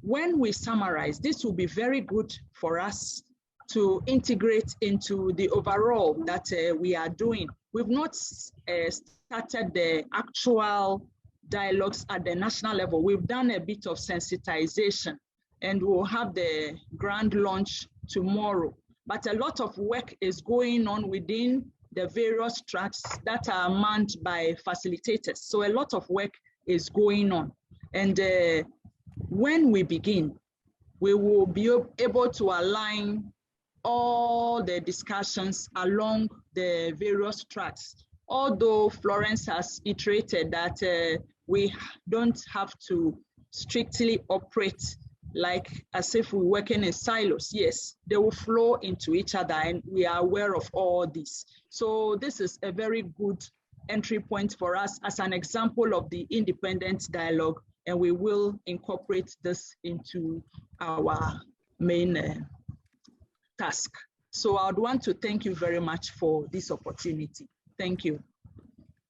when we summarize, this will be very good for us to integrate into the overall that we are doing. We've not started the actual dialogues at the national level. We've done a bit of sensitization, and we'll have the grand launch tomorrow. But a lot of work is going on within the various tracks that are manned by facilitators. So a lot of work is going on. And when we begin, we will be able to align all the discussions along the various tracks. Although Florence has iterated that we don't have to strictly operate like as if we're working in silos. Yes, they will flow into each other, and we are aware of all this. So this is a very good entry point for us as an example of the independent dialogue, and we will incorporate this into our main task. So I would want to thank you very much for this opportunity. Thank you.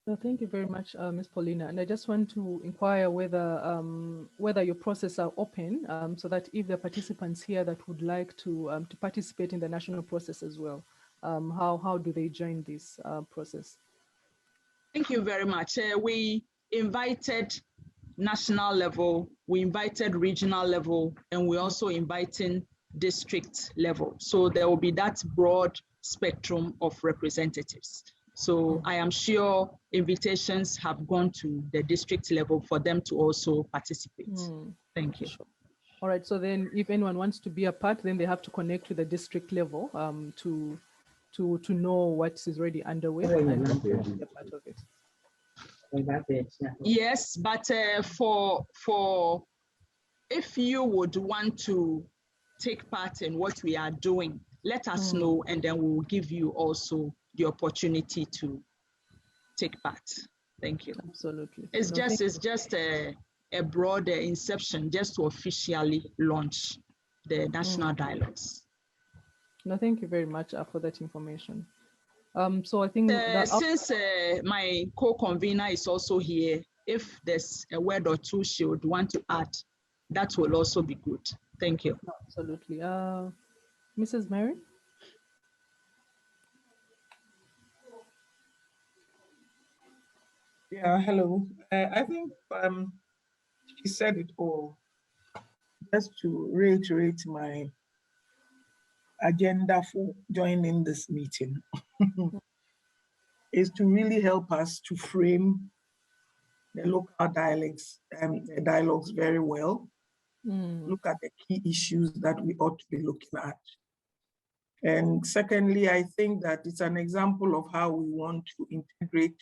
So thank you very much, Ms. Paulina. And I just want to inquire whether your process are open, so that if there are participants here that would like to participate in the national process as well, how do they join this process? Thank you very much. We invited national level, we invited regional level, and we're also inviting district level. So there will be that broad spectrum of representatives. So I am sure invitations have gone to the district level for them to also participate. Thank you. Sure. All right, so then if anyone wants to be a part, then they have to connect to the district level to know what is already underway and be a part of it. Yes, but for if you would want to take part in what we are doing, let us know, and then we will give you also the opportunity to take part. Thank you. Absolutely. It's just a broad inception, just to officially launch the national dialogues. No, thank you very much for that information. So I think since my co-convener is also here, if there's a word or two she would want to add, that will also be good. Thank you. Absolutely. Mrs. Mary? Yeah, hello. I think she said it all. Just to reiterate my agenda for joining this meeting is to really help us to frame the local dialogues very well. Look at the key issues that we ought to be looking at. And secondly, I think that it's an example of how we want to integrate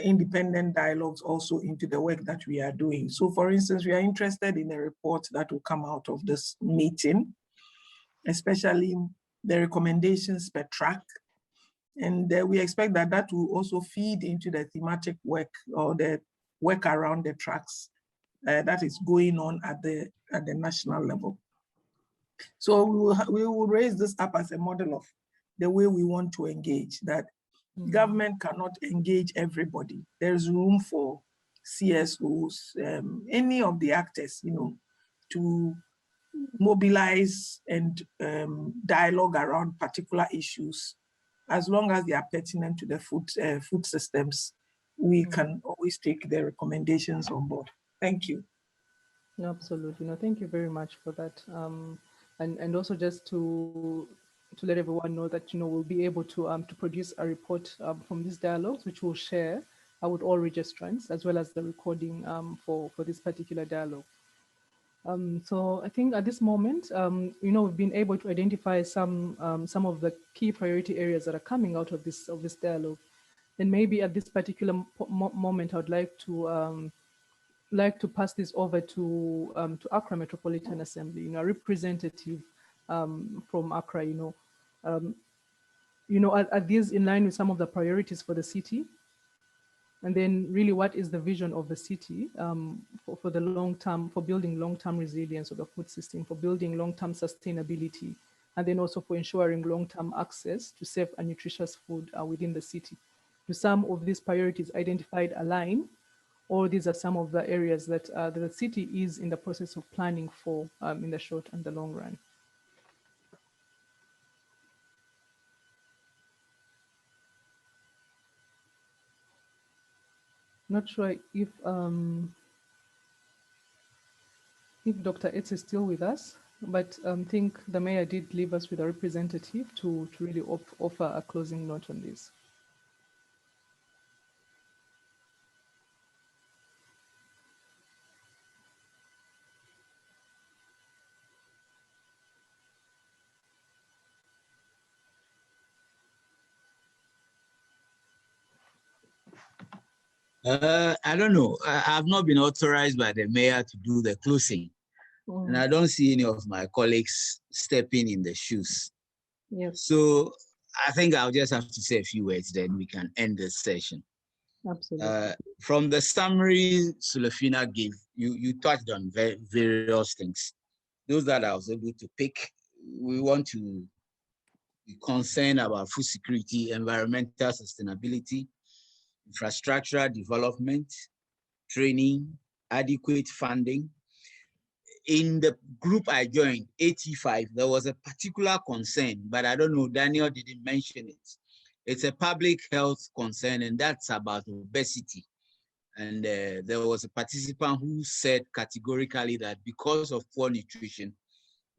independent dialogues also into the work that we are doing. So for instance, we are interested in a report that will come out of this meeting, especially the recommendations per track. And we expect that that will also feed into the thematic work or the work around the tracks that is going on at the national level. So we will raise this up as a model of the way we want to engage, that government cannot engage everybody. There's room for CSOs, any of the actors, to mobilize and dialogue around particular issues. As long as they are pertinent to the food systems, we can always take their recommendations on board. Thank you. Absolutely. No, thank you very much for that. And also just to let everyone know that we'll be able to produce a report from these dialogues, which we'll share with all registrants, as well as the recording for this particular dialogue. So I think at this moment, we've been able to identify some of the key priority areas that are coming out of this dialogue. And maybe at this particular moment, I would like to pass this over to Accra Metropolitan Assembly, a representative from Accra. Are these in line with some of the priorities for the city? And then really, what is the vision of the city for the long term, for building long-term resilience of the food system, for building long-term sustainability, and then also for ensuring long-term access to safe and nutritious food within the city? Do some of these priorities identified align, or these are some of the areas that the city is in the process of planning for in the short and the long run? Not sure if Dr. Etz is still with us, but I think the mayor did leave us with a representative to really offer a closing note on this. I don't know. I've not been authorized by the mayor to do the closing. And I don't see any of my colleagues stepping in the shoes. Yes. So I think I'll just have to say a few words, then we can end this session. Absolutely. From the summary Sulafina gave, you touched on various things. Those that I was able to pick, we want to be concerned about food security, environmental sustainability, infrastructural development, training, adequate funding. In the group I joined, 85, there was a particular concern, but I don't know, Daniel didn't mention it. It's a public health concern, and that's about obesity. And there was a participant who said categorically that because of poor nutrition,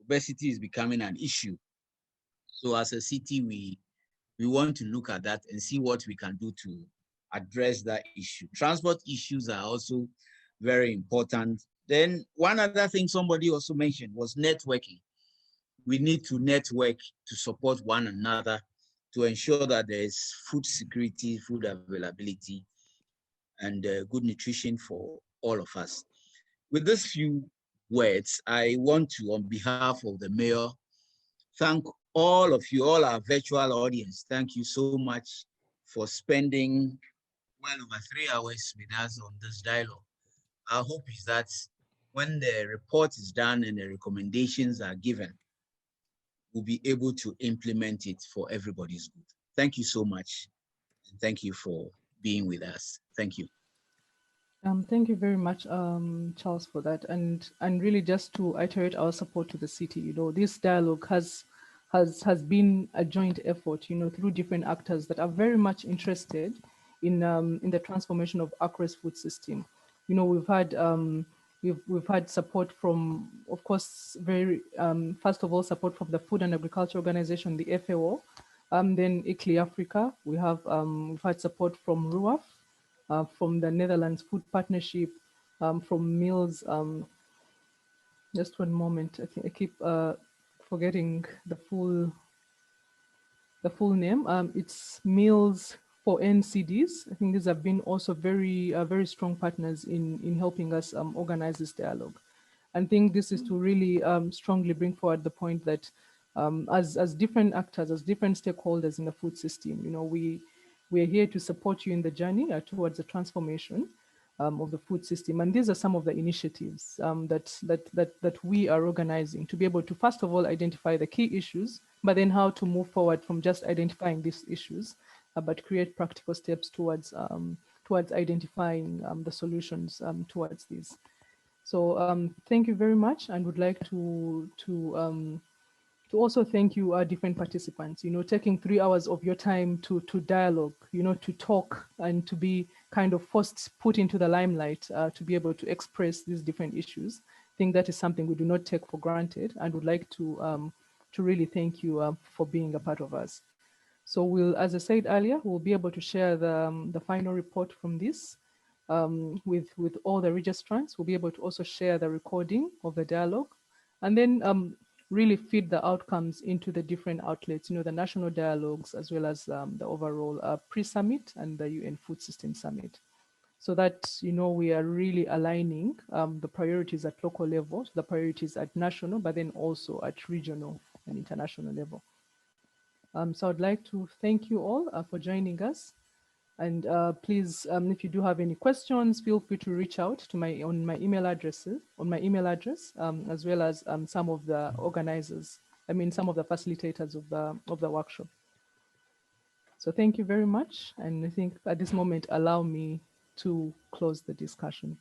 obesity is becoming an issue. So as a city, we want to look at that and see what we can do to address that issue. Transport issues are also very important. Then one other thing somebody also mentioned was networking. We need to network to support one another to ensure that there is food security, food availability, and good nutrition for all of us. With these few words, I want to, on behalf of the mayor, thank all of you, all our virtual audience. Thank you so much for spending well over 3 hours with us on this dialogue. Our hope is that when the report is done and the recommendations are given, we'll be able to implement it for everybody's good. Thank you so much. And thank you for being with us. Thank you. Thank you very much, Charles, for that. And really just to iterate our support to the city, this dialogue has been a joint effort, through different actors that are very much interested in the transformation of Accra's food system. We've had we've had support from, of course, first of all, support from the Food and Agriculture Organization, the FAO, then ICLI Africa. We've had support from RUAF, from the Netherlands Food Partnership, from Meals. Just one moment, I keep forgetting the full name. It's Meals for NCDs. I think these have been also very strong partners in helping us organize this dialogue. I think this is to really strongly bring forward the point that as different actors, as different stakeholders in the food system, we are here to support you in the journey towards the transformation of the food system. And these are some of the initiatives that we are organizing to be able to, first of all, identify the key issues, but then how to move forward from just identifying these issues, but create practical steps towards identifying the solutions towards these. So thank you very much, and would like to also thank you, our different participants, taking 3 hours of your time to dialogue, to talk and to be kind of put into the limelight, to be able to express these different issues. I think that is something we do not take for granted, and would like to really thank you for being a part of us. So we'll, as I said earlier, we'll be able to share the final report from this with all the registrants. We'll be able to also share the recording of the dialogue, and then really feed the outcomes into the different outlets, the national dialogues, as well as the overall pre-summit and the UN Food System Summit, so that, we are really aligning the priorities at local level, the priorities at national, but then also at regional and international level. So I'd like to thank you all for joining us. And please, if you do have any questions, feel free to reach out to my email address, as well as some of the organizers. Some of the facilitators of the workshop. So thank you very much. And I think at this moment, allow me to close the discussion.